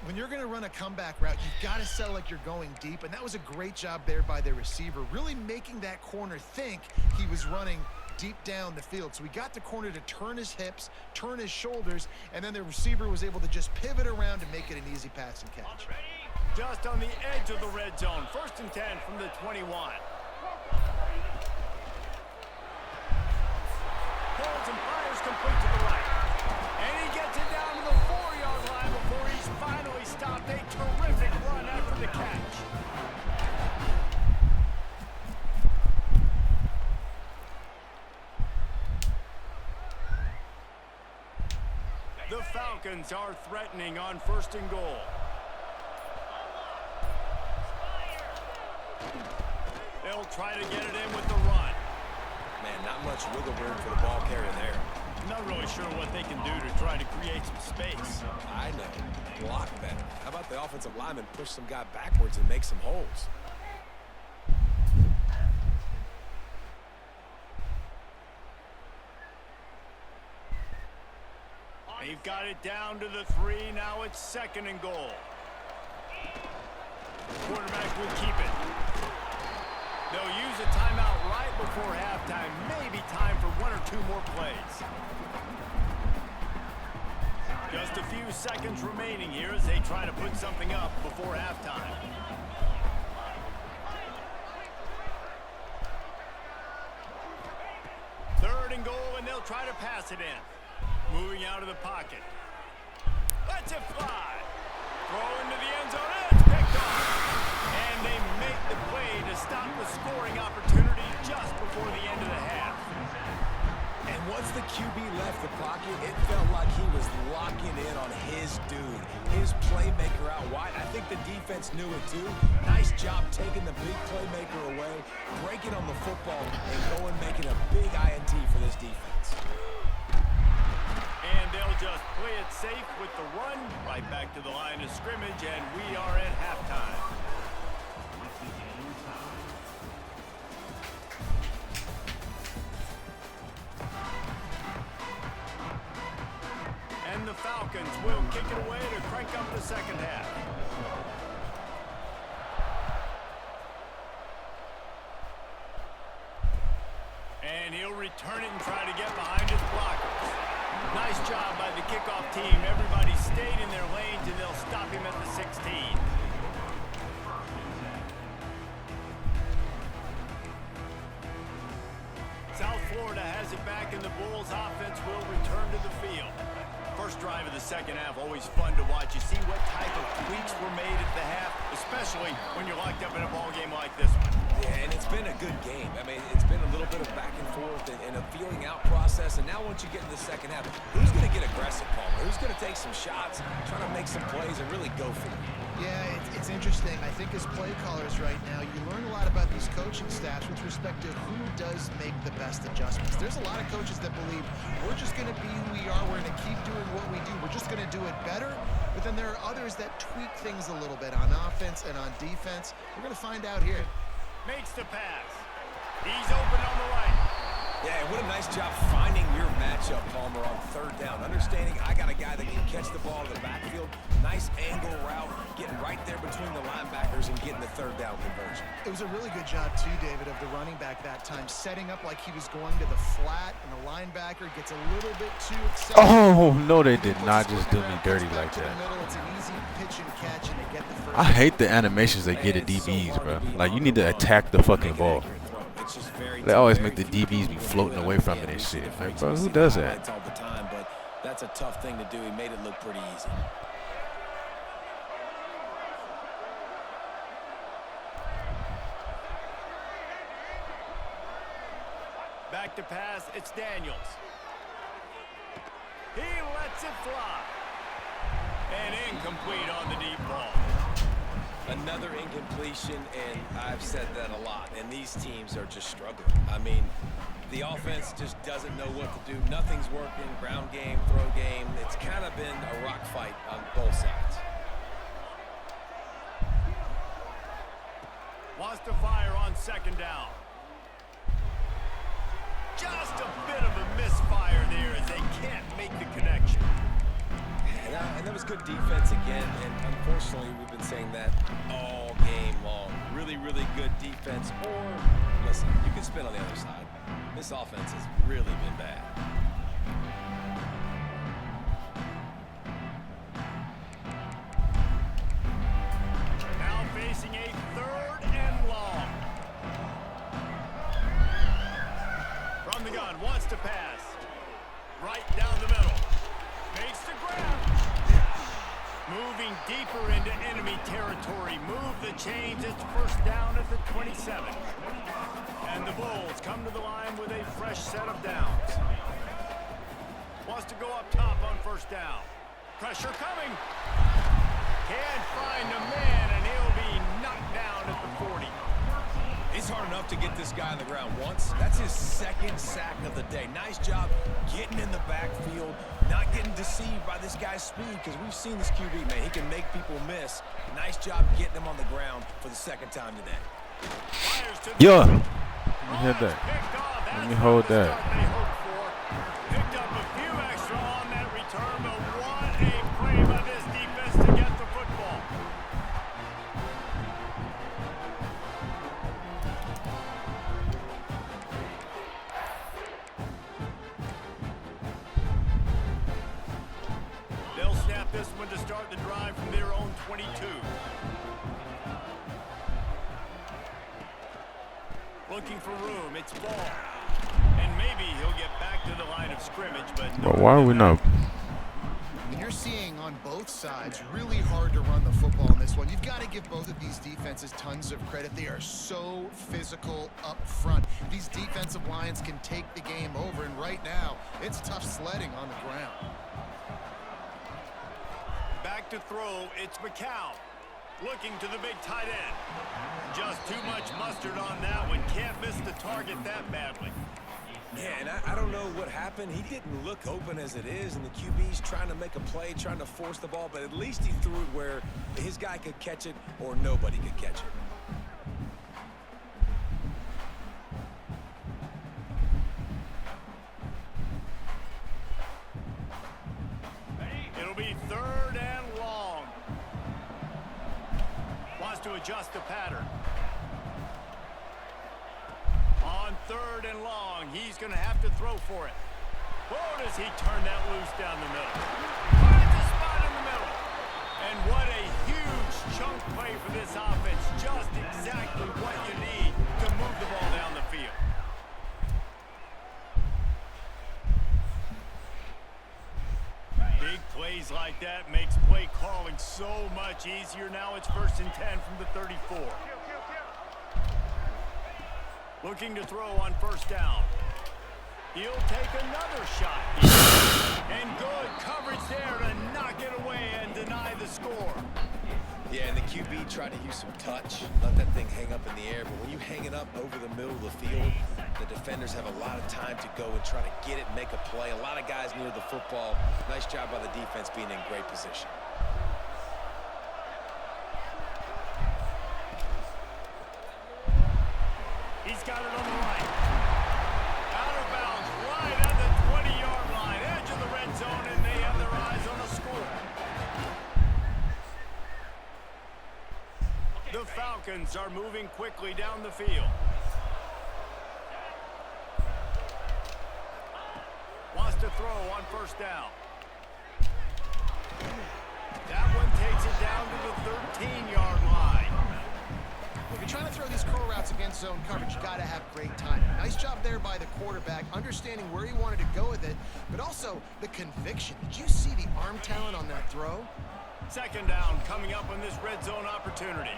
When you're going to run a comeback route, you've got to sell like you're going deep, and that was a great job there by the receiver, really making that corner think he was running deep down the field. So he got the corner to turn his hips, turn his shoulders, and then the receiver was able to just pivot around and make it an easy pass and catch. Just on the edge of the red zone. 1st and 10 from the 21. Pulls and fires complete to the right. And he gets it down to the 4-yard line before he's finally stopped. A terrific run after the catch. The Falcons are threatening on 1st and goal. They'll try to get it in with the run. Man, not much wiggle room for the ball carrier there. Not really sure what they can do to try to create some space. I know. Block better. How about the offensive lineman push some guy backwards and make some holes? They've got it down to the 3. Now it's 2nd and goal. Quarterback will keep it. They'll use a timeout right before halftime. Maybe time for 1 or 2 more plays. Just a few seconds remaining here as they try to put something up before halftime. Third and goal, and they'll try to pass it in. Moving out of the pocket. Lets it fly. Throw into the end zone. And it's picked off. And they make the play to stop the scoring opportunity just before the end of the half. And once the QB left the pocket, it felt like he was locking in on his dude, his playmaker out wide. I think the defense knew it too. Nice job taking the big playmaker away, breaking on the football, and going making a big INT for this defense. And they'll just play it safe with the run right back to the line of scrimmage, and we are at halftime. And the Falcons will kick it away to crank up the second half. And he'll return turn it and try to get behind his blockers. Nice job by the kickoff team. Everybody stayed in their lanes, and they'll stop him at the 16. South Florida has it back, and the Bulls offense will return to the field. First drive of the second half, always fun to watch. You see what type of tweaks were made at the half, especially when you're locked up in a ball game like this one. Yeah, and it's been a good game. I mean, it's been a little bit of back and forth and a feeling out process. And now once you get into the second half, who's going to get aggressive, Palmer? Who's going to take some shots, try to make some plays, and really go for it? Yeah, it's interesting. I think as play callers right now, you learn a lot about these coaching staffs with respect to who does make the best adjustments. There's a lot of coaches that believe we're just going to be who we are. We're going to keep doing what we do. We're just going to do it better. But then there are others that tweak things a little bit on offense and on defense. We're going to find out here. Makes the pass. He's open on the right. Yeah, and what a nice job finding your matchup, Palmer, on third down. Understanding I got a guy that can catch the ball in the backfield. Nice angle route, getting right there between the linebackers and getting the third down conversion. It was a really good job, too, David, of the running back that time, setting up like he was going to the flat, and the linebacker gets a little bit too excited. Oh, no, they did not just do me dirty like that. It's an easy pitch and catch, and they get the first. I hate the animations they get at DBs, bro. Like, you need to attack the fucking ball. They always make the DBs be floating away from it and shit. Like, bro, who does that? All the time, but that's a tough thing to do. He made it look pretty easy. Back to pass, it's Daniels. He lets it fly. And incomplete on the deep ball. Another incompletion, and I've said that a lot, and these teams are just struggling. I mean, the offense just doesn't know what to do. Nothing's working, ground game, throw game. It's kind of been a rock fight on both sides. Wants to fire on second down. Just a bit of a misfire there as they can't make the connection. And that was good defense again, and unfortunately we've been saying that all game long. Really, really good defense. Or, listen, you can spin on the other side. This offense has really been bad. Now facing a third and long. From the gun, wants to pass. Right down the middle. Makes the grab. Moving deeper into enemy territory. Move the chains. It's first down at the 27. And the Bulls come to the line with a fresh set of downs. Wants to go up top on first down. Pressure coming. Can't find a man, and he'll be knocked down at the 40. It's hard enough to get this guy on the ground once. That's his second sack of the day. Nice job getting in the backfield, not getting deceived by this guy's speed, because we've seen this QB, man. He can make people miss. Nice job getting him on the ground for the second time today. Yeah. Let me hit that. Let me hold that. Picked up a few extra on that return, but what a play by this defense to get the football. They'll snap this one to start the drive from their own 22. Looking for room, it's ball. And maybe he'll get back to the line of scrimmage, but no. But why are we not? And you're seeing on both sides really hard to run the football in this one. You've got to give both of these defenses tons of credit. They are so physical up front. These defensive lines can take the game over, and right now it's tough sledding on the ground. Back to throw, it's McCown. Looking to the big tight end. Just too much mustard on that one. Can't miss the target that badly. Yeah, and I don't know what happened. He didn't look open as it is, and the QB's trying to make a play, trying to force the ball, but at least he threw it where his guy could catch it or nobody could catch it. It'll be third and long. Wants to adjust the pattern. On 3rd and long. He's going to have to throw for it. Oh, does he turn that loose down the middle? Finds a spot in the middle. And what a huge chunk play for this offense. Just exactly what you need to move the ball down the field. Big plays like that makes play calling so much easier. Now it's 1st and 10 from the 34. Looking to throw on 1st down. He'll take another shot here. And good coverage there to knock it away and deny the score. Yeah, and the QB tried to use some touch, let that thing hang up in the air. But when you hang it up over the middle of the field, the defenders have a lot of time to go and try to get it, make a play. A lot of guys near the football. Nice job by the defense being in great position. He's got it on the right. Out of bounds, right at the 20-yard line. Edge of the red zone, and they have their eyes on a score. The Falcons are moving quickly down the field. Wants to throw on 1st down. That one takes it down to the 13-yard line. If you're trying to throw these curl routes against zone coverage, you got to have great timing. Nice job there by the quarterback, understanding where he wanted to go with it, but also the conviction. Did you see the arm talent on that throw? 2nd down coming up on this red zone opportunity.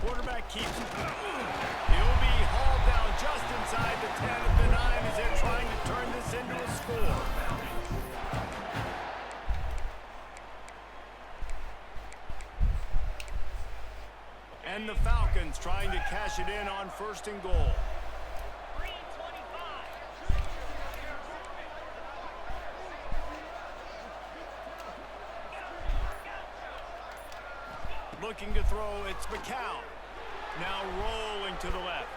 Quarterback keeps it. He'll be hauled down just inside the 10 at the 9 as they're trying to turn this into a score. And the Falcons trying to cash it in on 1st and goal. Looking to throw, it's McCown. Now rolling to the left.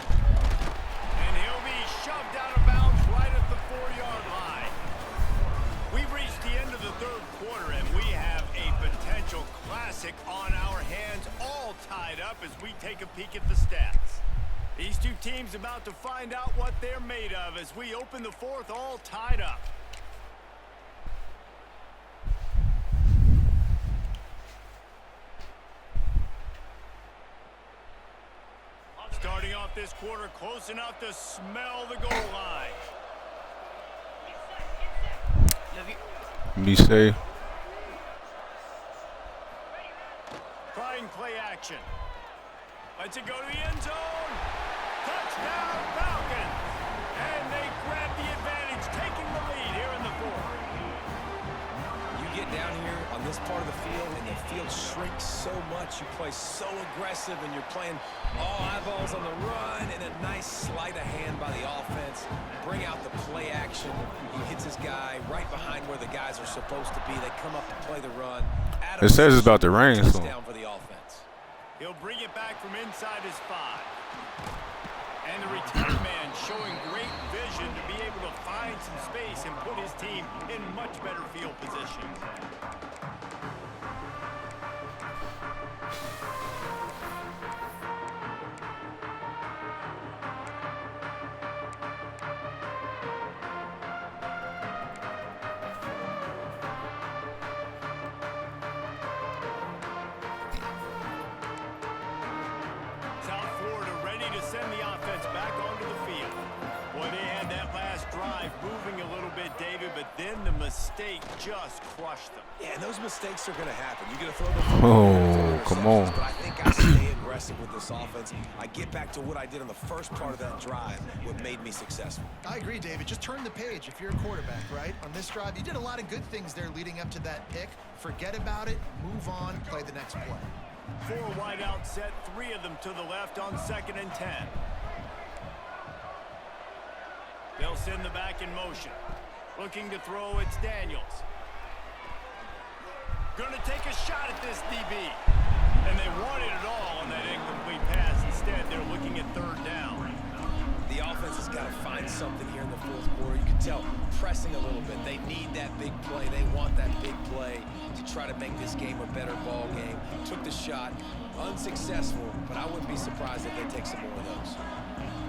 And he'll be shoved out of bounds right at the 4-yard line. We've reached the end of the 3rd quarter, and we have a potential classic on our hands, all tied up as we take a peek at the stats. These two teams about to find out what they're made of as we open the 4th, all tied up. Starting off this quarter close enough to smell the goal line. Me say. Trying play action. Lets it go to the end zone. Touchdown Falcons. And they grab the advantage, taking the lead here in the 4th. You get down here on this part of the field, and the field shrinks so much. You play so aggressive, and you're playing all eyeballs on the run, and a nice sleight of hand by the offense. Bring out the play action. He hits his guy right behind where the guys are supposed to be. They come up to play the run. It says it's about to rain, so. Down for the offense. He'll bring it back from inside his 5. And the return man showing great vision to be able to find some space and put his team in much better field position. Send the offense back onto the field. Boy, they had that last drive moving a little bit, David, but then the mistake just crushed them. Yeah, and those mistakes are going to happen. You're going to throw the Oh, come on. But I think I stay aggressive with this offense. I get back to what I did on the first part of that drive, what made me successful. I agree, David. Just turn the page if you're a quarterback, right? On this drive, you did a lot of good things there leading up to that pick. Forget about it, move on, play the next play. 4 wide out set, 3 of them to the left on 2nd and 10. They'll send the back in motion. Looking to throw, it's Daniels. Going to take a shot at this DB. And they wanted it all on that incomplete pass. Instead, they're looking at 3rd down. The offense has got to find something here in the fourth quarter. You can tell pressing a little bit. They need that big play. They want that big play to try to make this game a better ball game. Took the shot, unsuccessful, but I wouldn't be surprised if they take some more of those.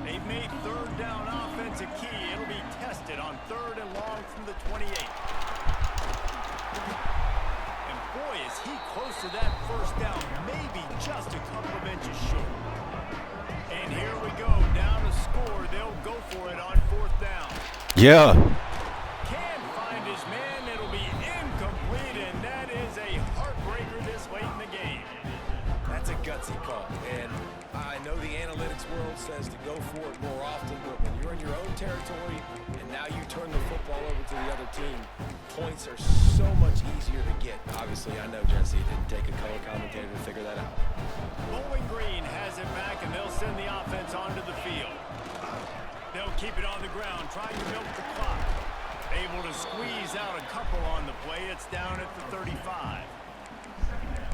They've made third down offense a key. It'll be tested on 3rd and long from the 28. And boy, is he close to that first down, maybe just a couple of inches short. And here we go, down to score. They'll go for it on 4th down. Yeah. Can't find his man. It'll be incomplete, and that is a heartbreaker this late in the game. That's a gutsy call, and I know the analytics world says to go for it more often, but when you're in your own territory and now you turn the football over to the other team, points are so much easier to get. Obviously, I know, Jesse, it didn't take a color commentator to figure that out. Bowling Green has it back, and they'll send the offense onto the field. They'll keep it on the ground, trying to milk the clock. Able to squeeze out a couple on the play. It's down at the 35.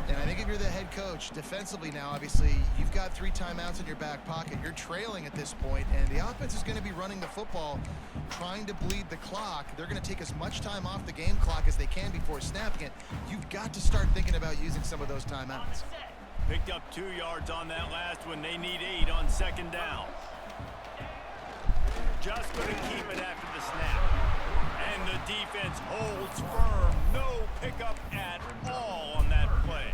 And I think if you're the head coach, defensively now, obviously, you've got 3 timeouts in your back pocket. You're trailing at this point, and the offense is going to be running the football, trying to bleed the clock. They're going to take as much time off the game clock as they can before snapping it. You've got to start thinking about using some of those timeouts. Picked up 2 yards on that last one. They need 8 on 2nd down. Just going to keep it after the snap. And the defense holds firm. No pickup at all on that play.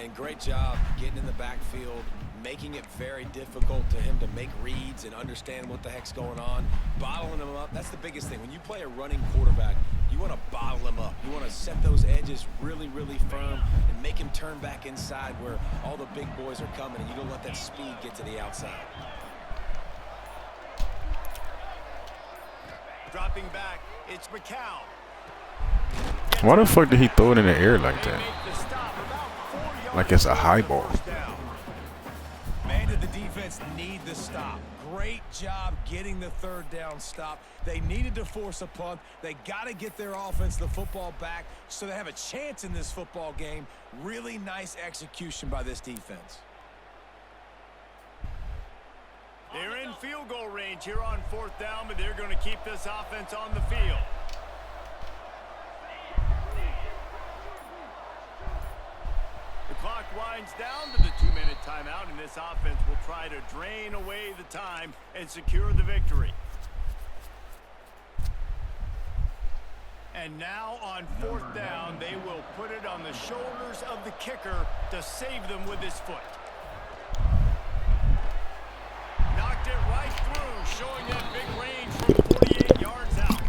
And great job getting in the backfield, making it very difficult to him to make reads and understand what the heck's going on, bottling him up. That's the biggest thing. When you play a running quarterback, you want to bottle him up. You want to set those edges really, really firm and make him turn back inside where all the big boys are coming, and you don't let that speed get to the outside. Dropping back, it's McCown. Why the fuck did he throw it in the air like that? Like it's a high ball. Man, did the defense need the stop. Great job getting the 3rd down stop. They needed to force a punt. They got to get their offense the football back so they have a chance in this football game. Really nice execution by this defense. They're in field goal range here on 4th down, but they're going to keep this offense on the field. The clock winds down to the 2-minute timeout, and this offense will try to drain away the time and secure the victory. And now on 4th down, they will put it on the shoulders of the kicker to save them with his foot. Knocked it right through, showing that big range from 48 yards out.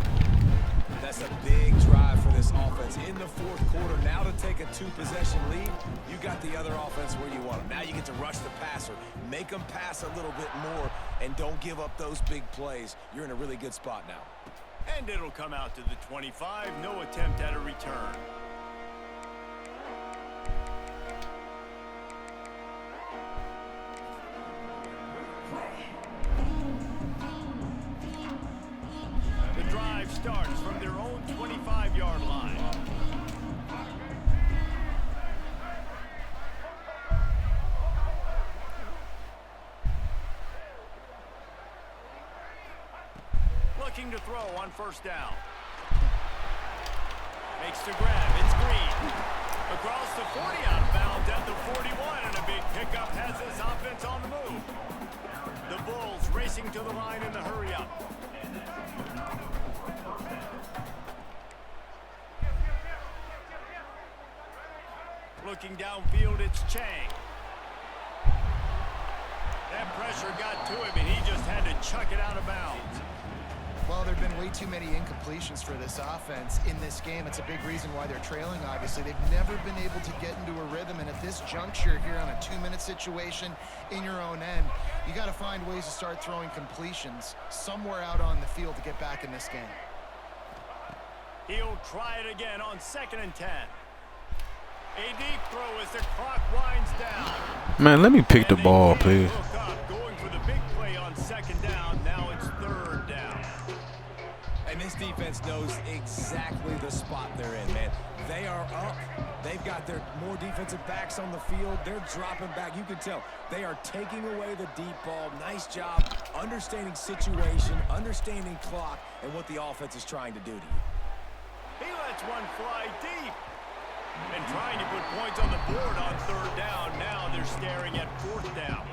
That's a big drive for this offense in the 4th quarter. Now to take a 2-possession lead, you got the other offense where you want them. Now you get to rush the passer, make them pass a little bit more, and don't give up those big plays. You're in a really good spot now. And it'll come out to the 25. No attempt at a return. The drive starts from their own 25-yard line. Looking to throw on 1st down. Makes the grab. It's Green. Across the 40, out of bounds at the 41, and a big pickup has this offense on the move. The Bulls racing to the line in the hurry-up. Looking downfield, it's Chang. That pressure got to him, and he just had to chuck it out of bounds. Well, there have been way too many incompletions for this offense in this game. It's a big reason why they're trailing, obviously. They've never been able to get into a rhythm, and at this juncture here on a 2-minute situation in your own end, you got to find ways to start throwing completions somewhere out on the field to get back in this game. He'll try it again on 2nd and 10. A deep throw as the clock winds down. Man, let me pick the ball, please. Going for the big play on 2nd down. Now it's 3rd down. Hey, And this defense knows exactly the spot they're in, man. They are up. They've got their more defensive backs on the field. They're dropping back. You can tell they are taking away the deep ball. Nice job understanding situation, understanding clock, and what the offense is trying to do to you. He lets one fly deep. And trying to put points on the board on third down. Now they're staring at fourth down.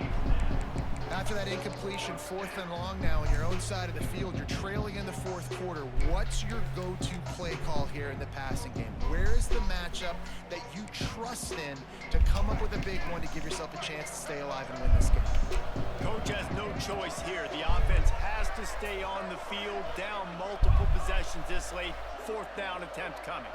After that incompletion, 4th and long now on your own side of the field, you're trailing in the 4th quarter. What's your go-to play call here in the passing game? Where is the matchup that you trust in to come up with a big one to give yourself a chance to stay alive and win this game? Coach has no choice here. The offense has to stay on the field, down multiple possessions this late. 4th down attempt coming.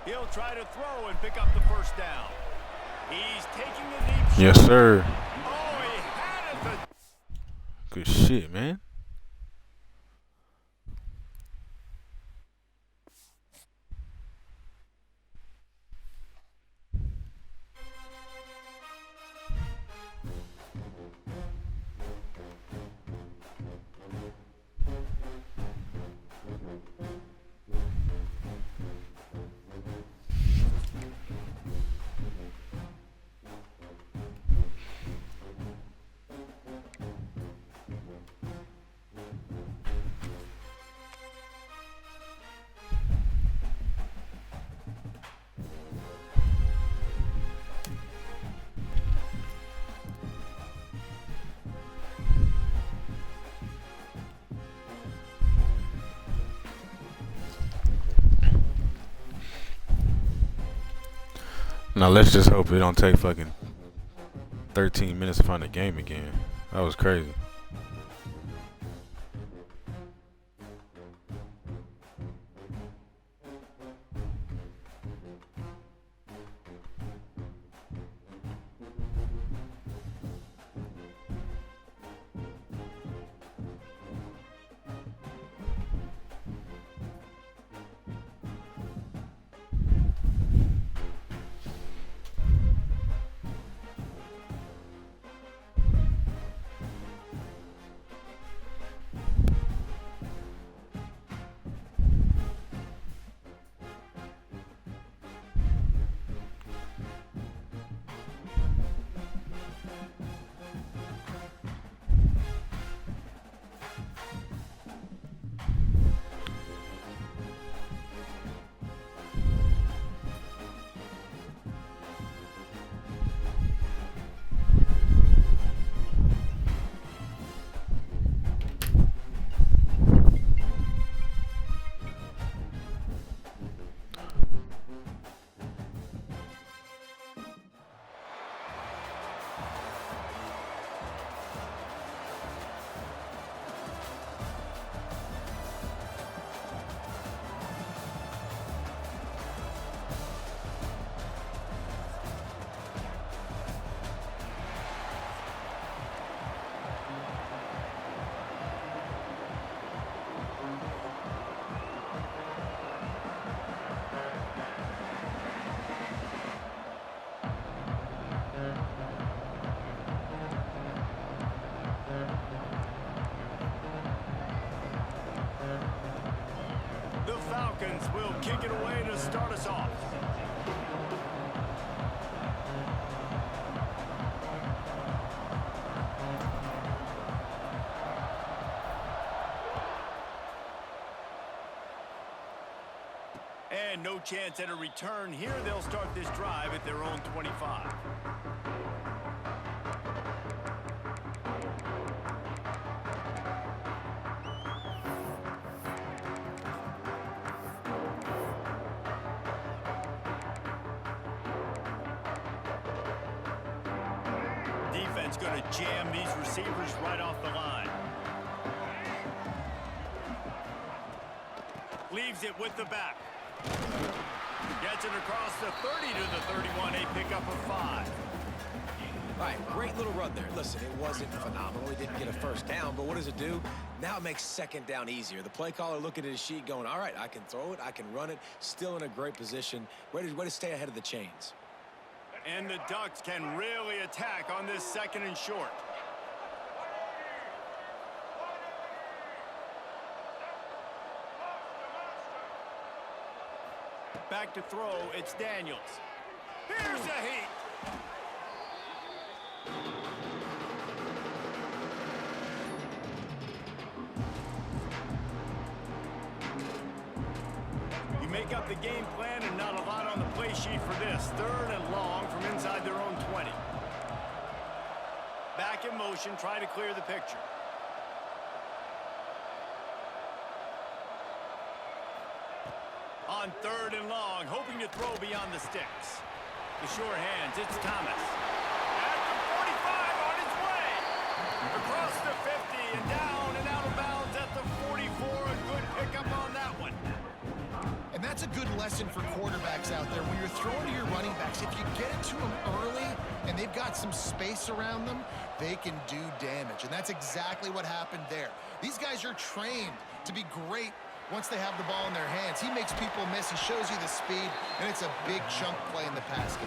He'll try to throw and pick up the first down. He's taking a deep shot. Yes, sir. Oh, he had it. Good shit, man. Now let's just hope it don't take fucking 13 minutes to find the game again. That was crazy. Falcons will kick it away to start us off. And no chance at a return here. They'll start this drive at their own 25. Defense going to jam these receivers right off the line. Leaves it with the back. Gets it across the 30 to the 31. A pickup of 5. All right, great little run there. Listen, it wasn't phenomenal. He didn't get a first down, but what does it do? Now it makes second down easier. The play caller looking at his sheet going, all right, I can throw it, I can run it, still in a great position, ready to stay ahead of the chains. And the Ducks can really attack on this 2nd and short. Back to throw, it's Daniels. Here's a heat. You make up the game plan and not a lot on the play sheet for this. 3rd and long from inside their own 20. Back in motion, try to clear the picture. On 3rd and long, hoping to throw beyond the sticks. The short hands, it's Thomas. At the 45, on his way. Across the 50 and down and out of bounds at the 44. A good pickup on that one. And that's a good lesson for quarterbacks out there. When you're throwing to your running backs, if you get it to them early and they've got some space around them, they can do damage. And that's exactly what happened there. These guys are trained to be great once they have the ball in their hands. He makes people miss. He shows you the speed, and it's a big chunk play in the pass game.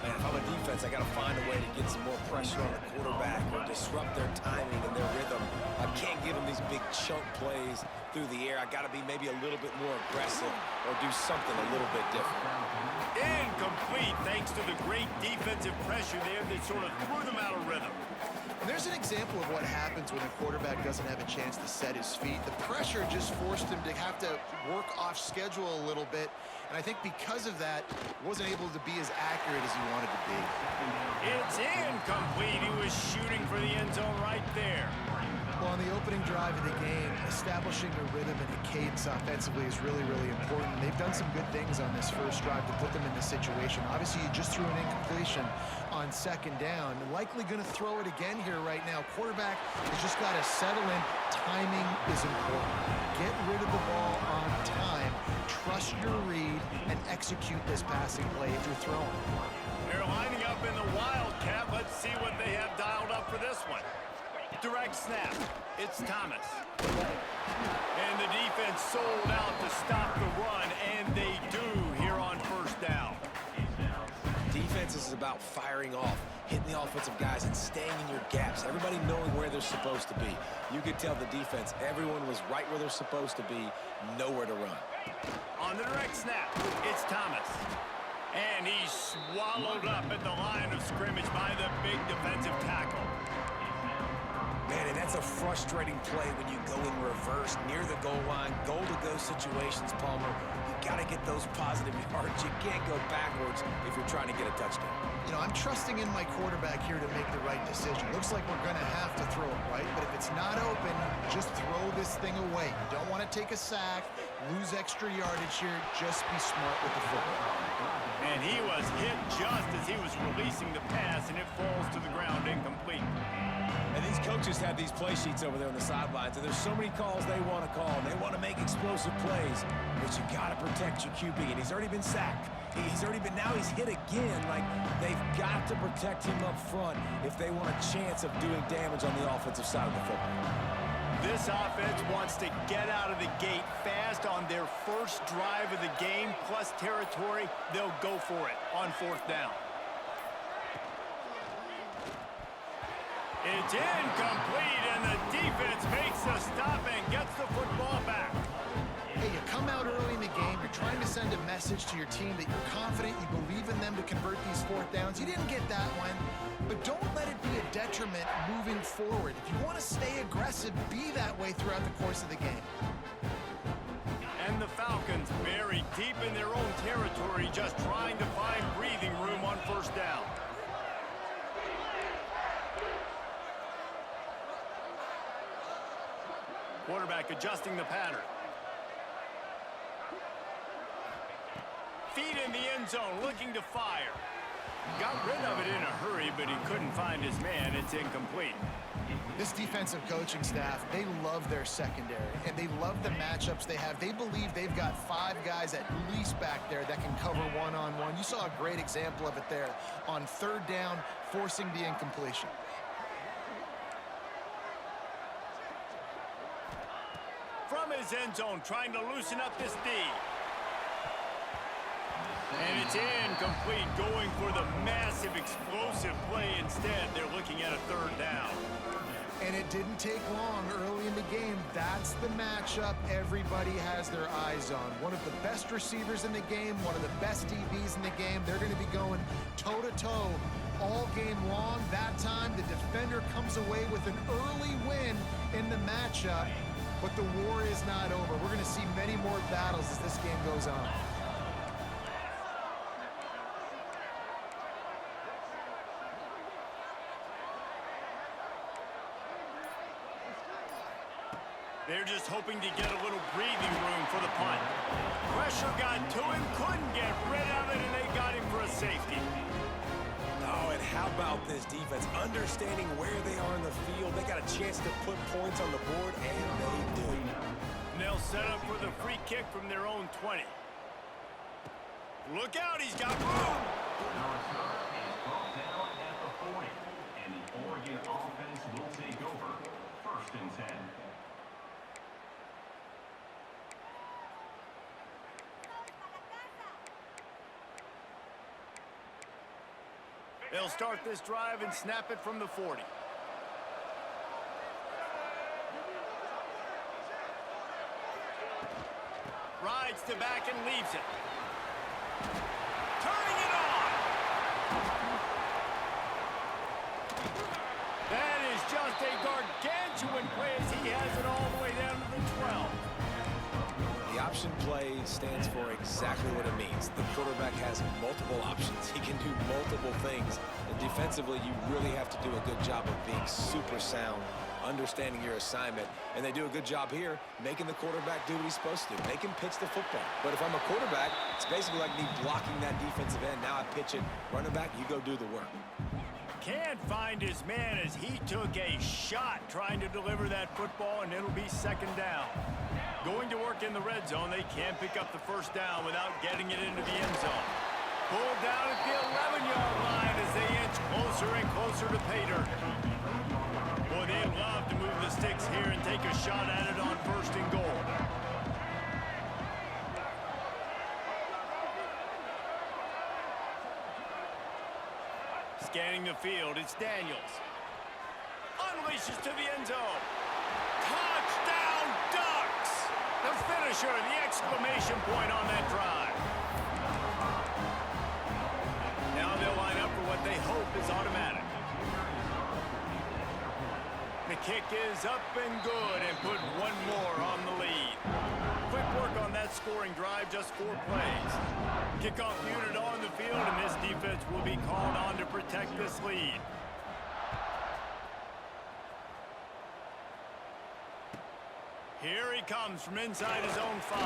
Man, if I'm a defense, I got to find a way to get some more pressure on the quarterback or disrupt their timing and their rhythm. I can't give them these big chunk plays through the air. I got to be maybe a little bit more aggressive or do something a little bit different. Incomplete, thanks to the great defensive pressure there that sort of threw them out of rhythm. And there's an example of what happens when a quarterback doesn't have a chance to set his feet. The pressure just forced him to have to work off schedule a little bit. And I think because of that, wasn't able to be as accurate as he wanted to be. It's incomplete. He was shooting for the end zone right there. Well, on the opening drive of the game, establishing a rhythm and a cadence offensively is really, really important. They've done some good things on this first drive to put them in this situation. Obviously, you just threw an incompletion on 2nd down. Likely going to throw it again here right now. Quarterback has just got to settle in. Timing is important. Get rid of the ball on time. Trust your read and execute this passing play if you're throwing. They're lining up in the Wildcat. Let's see what they have dialed up for this one. Direct snap. It's Thomas. And the defense sold out to stop the run, and they do here on 1st down. Defense is about firing off, hitting the offensive guys, and staying in your gaps. Everybody knowing where they're supposed to be. You could tell the defense, everyone was right where they're supposed to be, nowhere to run. On the direct snap, it's Thomas. And he's swallowed up at the line of scrimmage by the big defensive tackle. Man, and that's a frustrating play when you go in reverse near the goal line, goal-to-go situations, Palmer. You got to get those positive yards. You can't go backwards if you're trying to get a touchdown. You know, I'm trusting in my quarterback here to make the right decision. Looks like we're going to have to throw it, right? But if it's not open, just throw this thing away. You don't want to take a sack, lose extra yardage here. Just be smart with the football. And he was hit just as he was releasing the pass, and it falls to the ground incomplete. And these coaches have these play sheets over there on the sidelines, and there's so many calls they want to call. They want to make explosive plays, but you got to protect your QB, and he's already been sacked. Now he's hit again. Like, they've got to protect him up front if they want a chance of doing damage on the offensive side of the football. This offense wants to get out of the gate fast on their first drive of the game, plus territory. They'll go for it on 4th down. It's incomplete, and the defense makes a stop and gets the football back. Hey, you come out early in the game, you're trying to send a message to your team that you're confident, you believe in them to convert these 4th downs. You didn't get that one, but don't let it be a detriment moving forward. If you want to stay aggressive, be that way throughout the course of the game. And the Falcons buried deep in their own territory, just trying to find breathing room on 1st down. Quarterback adjusting the pattern. Feet in the end zone, looking to fire. Got rid of it in a hurry, but he couldn't find his man. It's incomplete. This defensive coaching staff, they love their secondary, and they love the matchups they have. They believe they've got 5 guys at least back there that can cover one-on-one. You saw a great example of it there on 3rd down, forcing the incompletion. From his end zone, trying to loosen up this D. And it's It's incomplete, going for the massive explosive play instead. They're looking at a third down. And it didn't take long early in the game. That's the matchup everybody has their eyes on. One of the best receivers in the game, one of the best DBs in the game. They're going to be going toe-to-toe all game long. That time, the defender comes away with an early win in the matchup, but the war is not over. We're going to see many more battles as this game goes on. They're just hoping to get a little breathing room for the punt. Pressure got to him, couldn't get rid of it, and they got him for a safety. Oh, and how about this defense? Understanding where they are in the field. They got a chance to put points on the board, and they do. And they'll set up for the free kick from their own 20. Look out, he's got room! Now a start is brought down at the 40, and the Oregon offense will take over. 1st and 10. They'll start this drive and snap it from the 40. Rides to back and leaves it. Turning it on! That is just a gargantuan play as he has it all the way down to the 12. The option play stands for exactly what it means. The quarterback has multiple options. He can do multiple things. And defensively, you really have to do a good job of being super sound, understanding your assignment. And they do a good job here, making the quarterback do what he's supposed to do. Make him pitch the football. But if I'm a quarterback, it's basically like me blocking that defensive end. Now I pitch it. Running back, you go do the work. Can't find his man as he took a shot trying to deliver that football, and it'll be 2nd down. Going to work in the red zone, they can't pick up the 1st down without getting it into the end zone. Pulled down at the 11-yard line as they inch closer and closer to pay dirt. Boy, they'd love to move the sticks here and take a shot at it on 1st and goal. Scanning the field, it's Daniels. Unleashes to the end zone. Touchdown, Ducks! The finisher, the exclamation point on that drive. Now they'll line up for what they hope is automatic. The kick is up and good and put one more on the lead. Quick work on that scoring drive, just 4 plays. Kickoff unit on the field, and this defense will be called on to protect this lead. Here he comes from inside his own 5.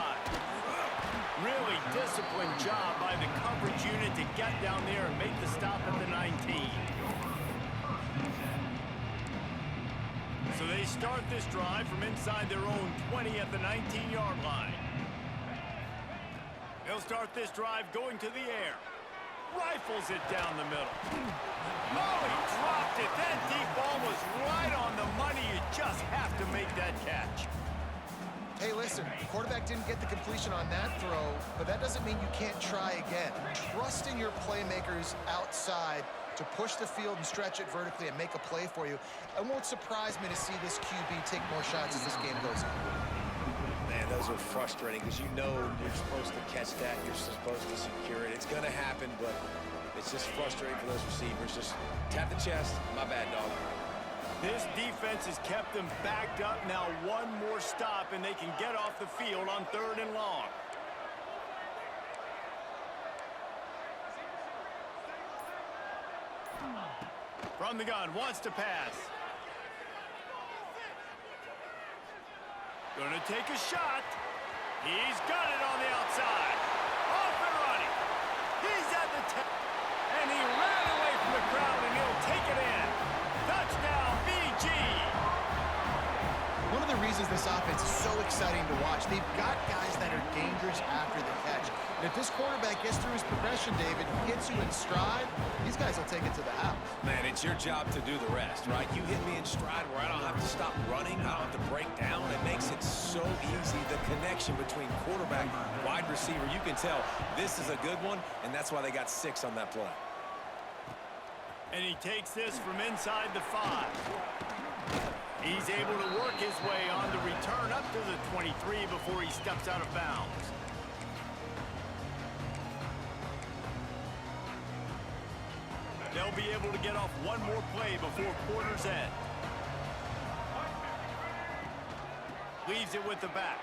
Really disciplined job by the coverage unit to get down there and make the stop at the 19. So they start this drive from inside their own 20 at the 19-yard line. They'll start this drive going to the air. Rifles it down the middle. Oh, he dropped it. That deep ball was right on the money. You just have to make that catch. Hey, listen, the quarterback didn't get the completion on that throw, but that doesn't mean you can't try again. Trust in your playmakers outside to push the field and stretch it vertically and make a play for you. It won't surprise me to see this QB take more shots as this game goes on. Man, those are frustrating because you know you're supposed to catch that, you're supposed to secure it. It's going to happen, but it's just frustrating for those receivers. Just tap the chest. My bad, dog. This defense has kept them backed up. Now one more stop, and they can get off the field on 3rd and long. From the gun, wants to pass. Gonna take a shot. He's got it on the outside. Off and running. He's at the 10. And he ran away from the crowd, and he'll take it in. Touchdown, BG. One of the reasons This offense is so exciting to watch. They've got guys that are dangerous after the catch. And if this quarterback gets through his progression, David, gets you in stride, these guys will take it to the house. Man, it's your job to do the rest, right? You hit me in stride where I don't have to stop running. I don't have to break down. It makes it so easy. The connection between quarterback and wide receiver, you can tell this is a good one, and that's why they got 6 on that play. And he takes this from inside the 5. He's able to work his way on the return up to the 23 before he steps out of bounds. They'll be able to get off one more play before quarter's end. Leaves it with the back.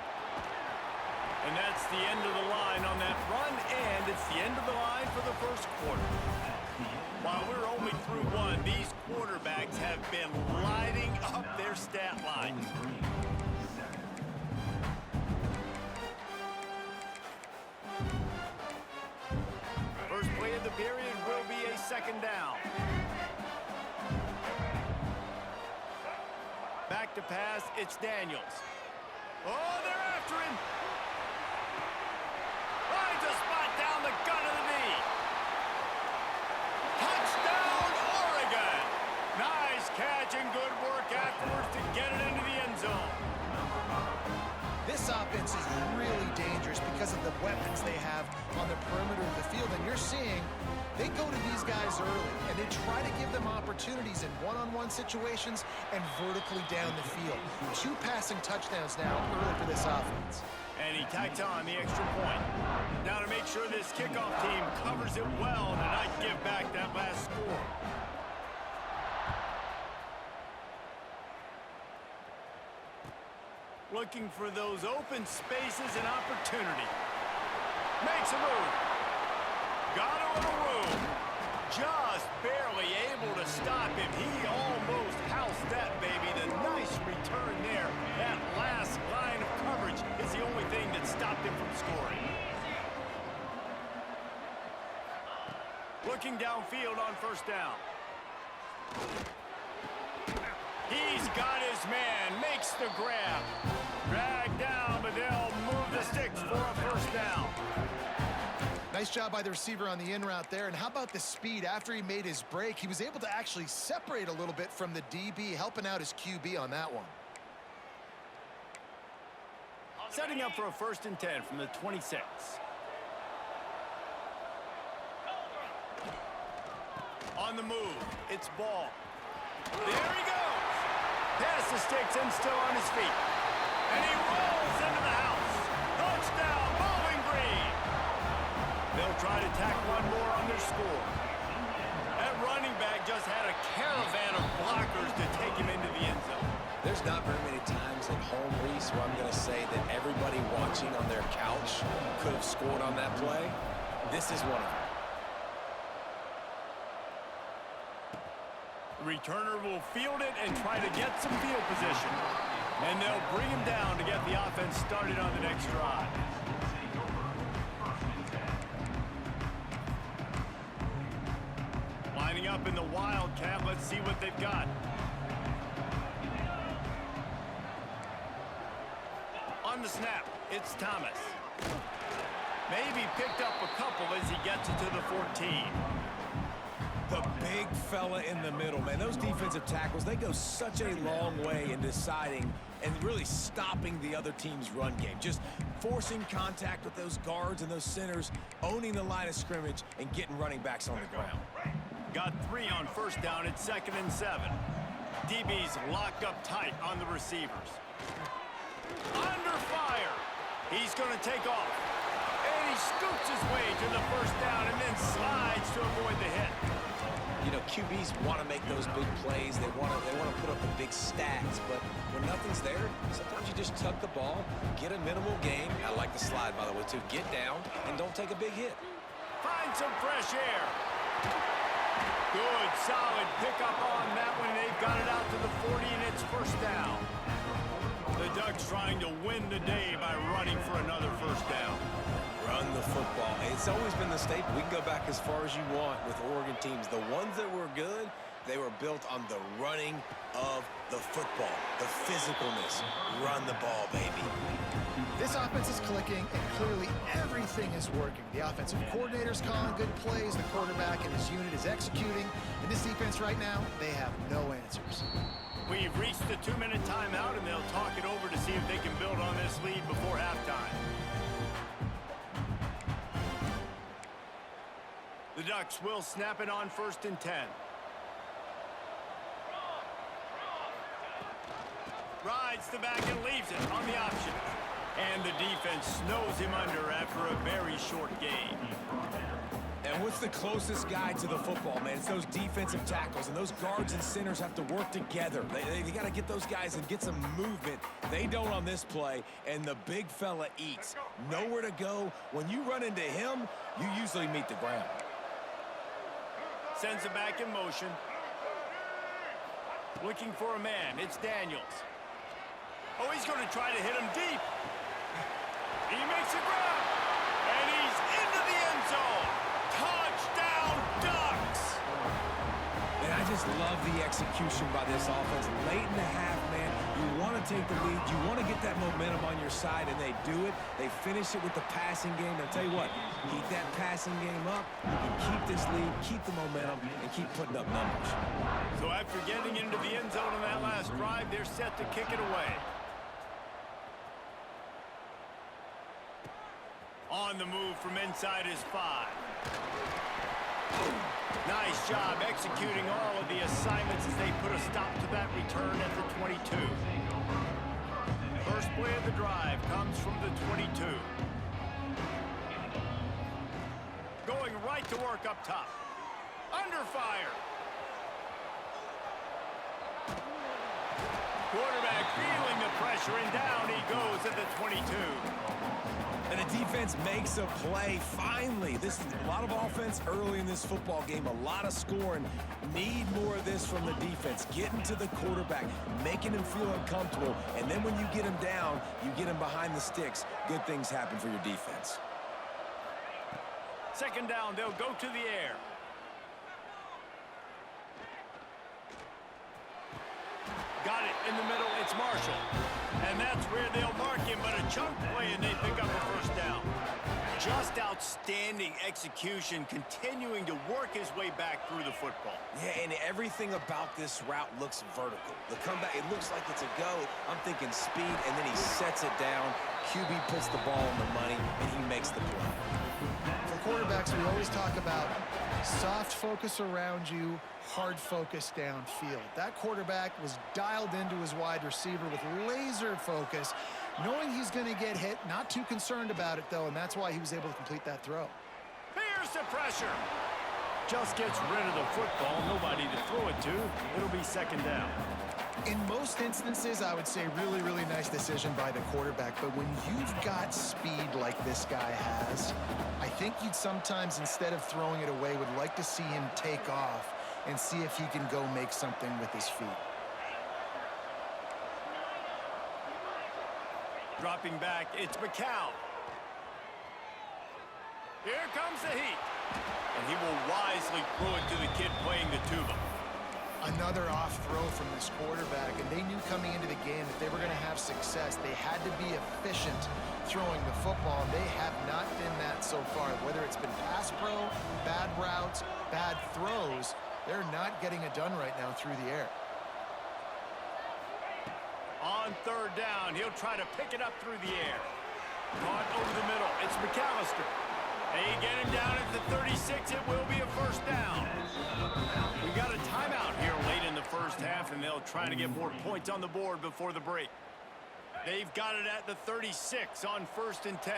And that's the end of the line on that run, and it's the end of the line for the first quarter. While we're only through one, these quarterbacks have been lighting up their stat lines. First play of the period will be a second down. Back to pass, it's Daniels. Oh, they're after him. Finds a spot down the gut of the knee. Touchdown, Oregon. Nice catch and good work afterwards to get it into the end zone. This offense is really dangerous because of the weapons they have on the perimeter of the field. And you're seeing they go to these guys early, and they try to give them opportunities in one-on-one situations and vertically down the field. 2 passing touchdowns now early for this offense. And he tacks on the extra point. Now to make sure this kickoff team covers it well and not give back that last score. Looking for those open spaces and opportunity. Makes a move. Got a little room. Just barely able to stop him. He almost housed that baby. The nice return there. That last line of coverage is the only thing that stopped him from scoring. Looking downfield on first down. He's got his man. Makes the grab. Dragged down, but they'll move the sticks for a first down. Nice job by the receiver on the in route there. And how about the speed? After he made his break, he was able to actually separate a little bit from the DB, helping out his QB on that one. Setting up for a 1st and 10 from the 26. On the move, it's Ball. There he goes. Past the sticks and still on his feet. And he rolls into the house. Touchdown, Bowling Green. They'll try to tack one more on their score. That running back just had a caravan of blockers to take him into the end zone. There's not very many times at home, Reese, where I'm going to say that everybody watching on their couch could have scored on that play. This is one of them. The returner will field it and try to get some field position. And they'll bring him down to get the offense started on the next drive. Lining up in the Wildcat. Let's see what they've got. On the snap, it's Thomas. Maybe picked up a couple as he gets it to the 14. The big fella in the middle, man. Those defensive tackles, they go such a long way in deciding and really stopping the other team's run game. Just forcing contact with those guards and those centers, owning the line of scrimmage, and getting running backs on the ground. Got 3 on first down. It's 2nd and 7. DB's locked up tight on the receivers. Under fire. He's going to take off. And he scoops his way to the first down and then slides to avoid the hit. You know, QBs want to make those big plays. They want to put up the big stats. But when nothing's there, sometimes you just tuck the ball, get a minimal gain. I like the slide, by the way, too. Get down and don't take a big hit. Find some fresh air. Good, solid pickup on that one. They've got it out to the 40, and it's first down. The Ducks trying to win the day by running for another first down. Run the football. It's always been the staple. We can go back as far as you want with Oregon teams. The ones that were good, They were built on the running of the football, the physicalness. Run the ball, baby. This offense is clicking, and clearly everything is working. The offensive coordinator's calling good plays. The quarterback and his unit is executing. And this defense right now, they have no answers. We've reached the 2-minute timeout, and they'll talk it over to see if they can build on this lead before halftime. The Ducks will snap it on 1st and 10. Rides the back and leaves it on the option. And the defense snows him under after a very short gain. And what's the closest guy to the football, man? It's those defensive tackles, and those guards and centers have to work together. They got to get those guys and get some movement. They don't on this play, and the big fella eats. Nowhere to go. When you run into him, you usually meet the ground. Sends it back in motion. Looking for a man. It's Daniels. Oh, he's going to try to hit him deep. He makes a grab. And he's into the end zone. Touchdown, Ducks! And I just love the execution by this offense. Late in the half, man, you want to take the lead. You want to get that momentum on your side, and they do it. They finish it with the passing game. I'll tell you what, keep that passing game up, and keep this lead, keep the momentum, and keep putting up numbers. So after getting into the end zone on that last drive, they're set to kick it away. On the move from inside his 5. Nice job executing all of the assignments as they put a stop to that return at the 22. First play of the drive comes from the 22. Going right to work up top. Under fire. Quarterback feeling the pressure, and down he goes at the 22. And the defense makes a play, finally. This is a lot of offense early in this football game, a lot of scoring. Need more of this from the defense. Getting to the quarterback, making him feel uncomfortable, and then when you get him down, you get him behind the sticks. Good things happen for your defense. Second down, they'll go to the air. Got it in the middle, it's Marshall. And that's where they'll mark him, but a chunk play and they pick up a first down. Just outstanding execution, continuing to work his way back through the football. Yeah, and everything about this route looks vertical. The comeback, it looks like it's a go. I'm thinking speed, and then he sets it down. QB puts the ball on the money, and he makes the play. For quarterbacks, we always talk about soft focus around you, hard focus downfield. That quarterback was dialed into his wide receiver with laser focus, knowing he's going to get hit, not too concerned about it, though, and that's why he was able to complete that throw. Here's the pressure. Just gets rid of the football, nobody to throw it to. It'll be second down. In most instances, I would say really, really nice decision by the quarterback, but when you've got speed like this guy has, I think you'd sometimes, instead of throwing it away, would like to see him take off and see if he can go make something with his feet. Dropping back, it's McCown. Here comes the heat. And he will wisely throw it to the kid playing the tuba. Another off throw from this quarterback, and they knew coming into the game that they were going to have success. They had to be efficient throwing the football. They have not been that so far. Whether it's been pass pro, bad routes, bad throws, they're not getting it done right now through the air. On third down, he'll try to pick it up through the air. Caught over the middle. It's McAllister. They get him down at the 36. It will be a first down. We got a timeout here late in the first half, and they'll try to get more points on the board before the break. They've got it at the 36 on 1st and 10.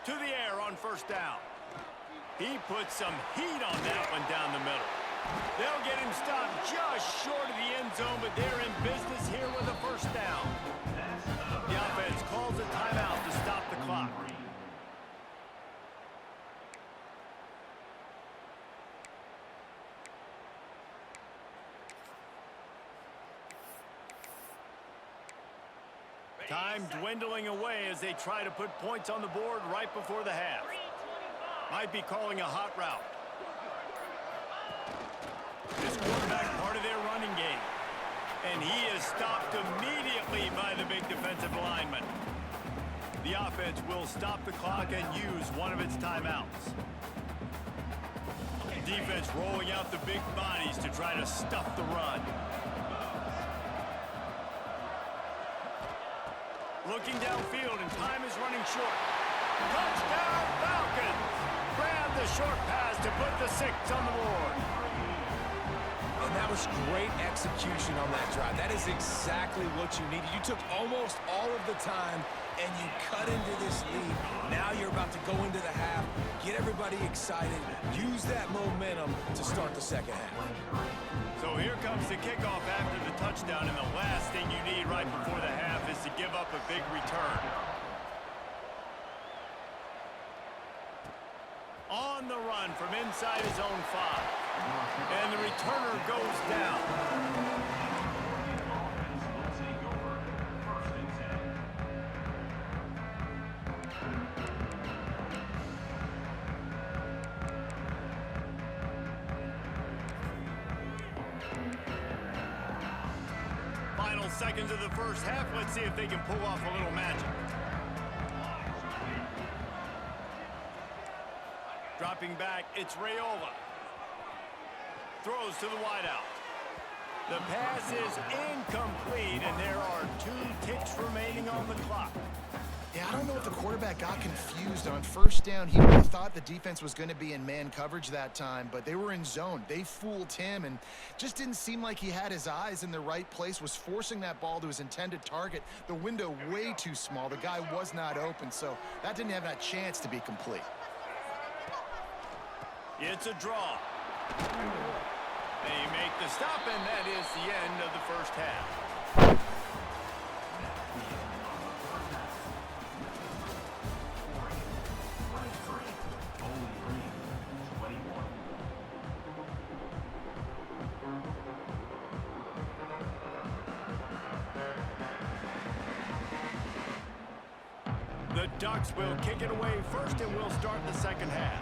To the air on first down. He puts some heat on that one down the middle. They'll get him stopped just short of the end zone, but they're in business here with a first down. The offense calls a timeout to stop the clock. Time dwindling away as they try to put points on the board right before the half. Might be calling a hot route. This quarterback part of their running game. And he is stopped immediately by the big defensive lineman. The offense will stop the clock and use one of its timeouts. Defense rolling out the big bodies to try to stuff the run. Looking downfield, and time is running short. Touchdown, Falcons! Grab the short pass to put the 6 on the board. And that was great execution on that drive. That is exactly what you needed. You took almost all of the time, and you cut into this lead. Now you're about to go into the half, get everybody excited, use that momentum to start the second half. So here comes the kickoff after the touchdown, and the last thing you need right before the half is to give up a big return. On the run from inside his own 5. And the returner goes down. Final seconds of the first half. Let's see if they can pull off a little magic. Dropping back, it's Raiola. Throws to the wideout. The pass is incomplete, and there are 2 ticks remaining on the clock. Yeah, I don't know if the quarterback got confused on first down. He really thought the defense was going to be in man coverage that time, but they were in zone. They fooled him and just didn't seem like he had his eyes in the right place, was forcing that ball to his intended target. The window way too small. The guy was not open, so that didn't have that chance to be complete. It's a draw. They make the stop, and that is the end of the first half. The Ducks will kick it away first, and we'll start the second half.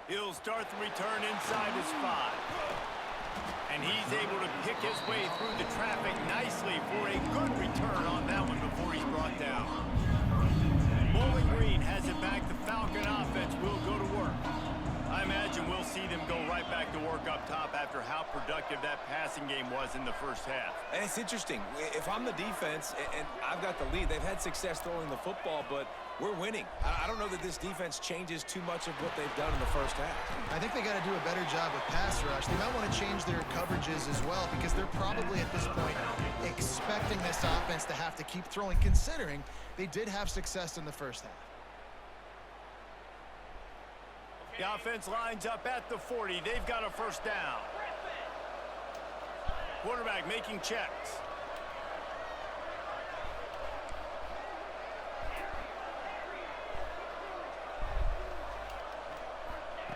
He'll start the return inside his 5. And he's able to pick his way through the traffic nicely for a good return on that one before he's brought down. Bowling Green has it back. The Falcon offense will go to work. I imagine we'll see them go right back to work up top after how productive that passing game was in the first half. And it's interesting. If I'm the defense and I've got the lead, they've had success throwing the football, but we're winning. I don't know that this defense changes too much of what they've done in the first half. I think they got to do a better job with pass rush. They might want to change their coverages as well, because they're probably at this point expecting this offense to have to keep throwing, considering they did have success in the first half. The offense lines up at the 40. They've got a first down. Quarterback making checks.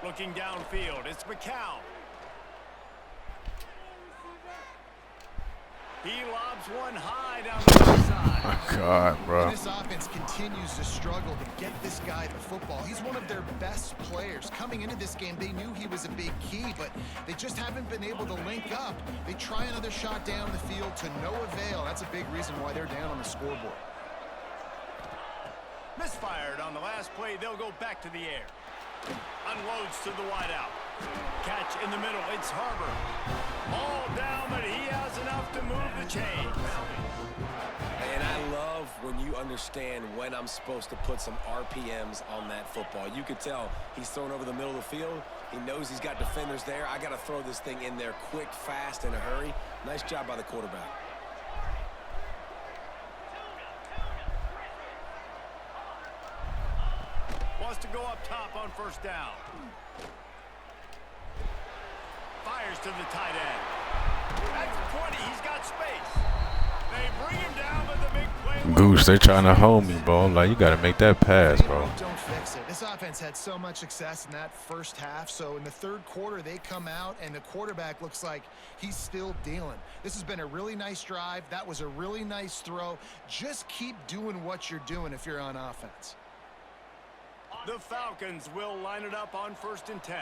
Looking downfield, it's McCown. He lobs one high down the left side. My God, bro. And this offense continues to struggle to get this guy the football. He's one of their best players. Coming into this game, they knew he was a big key, but they just haven't been able to link up. They try another shot down the field to no avail. That's a big reason why they're down on the scoreboard. Misfired on the last play. They'll go back to the air. Unloads to the wideout. Catch in the middle. It's Harbor. All down, but he has enough to move the chains. And I love when you understand when I'm supposed to put some RPMs on that football. You could tell he's thrown over the middle of the field. He knows he's got defenders there. I got to throw this thing in there quick, fast, in a hurry. Nice job by the quarterback. Wants to go up top on first down. Fires to the tight end. At the 20, he's got space. They bring him down with the big play. Goose, they're trying to hold me, bro. Like, you got to make that pass, bro. Don't fix it. This offense had so much success in that first half, so in the third quarter they come out and the quarterback looks like he's still dealing. This has been a really nice drive. That was a really nice throw. Just keep doing what you're doing if you're on offense. The Falcons will line it up on 1st and 10.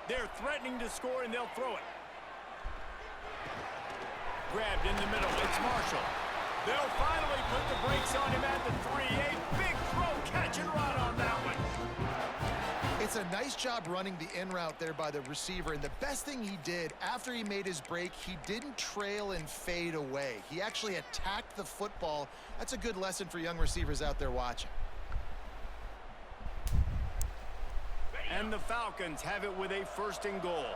They're threatening to score, and they'll throw it. Grabbed in the middle. It's Marshall. They'll finally put the brakes on him at the 3. A big throw, catch and run on that one. It's a nice job running the in route there by the receiver, and the best thing he did after he made his break, he didn't trail and fade away. He actually attacked the football. That's a good lesson for young receivers out there watching. And the Falcons have it with a 1st and goal.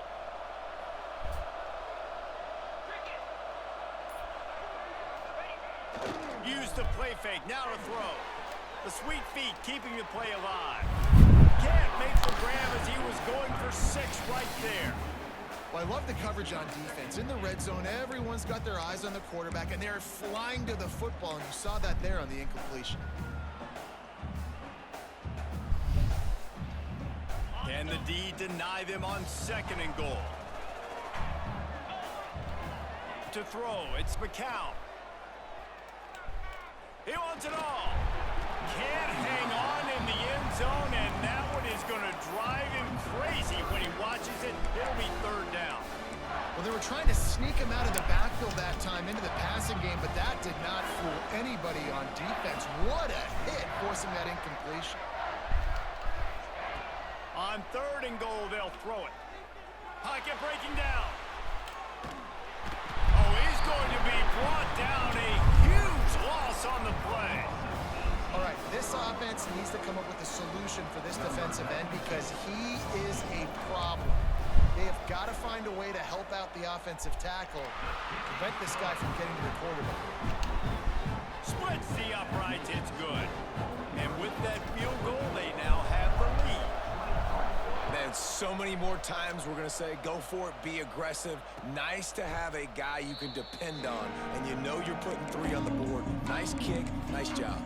Use the play fake, now to throw. The sweet feet keeping the play alive. Can't make the grab as he was going for 6 right there. Well, I love the coverage on defense. In the red zone, everyone's got their eyes on the quarterback, and they're flying to the football, and you saw that there on the incompletion. Can the D deny them on 2nd and goal? To throw, it's McCown. He wants it all. Can't hang on in the end zone, and that one is going to drive him crazy when he watches it. It'll be 3rd down. Well, they were trying to sneak him out of the backfield that time into the passing game, but that did not fool anybody on defense. What a hit, forcing that incompletion. On 3rd and goal, they'll throw it. Pocket breaking down. Oh, he's going to be brought down. A huge loss on the play. All right, this offense needs to come up with a solution for this defensive end because he is a problem. They have got to find a way to help out the offensive tackle, prevent this guy from getting to the quarterback. Splits the uprights, it's good. And with that field goal, they now have the lead. Man, so many more times we're going to say, go for it, be aggressive. Nice to have a guy you can depend on, and you know you're putting 3 on the board. Nice kick, nice job.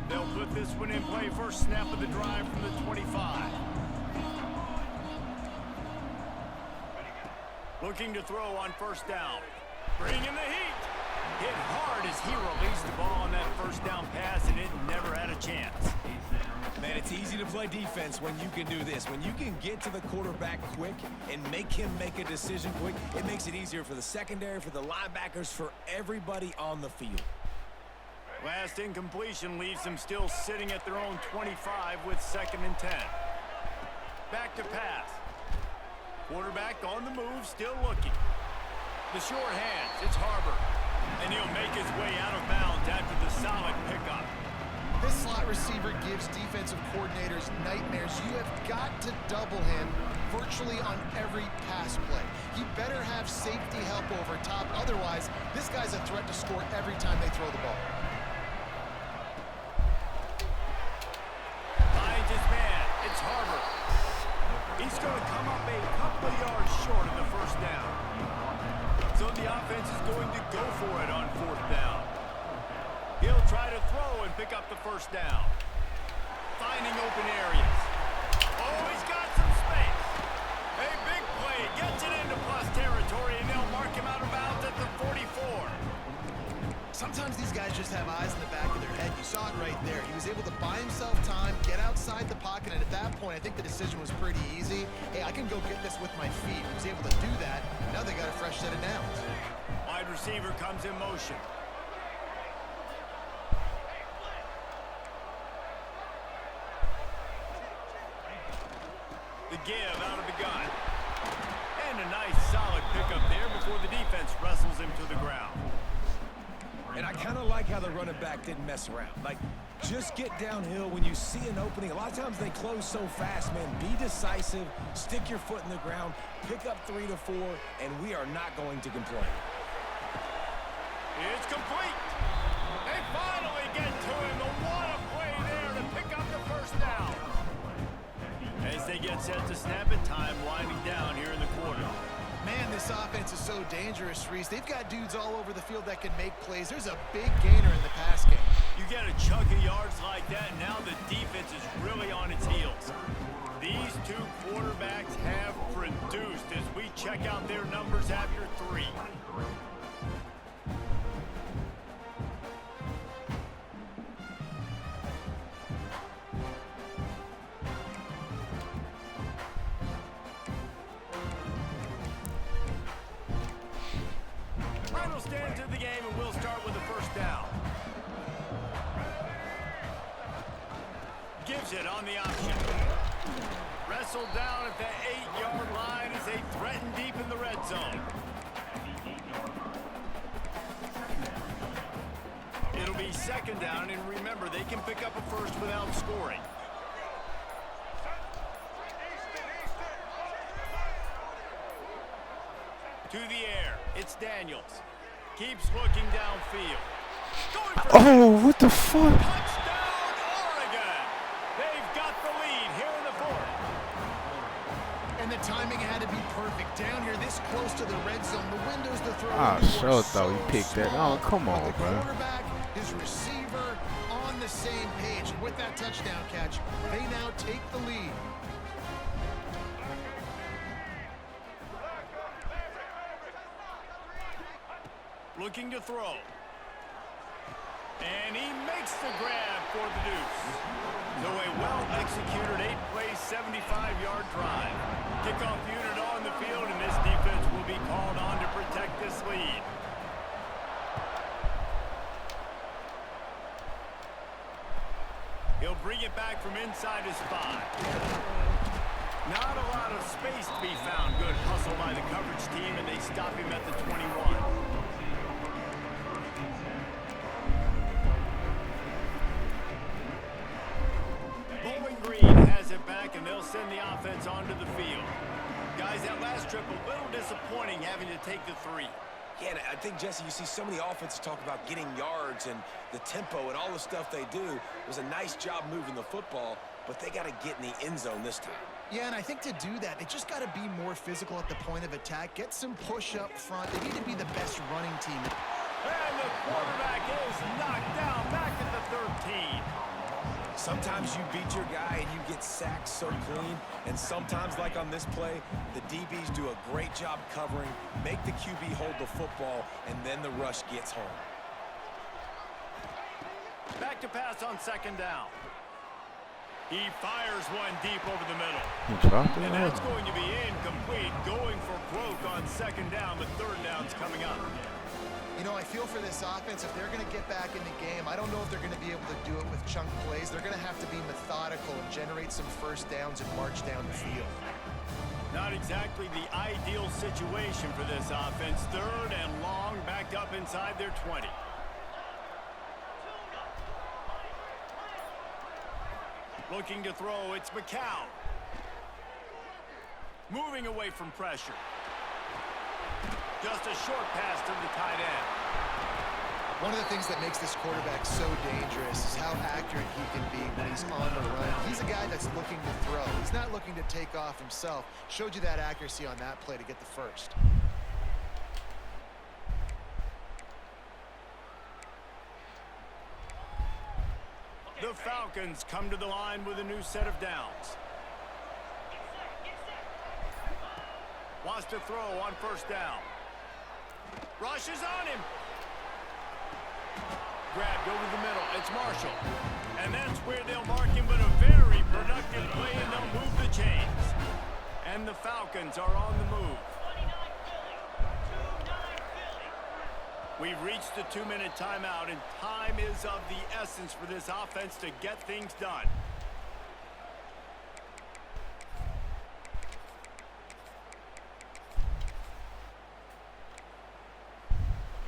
They'll put this one in play. First snap of the drive from the 25. Looking to throw on 1st down. Bring in the heat. Hit hard as he released the ball on that 1st down pass, and it never had a chance. Man, it's easy to play defense when you can do this. When you can get to the quarterback quick and make him make a decision quick, it makes it easier for the secondary, for the linebackers, for everybody on the field. Last incompletion leaves them still sitting at their own 25 with 2nd and 10. Back to pass. Quarterback on the move, still looking. The sure hands, it's Harbor. And he'll make his way out of bounds after the solid pickup. This slot receiver gives defensive coordinators nightmares. You have got to double him virtually on every pass play. You better have safety help over top. Otherwise, this guy's a threat to score every time they throw the ball. Finds his man, it's Harbor. He's going to come up a couple of yards short of the 1st down. So the offense is going to go for it on 4th down. He'll try to throw and pick up the 1st down. Finding open areas. Oh, he's got some space. A big play. Gets it into plus territory, and they'll mark him out of bounds at the 44. Sometimes these guys just have eyes in the back of their head. You saw it right there. He was able to buy himself time, get outside the pocket, and at that point, I think the decision was pretty easy. Hey, I can go get this with my feet. He was able to do that. Now they got a fresh set of downs. Wide receiver comes in motion. The give out of the gun. And a nice solid pickup there before the defense wrestles him to the ground. And I kind of like how the running back didn't mess around. Like, just get downhill when you see an opening. A lot of times they close so fast, man. Be decisive, stick your foot in the ground, pick up 3 to 4, and we are not going to complain. It's complete. They finally get to him. What a play there to pick up the first down. As they get set to snap it, time winding down here in the quarter. Man, this offense is so dangerous, Reese. They've got dudes all over the field that can make plays. There's a big gainer in the pass game. You get a chunk of yards like that, and now the defense is really on its heels. These two quarterbacks have produced as we check out their numbers after 3. Final stand to the game, and we'll start with the first down. Gives it on the option. Wrestled down at the 8-yard line as they threaten deep in the red zone. It'll be second down, and remember, they can pick up a first without scoring. To the air, it's Daniels. Keeps looking downfield. Going for Oh, what the fuck? touchdown, Oregon! They've got the lead here in the 4th. And the timing had to be perfect. Down here, this close to the red zone, the windows to throw. I into sure are thought he so picked that. small. Oh, come on, But the bro. quarterback, his receiver, on the same page. And with that touchdown catch, they now take the lead. Looking to throw. And he makes the grab for the deuce. So a well-executed 8-play, 75-yard drive. Kickoff unit on the field, and this defense will be called on to protect this lead. He'll bring it back from inside his 5. Not a lot of space to be found. Good hustle by the coverage team, and they stop him at the 21. Bowling Green has it back, and they'll send the offense onto the field. Guys, that last trip, a little disappointing having to take the 3. Yeah, and I think, Jesse, you see so many offenses talk about getting yards and the tempo and all the stuff they do. It was a nice job moving the football, but they got to get in the end zone this time. Yeah, and I think to do that, they just got to be more physical at the point of attack. Get some push up front. They need to be the best running team. And the quarterback is knocked down back at the 13. Sometimes you beat your guy and you get sacked so clean, and sometimes, like on this play, the DBs do a great job covering, make the QB hold the football, and then the rush gets home. Back to pass on second down. He fires one deep over the middle. He dropped it. And that's going to be incomplete, going for broke on second down, but third down's coming up. You know, I feel for this offense, if they're going to get back in the game, I don't know if they're going to be able to do it with chunk plays. They're going to have to be methodical and generate some first downs and march down the field. Not exactly the ideal situation for this offense. Third and long, backed up inside their 20. Looking to throw, it's McCown. Moving away from pressure. Just a short pass to the tight end. One of the things that makes this quarterback so dangerous is how accurate he can be when he's on the run. He's a guy that's looking to throw. He's not looking to take off himself. Showed you that accuracy on that play to get the first. The Falcons come to the line with a new set of downs. Wants to throw on first down. Rushes on him. Grabbed over the middle. It's Marshall. And that's where they'll mark him, but a very productive play, and they'll move the chains. And the Falcons are on the move. We've reached the 2-minute timeout, and time is of the essence for this offense to get things done.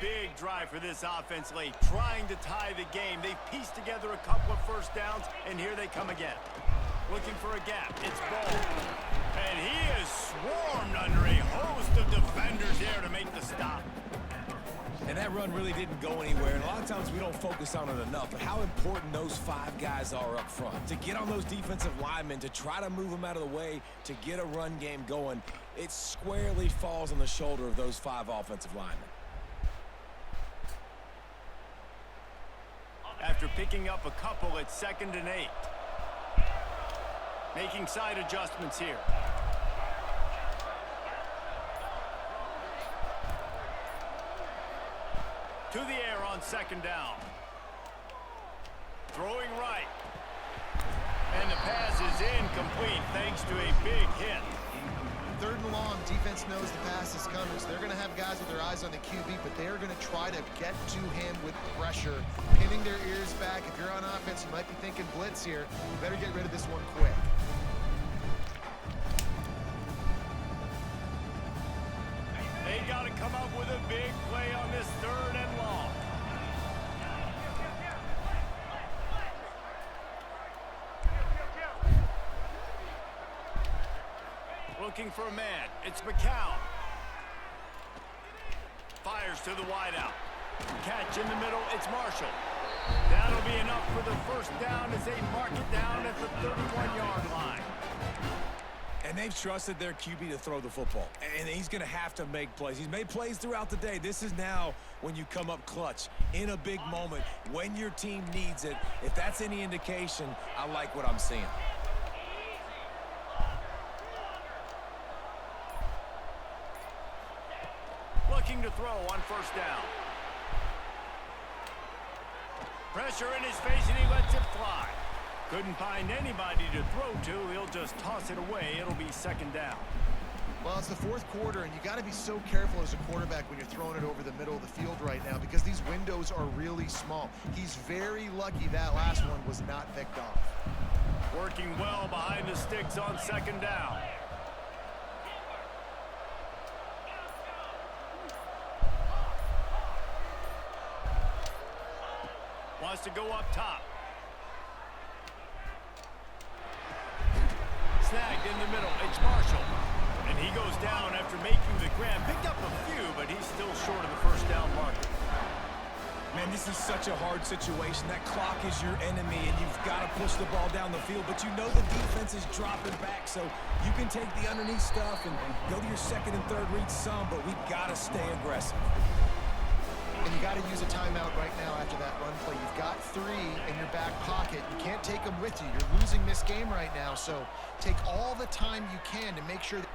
big drive for this offense late, trying to tie the game. They've pieced together a couple of first downs, and here they come again. Looking for a gap. It's Ball. And he is swarmed under a host of defenders there to make the stop. And that run really didn't go anywhere. And a lot of times we don't focus on it enough, but how important those 5 guys are up front. To get on those defensive linemen, to try to move them out of the way, to get a run game going, it squarely falls on the shoulder of those 5 offensive linemen. After picking up a couple, it's 2nd and 8. Making side adjustments here. To the air on 2nd down. Throwing right. And the pass is incomplete thanks to a big hit. 3rd and long, defense knows the pass is coming, so they're going to have guys with their eyes on the QB, but they're going to try to get to him with pressure, pinning their ears back. If you're on offense, you might be thinking blitz here. You better get rid of this one quick. They got to come up with a big play on this 3rd and long. Looking for a man. It's McCown. Fires to the wideout. Catch in the middle. It's Marshall. That'll be enough for the first down as they mark it down at the 31-yard line. And they've trusted their QB to throw the football. And he's going to have to make plays. He's made plays throughout the day. This is now when you come up clutch in a big moment when your team needs it. If that's any indication, I like what I'm seeing. Looking to throw on 1st down. Pressure in his face, and he lets it fly. Couldn't find anybody to throw to. He'll just toss it away. It'll be 2nd down. Well, it's the 4th quarter, and you got to be so careful as a quarterback when you're throwing it over the middle of the field right now because these windows are really small. He's very lucky that last one was not picked off. Working well behind the sticks on 2nd down. Wants to go up top. Snagged in the middle. It's Marshall. And he goes down after making the grab. Picked up a few, but he's still short of the 1st down marker. Man, this is such a hard situation. That clock is your enemy, and you've got to push the ball down the field. But you know the defense is dropping back, so you can take the underneath stuff and go to your 2nd and 3rd read some, but we've got to stay aggressive. And you got to use a timeout right now after that run play. You've got 3 in your back pocket. You can't take them with you. You're losing this game right now, so take all the time you can to make sure that...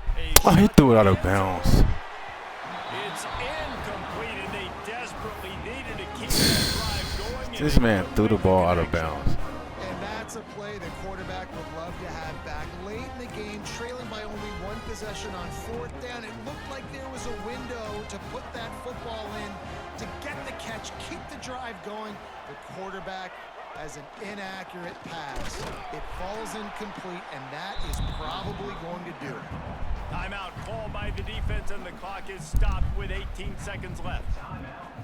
Oh, he threw it out of bounds. It's incomplete, and they desperately needed to keep that drive going. This man threw the ball out of bounds. And that's a play the quarterback would love to have back. Late in the game, trailing by only 1 possession on 4th down, it looked like there was a window to put that football in, to get the catch, keep the drive going. The quarterback has an inaccurate pass. It falls incomplete, and that is probably going to do it. Timeout called by the defense, and the clock is stopped with 18 seconds left.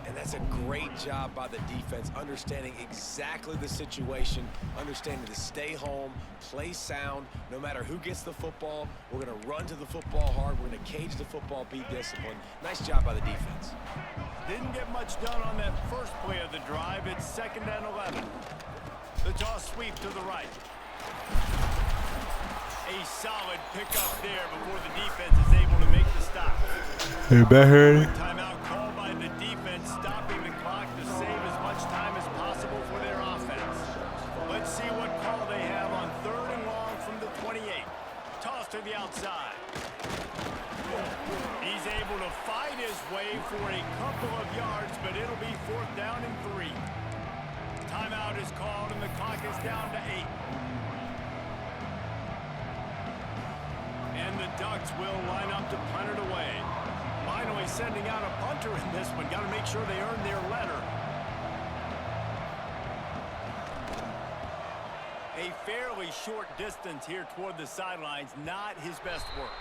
And that's a great job by the defense, understanding exactly the situation, understanding to stay home, play sound. No matter who gets the football, we're going to run to the football hard. We're going to cage the football, be disciplined. Nice job by the defense. Didn't get much done on that first play of the drive. It's 2nd and 11. The toss sweep to the right. A solid pickup there before the defense is able to make the stop. Hey, back here. Timeout called by the defense, stopping the clock to save as much time as possible for their offense. Let's see what call they have on 3rd and long from the 28. Toss to the outside. He's able to fight his way for a couple of yards, but it'll be 4th down and 3. Timeout is called, and the clock is down to 8. And the Ducks will line up to punt it away. Finally sending out a punter in this one. Got to make sure they earn their letter. A fairly short distance here toward the sidelines. Not his best work.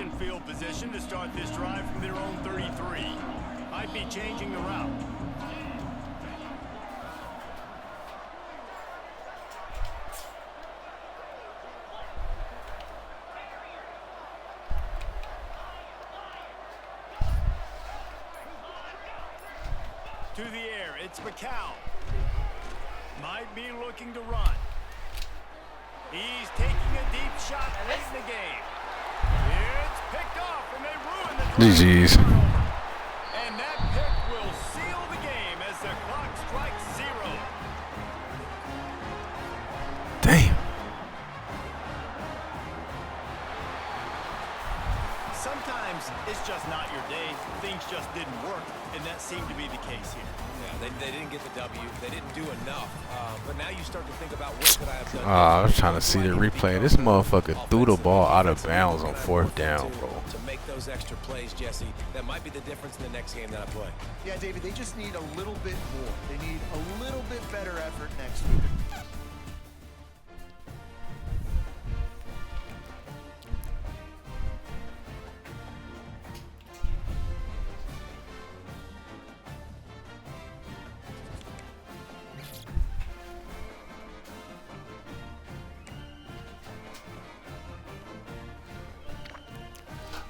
in field position to start this drive from their own 33. Might be changing the route. To the air, it's McCow. Might be looking to run. He's taking a deep shot late in the game. It's picked off, and they ruin the GG's. And that pick will seal the game as the clock strikes 0. Damn. Sometimes it's just not your day. Things just didn't work, and that seemed to be the case here. Yeah, they didn't get the W. They didn't do enough. But now you start to think about what could I have done. I was trying to see the replay. This motherfucker threw the ball out of bounds on 4th down, bro. To make those extra plays, Jesse, that might be the difference in the next game that I play. Yeah, David, they just need a little bit more. They need a little bit better effort next week.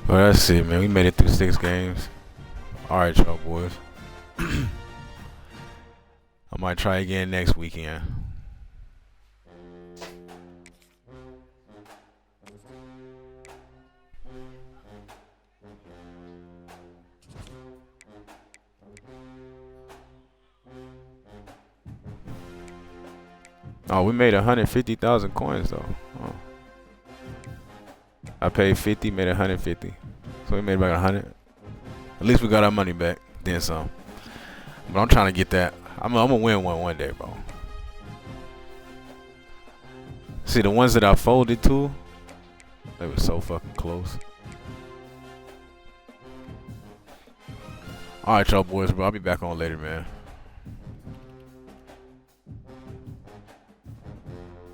Well, that's it, man. We made it through 6 games. Alright, y'all boys. I might try again next weekend. Oh, we made 150,000 coins though. Oh. I paid 50, made 150. So we made about 100. At least we got our money back, then some. But I'm trying to get that. I'm gonna win one day, bro. See, the ones that I folded to, they were so fucking close. Alright, y'all boys, bro. I'll be back on later, man.